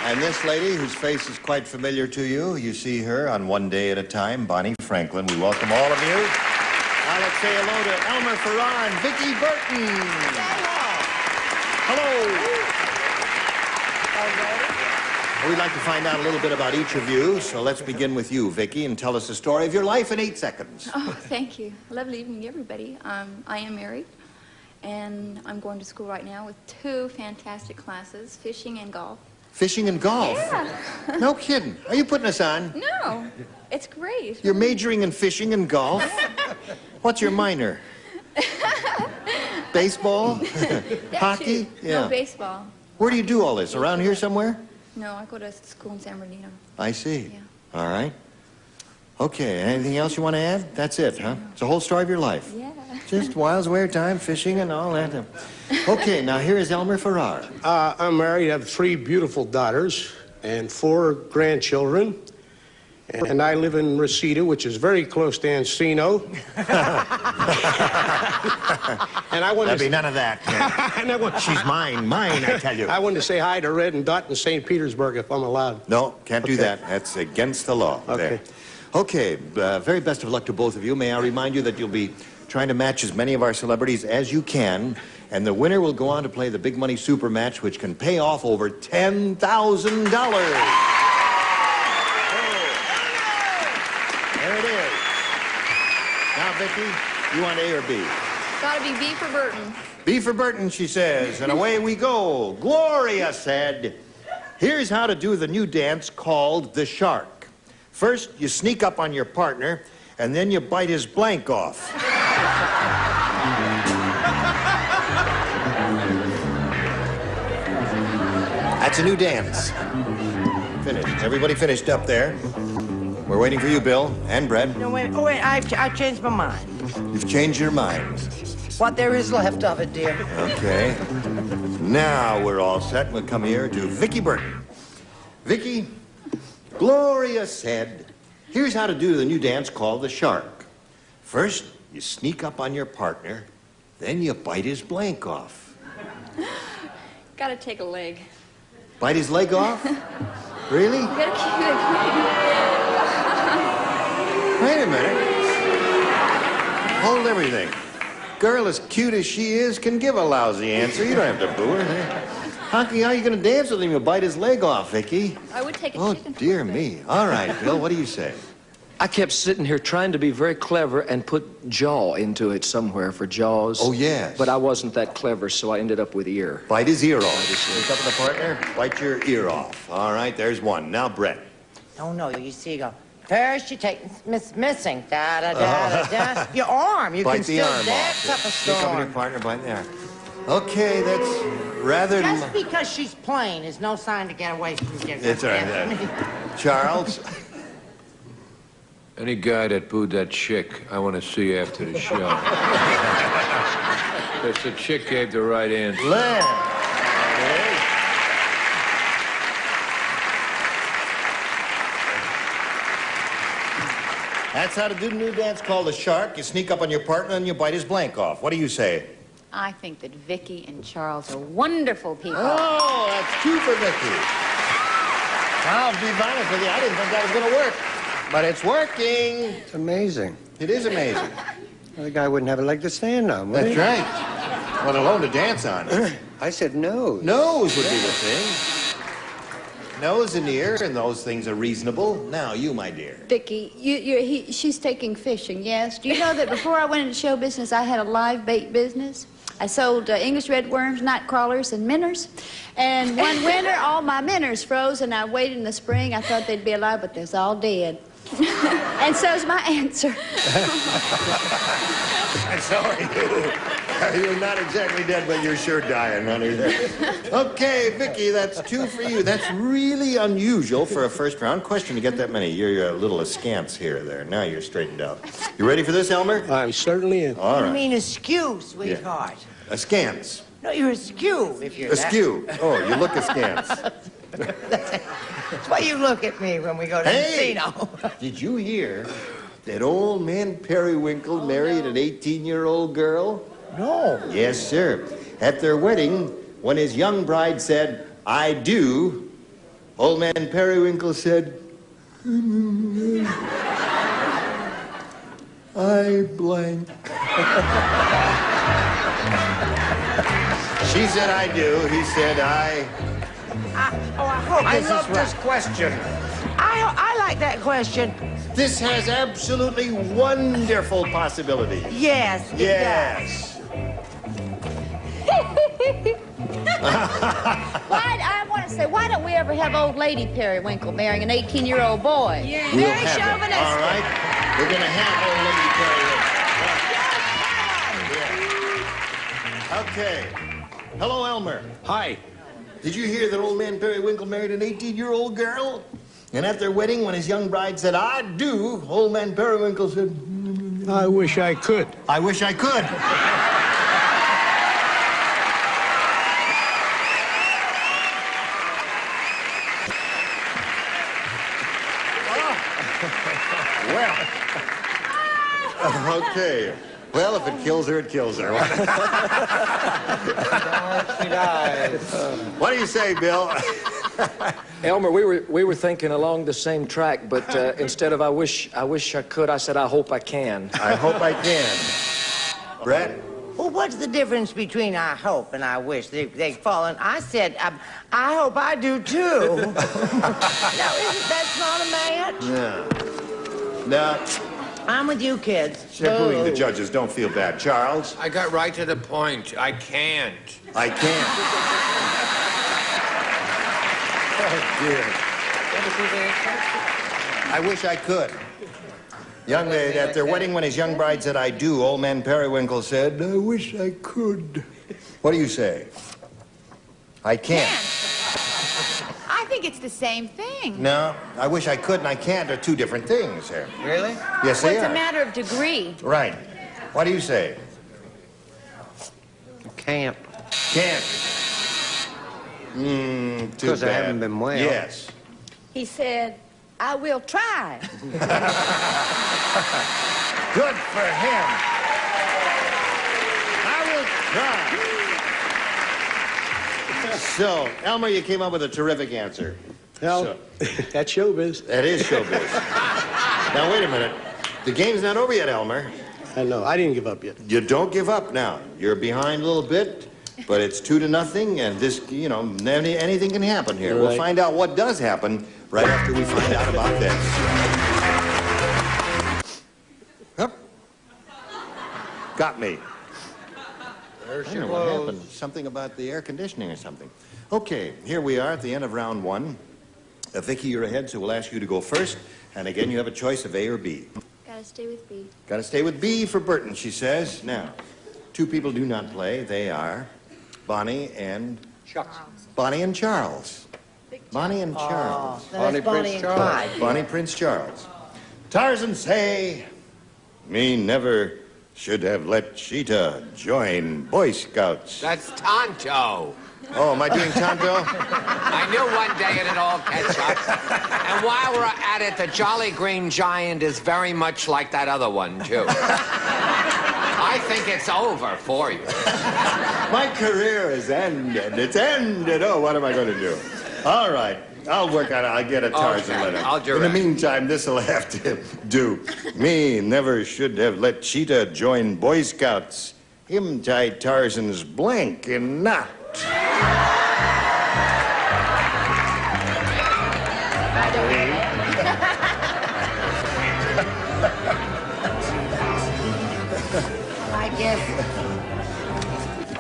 And this lady, whose face is quite familiar to you, you see her on One Day at a Time, Bonnie Franklin. We welcome all of you. Now let's say hello to Elmer Farrar and Vicki Burton. Hello. We'd like to find out a little bit about each of you, so let's begin with you, Vicki, and tell us the story of your life in 8 seconds. Oh, thank you. Lovely evening, everybody. I am married, and I'm going to school right now with 2 fantastic classes, fishing and golf. Fishing and golf? Yeah. No kidding. Are you putting us on? No, it's great. You're majoring in fishing and golf? What's your minor? Baseball? Hockey? Too. No, baseball. Where do you do all this? Around here somewhere? No, I go to school in San Bernardino. I see. Yeah. All right. Okay, anything else you want to add? That's it, huh? It's the whole story of your life. Yeah. Just while spare time, fishing and all that. Okay, now here is Elmer Farrar. I'm married. I have 3 beautiful daughters and 4 grandchildren. And I live in Reseda, which is very close to Encino. And I want There'll be none of that. She's mine, I tell you. I wanted to say hi to Red and Dot in St. Petersburg, if I'm allowed. No, can't do that. That's against the law. Okay. There. Okay, very best of luck to both of you. May I remind you that you'll be trying to match as many of our celebrities as you can, and the winner will go on to play the Big Money Super Match, which can pay off over $10,000. There it is. Now, Vicki, you want A or B? Gotta be B for Burton. B for Burton, she says, and away we go. Gloria said, here's how to do the new dance called the shark. First, you sneak up on your partner, and then you bite his blank off. That's a new dance. Finished. Everybody finished up there. We're waiting for you, Bill, and Brett. No, wait. Oh, wait. I've changed my mind. You've changed your mind. What there is left of it, dear. Okay. Now we're all set. We'll come here to Vicki Burton. Vicki, Gloria said, here's how to do the new dance called the shark. First, you sneak up on your partner, then you bite his blank off. Gotta take a leg. Bite his leg off? Really? You gotta keep it clean. Wait a minute. everything. Girl as cute as she is can give a lousy answer. You don't have to boo her. Honky, how are you going to dance with him? You'll bite his leg off, Vicky. I would take a Oh, chicken. dear me. All right, Bill, what do you say? I kept sitting here trying to be very clever and put jaw into it somewhere for jaws. Oh, yes. But I wasn't that clever, so I ended up with ear. Bite his ear off. Look up at the partner. Bite your ear off. All right, there's one. Now, Brett. Oh, no, you see, you go, first you take missing, da-da-da-da-da. Your arm, you Bite can the still arm dance off. up a Look up at your storm. partner, bite there. Okay, that's rather... Just because she's plain is no sign to get away from you. It's all right. Charles? Any guy that booed that chick, I want to see after the show. Because the chick gave the right answer. That's how to do the new dance called the shark. You sneak up on your partner and you bite his blank off. What do you say? I think that Vicky and Charles are wonderful people. Oh, that's two for Vicky. I'll be honest with you, I didn't think that was going to work. But it's working. It's amazing. It is amazing. Well, the guy wouldn't have a leg to stand on, would That's he? right. Let alone to dance on. I said nose. Nose would be the thing. Nose and ear, and those things are reasonable. Now, you, my dear. Vicky, she's taking fishing, yes? Do you know that before I went into show business, I had a live bait business? I sold English red worms, night crawlers, and minnows. And one winter, all my minnows froze, and I waited in the spring. I thought they'd be alive, but they're all dead. And so's my answer. I'm sorry. You're not exactly dead, but you're sure dying, honey. Okay, Vicky, that's two for you. That's really unusual for a first-round question to get that many. You're a little askance here or there. Now you're straightened out. You ready for this, Elmer? I certainly am. All right. You mean askew, sweetheart. Askance. No, you're askew if you're Askew. Oh, you look askance. That's why you look at me when we go to the casino. Did you hear that old man Periwinkle married an 18-year-old girl? No. Yes, sir. At their wedding, when his young bride said, "I do," old man Periwinkle said, "I blank." She said, "I do." He said, "I I love this question. I like that question. This has absolutely wonderful possibilities. Yes, it Yes. I want to say, why don't we ever have old lady Periwinkle marrying an 18-year-old boy? Yeah. We'll Very have chauvinistic. that. All right. We're going to have old lady Periwinkle. Okay. Hello, Elmer. Hi. Did you hear that old man Periwinkle married an 18-year-old girl? And at their wedding, when his young bride said, "I do," old man Periwinkle said, I wish I could. "I wish I could." Well, okay. Well, if it kills her, it kills her. What do you say, Bill? Elmer, we were thinking along the same track, but instead of I wish I could, I said I hope I can. I hope I can. Brett? Well, what's the difference between I hope and I wish? They fall in. I said, I hope I do too. Now, that's not a match? No. I'm with you, kids. They're booing the judges. Don't feel bad. Charles? I got right to the point. I can't. I can't. Oh, dear. I wish I could. Young lady, at their wedding, when his young bride said, "I do," old man Periwinkle said, "I wish I could." What do you say? I can't. I think it's the same thing. No, I wish I could and I can't are two different things here. Really? Yes, Well, they it's are. a matter of degree. Right. What do you say? Can't. Can't. Too Because I bad. haven't been well. Yes. He said, I will try. Good for him. I will try. So, Elmer, you came up with a terrific answer. Well, that's showbiz. That is showbiz. Now, wait a minute. The game's not over yet, Elmer. I know. I didn't give up yet. You don't give up now. You're behind a little bit, but it's 2-0, and this, you know, anything can happen here. Right. We'll find out what does happen right after we find out about this. Yep. Got me. There I don't know what happened. Something about the air conditioning or something. Okay, here we are at the end of round 1. Vicky, you're ahead, so we'll ask you to go first. And again, you have a choice of A or B. Gotta stay with B. Got to stay with B for Burton, she says. Now, 2 people do not play. They are Bonnie and Chuck. Bonnie and Charles. Bonnie and Charles. Bonnie Prince Charles. Bonnie Prince Charles. Tarzan say, me never should have let Cheetah join Boy Scouts. That's Tonto. Oh, am I doing Tonto? I knew one day it'd all catch up. And while we're at it, the Jolly Green Giant is very much like that other one, too. I think it's over for you. My career is ended. It's ended. Oh, what am I going to do? All right. I'll work on it. I'll get a Tarzan letter. I'll direct. In the meantime, this'll have to do. Me never should have let Cheetah join Boy Scouts. Him tie Tarzan's blank in knot. I guess.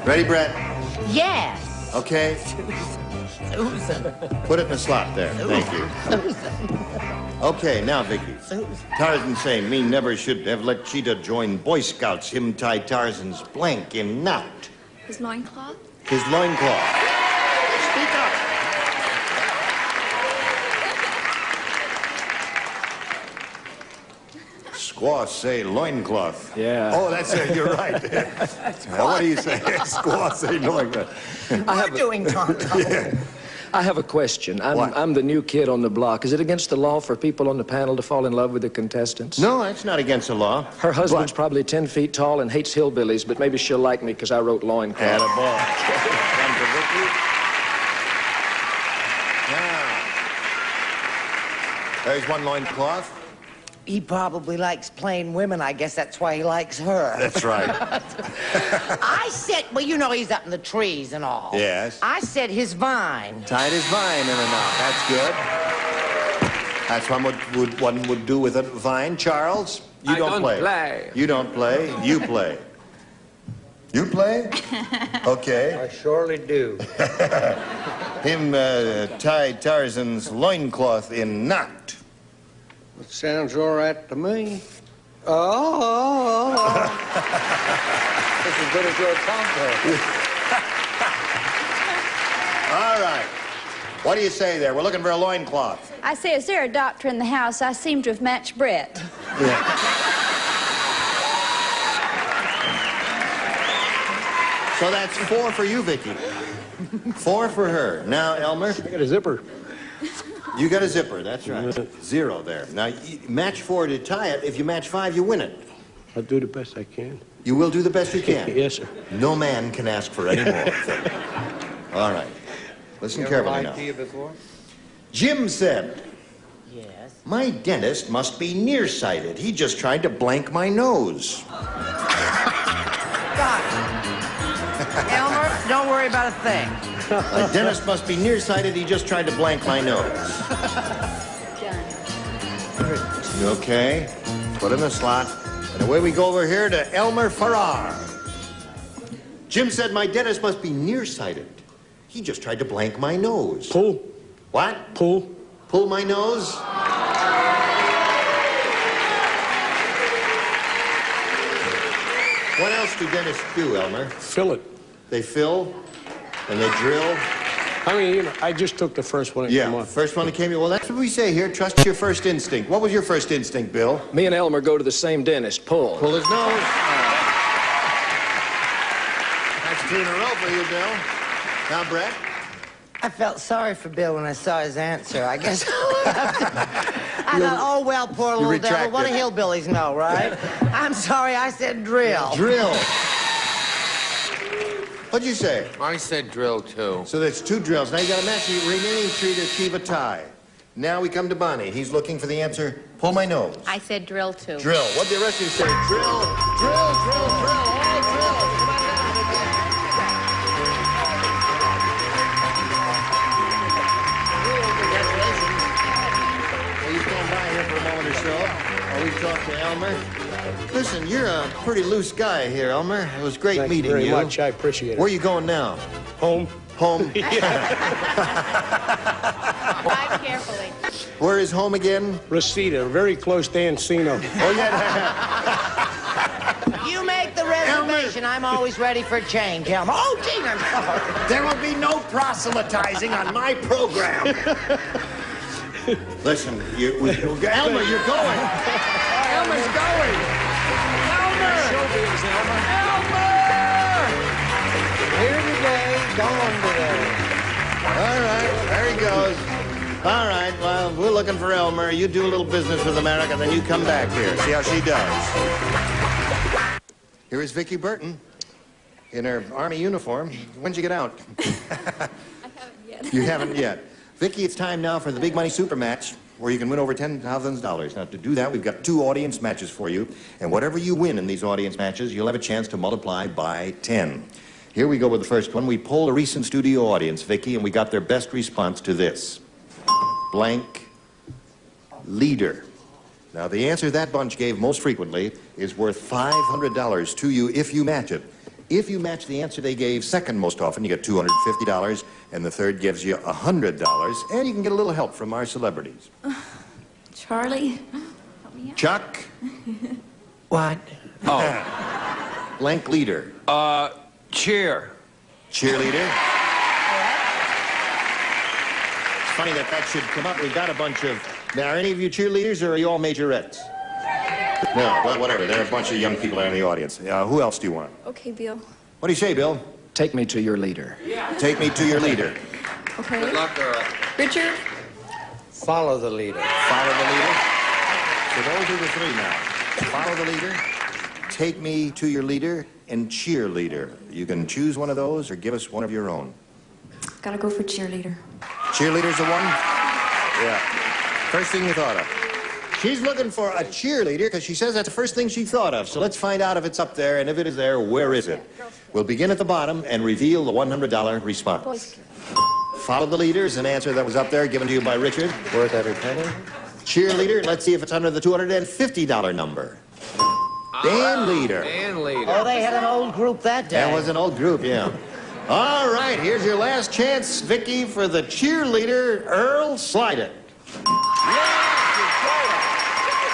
Ready, Brett? Yes. Okay. Susan. Put it in the slot there. Thank you. Okay, now, Vicky. Tarzan say me never should have let Cheetah join Boy Scouts. Him tie Tarzan's blank in knot. His loincloth? His loincloth. Speak up. Squaw say loincloth. Yeah. Oh, that's it. You're right. What do you say? Squaw say loincloth. We're doing Tonto. Yeah. I have a question. I'm the new kid on the block. Is it against the law for people on the panel to fall in love with the contestants? No, that's not against the law. Her husband's probably 10 feet tall and hates hillbillies, but maybe she'll like me because I wrote loincloth. Attaboy. One for Vicky. Now, there's one loincloth. He probably likes plain women. I guess that's why he likes her. That's right. I said, well, you know he's up in the trees and all. Yes. I said his vine. Tied his vine in a knot. That's good. That's what one would do with a vine. Charles, you I don't play. You don't play. You play. You play? Okay. I surely do. Him tied Tarzan's loincloth in knot. It sounds all right to me. Oh. That's as good as your Tonto. All right. What do you say there? We're looking for a loincloth. I say, is there a doctor in the house? I seem to have matched Brett. Yeah. So that's 4 for you, Vicky. 4 for her. Now, Elmer. I got a zipper. You got a zipper, that's right. 0 there. Now, match 4 to tie it. If you match 5, you win it. I'll do the best I can. You will do the best you can? Yes, sir. No man can ask for any more. All right. Listen carefully now. Before? Jim said, Yes. my dentist must be nearsighted. He just tried to blank my nose. Got it. Elmer, don't worry about a thing. My dentist must be nearsighted. He just tried to blank my nose. Okay. Put in the slot. And away we go over here to Elmer Farrar. Jim said my dentist must be nearsighted. He just tried to blank my nose. Pull. What? Pull. Pull my nose? What else do dentists do, Elmer? Fill it. They fill and they drill. I mean, you know, I just took the first one that came Yeah, on. first one that came in. Well, that's what we say here. Trust your first instinct. What was your first instinct, Bill? Me and Elmer go to the same dentist. Pull. Pull his nose. That's 2 in a row for you, Bill. Now, Brett? I felt sorry for Bill when I saw his answer. I guess I thought, oh, well, poor little devil. What do hillbillies know, right? I'm sorry, I said drill. Drill. What'd you say? I said drill, too. So that's 2 drills. Now you got to match the remaining 3 to achieve a tie. Now we come to Bonnie. He's looking for the answer. Pull my nose. I said drill too. Drill. What did the rest of you say? Drill, drill, drill, drill. All drill. Come on down. Will you stand by here for a moment or so while we talk to Elmer? Listen, you're a pretty loose guy here, Elmer. It was great meeting you. Thank you very much. I appreciate it. Where are you going now? Home. Home. Drive carefully. Where is home again? Reseda, very close to Encino. Oh, yeah. You make the reservation. I'm always ready for change, Elmer. Oh, gee, I'm sorry. There will be no proselytizing on my program. Listen, Elmer, you're going. Elmer's going. Elmer! Here today, gone today. All right, there he goes. All right, well, we're looking for Elmer. You do a little business with America, then you come back here. See how she does. Here is Vicki Burton in her Army uniform. When'd you get out? I haven't yet. You haven't yet. Vicki, it's time now for the big money super match where you can win over $10,000. Now, to do that, we've got 2 audience matches for you. And whatever you win in these audience matches, you'll have a chance to multiply by 10. Here we go with the first one. We polled a recent studio audience, Vicki, and we got their best response to this. Blank leader. Now, the answer that bunch gave most frequently is worth $500 to you if you match it. If you match the answer they gave second most often, you get $250, and the third gives you $100, and you can get a little help from our celebrities. Charlie, help me out. Chuck? What? Oh. Blank leader. Cheer. Cheerleader. It's funny that should come up. We've got a bunch of... Now, are any of you cheerleaders, or are you all majorettes? No, well, whatever. There are a bunch of young people in the audience. Who else do you want? Okay, Bill. What do you say, Bill? Take me to your leader. Take me to your leader. Okay. Good luck, girl. Richard? Follow the leader. Follow the leader. So those are the 3 now. Follow the leader, take me to your leader, and cheerleader. You can choose one of those or give us one of your own. Gotta go for cheerleader. Cheerleader's the one? Yeah. First thing you thought of. She's looking for a cheerleader because she says that's the first thing she thought of. So let's find out if it's up there, and if it is there, where is it? We'll begin at the bottom and reveal the $100 response. Follow the leader is an answer that was up there, given to you by Richard. Worth every penny. Cheerleader, let's see if it's under the $250 number. Band leader. Band leader. Oh, they had an old group that day. That was an old group, yeah. All right, here's your last chance, Vicki, for the cheerleader, Earl. Slide it.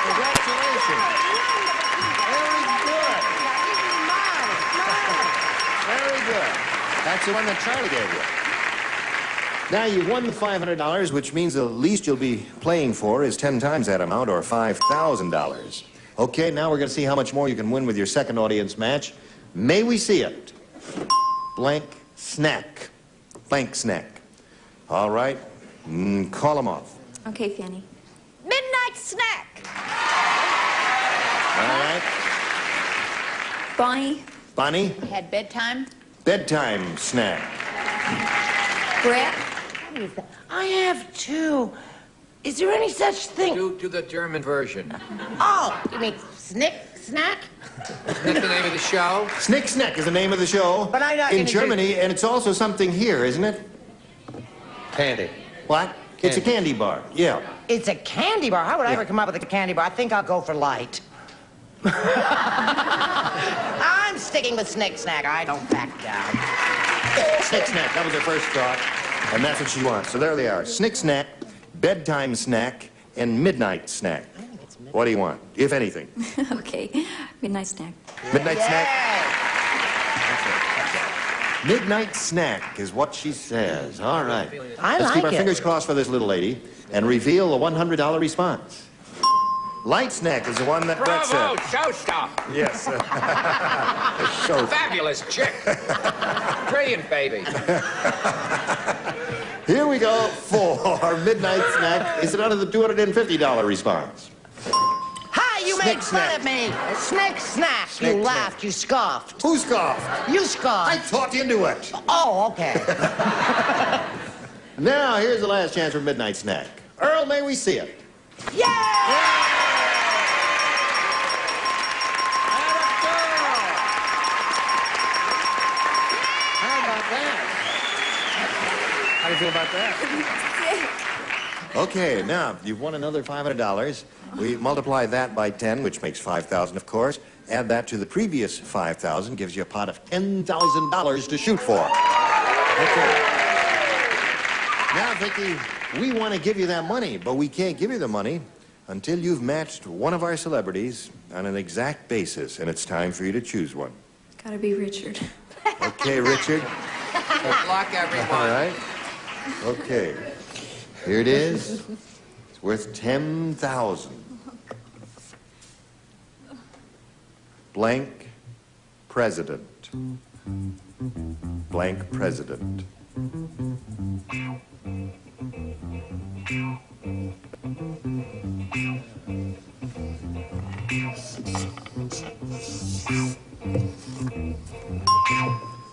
Congratulations. Very good. Very good. That's the one that Charlie gave you. Now, you've won the $500, which means the least you'll be playing for is 10 times that amount, or $5,000. Okay, now we're going to see how much more you can win with your second audience match. May we see it? Blank snack. Blank snack. All right. Call them off. Okay, Fanny. Midnight snack. All right. Bonnie. Bonnie? Had bedtime. Bedtime snack. Brett. What is that? I have 2. Is there any such thing? Do the German version. Oh, you mean snick snack? Isn't that the name of the show? Snick Snack is the name of the show. But I'm not in gonna Germany, and it's also something here, isn't it? Candy. What? It's a candy bar. Yeah. It's a candy bar. How would I ever come up with a candy bar? I think I'll go for light. I'm sticking with Snick Snack. I don't back down. Snick Snack. That was her first thought, and that's what she wants. So there they are. Snick Snack, bedtime snack, and midnight snack. What do you want, if anything? Okay. Midnight snack. Midnight snack? Midnight snack is what she says. All right. Let's keep our fingers crossed for this little lady and reveal a $100 response. Light snack is the one that Brett said. Bravo, show stop. Yes. Fabulous chick. Brilliant baby. Here we go for midnight snack. Is it under the $250 response? Hi, you Snick made snack. fun of me. Snick Snack. Snick You snack. laughed. You scoffed. Who scoffed? You scoffed. I talked into it. Oh, okay. Now, here's the last chance for midnight snack. Earl, may we see it? How do you feel about that? Okay, now, you've won another $500. We multiply that by 10, which makes 5,000, of course. Add that to the previous 5,000, gives you a pot of $10,000 to shoot for. Okay. Now, Vicki, we want to give you that money, but we can't give you the money until you've matched one of our celebrities on an exact basis, and it's time for you to choose one. Gotta be Richard. Okay, Richard. Good luck, everyone. All right. Okay. Here it is. It's worth 10,000. Blank president. Blank president.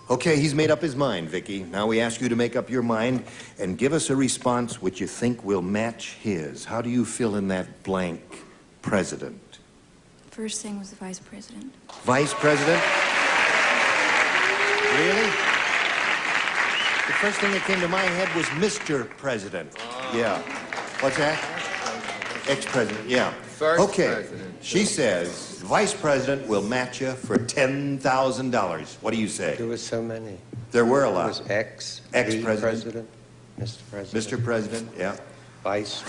Okay, he's made up his mind, Vicki. Now we ask you to make up your mind and give us a response which you think will match his. How do you fill in that blank president? First thing was the vice president. Vice president? Really? The first thing that came to my head was Mr. President. Yeah. What's that? Ex-president, yeah. First okay. president. She says vice president will match you for $10,000. What do you say? There was so many. There were a lot. There was Ex-president. President, Mr. President. Mr. President, yeah. Vice.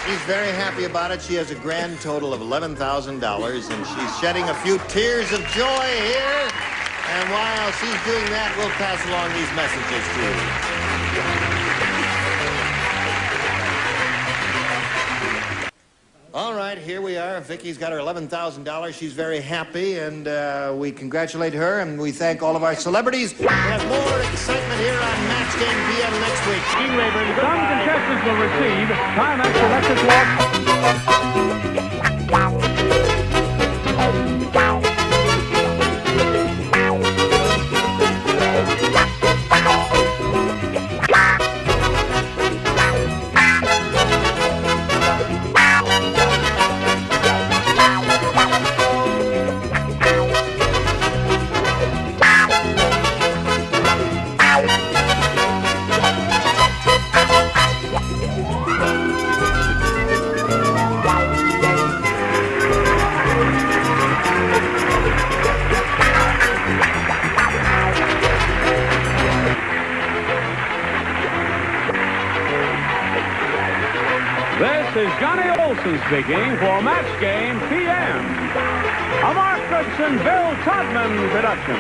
She's very happy about it. She has a grand total of $11,000, and she's shedding a few tears of joy here. And while she's doing that, we'll pass along these messages to you. All right, here we are. Vicki's got her $11,000. She's very happy, and we congratulate her, and we thank all of our celebrities. We'll have more excitement here on Match Game PM next week. Some contestants will receive Timex electric This is Johnny Olson speaking for Match Game PM. A Mark Goodson, Bill Todman production.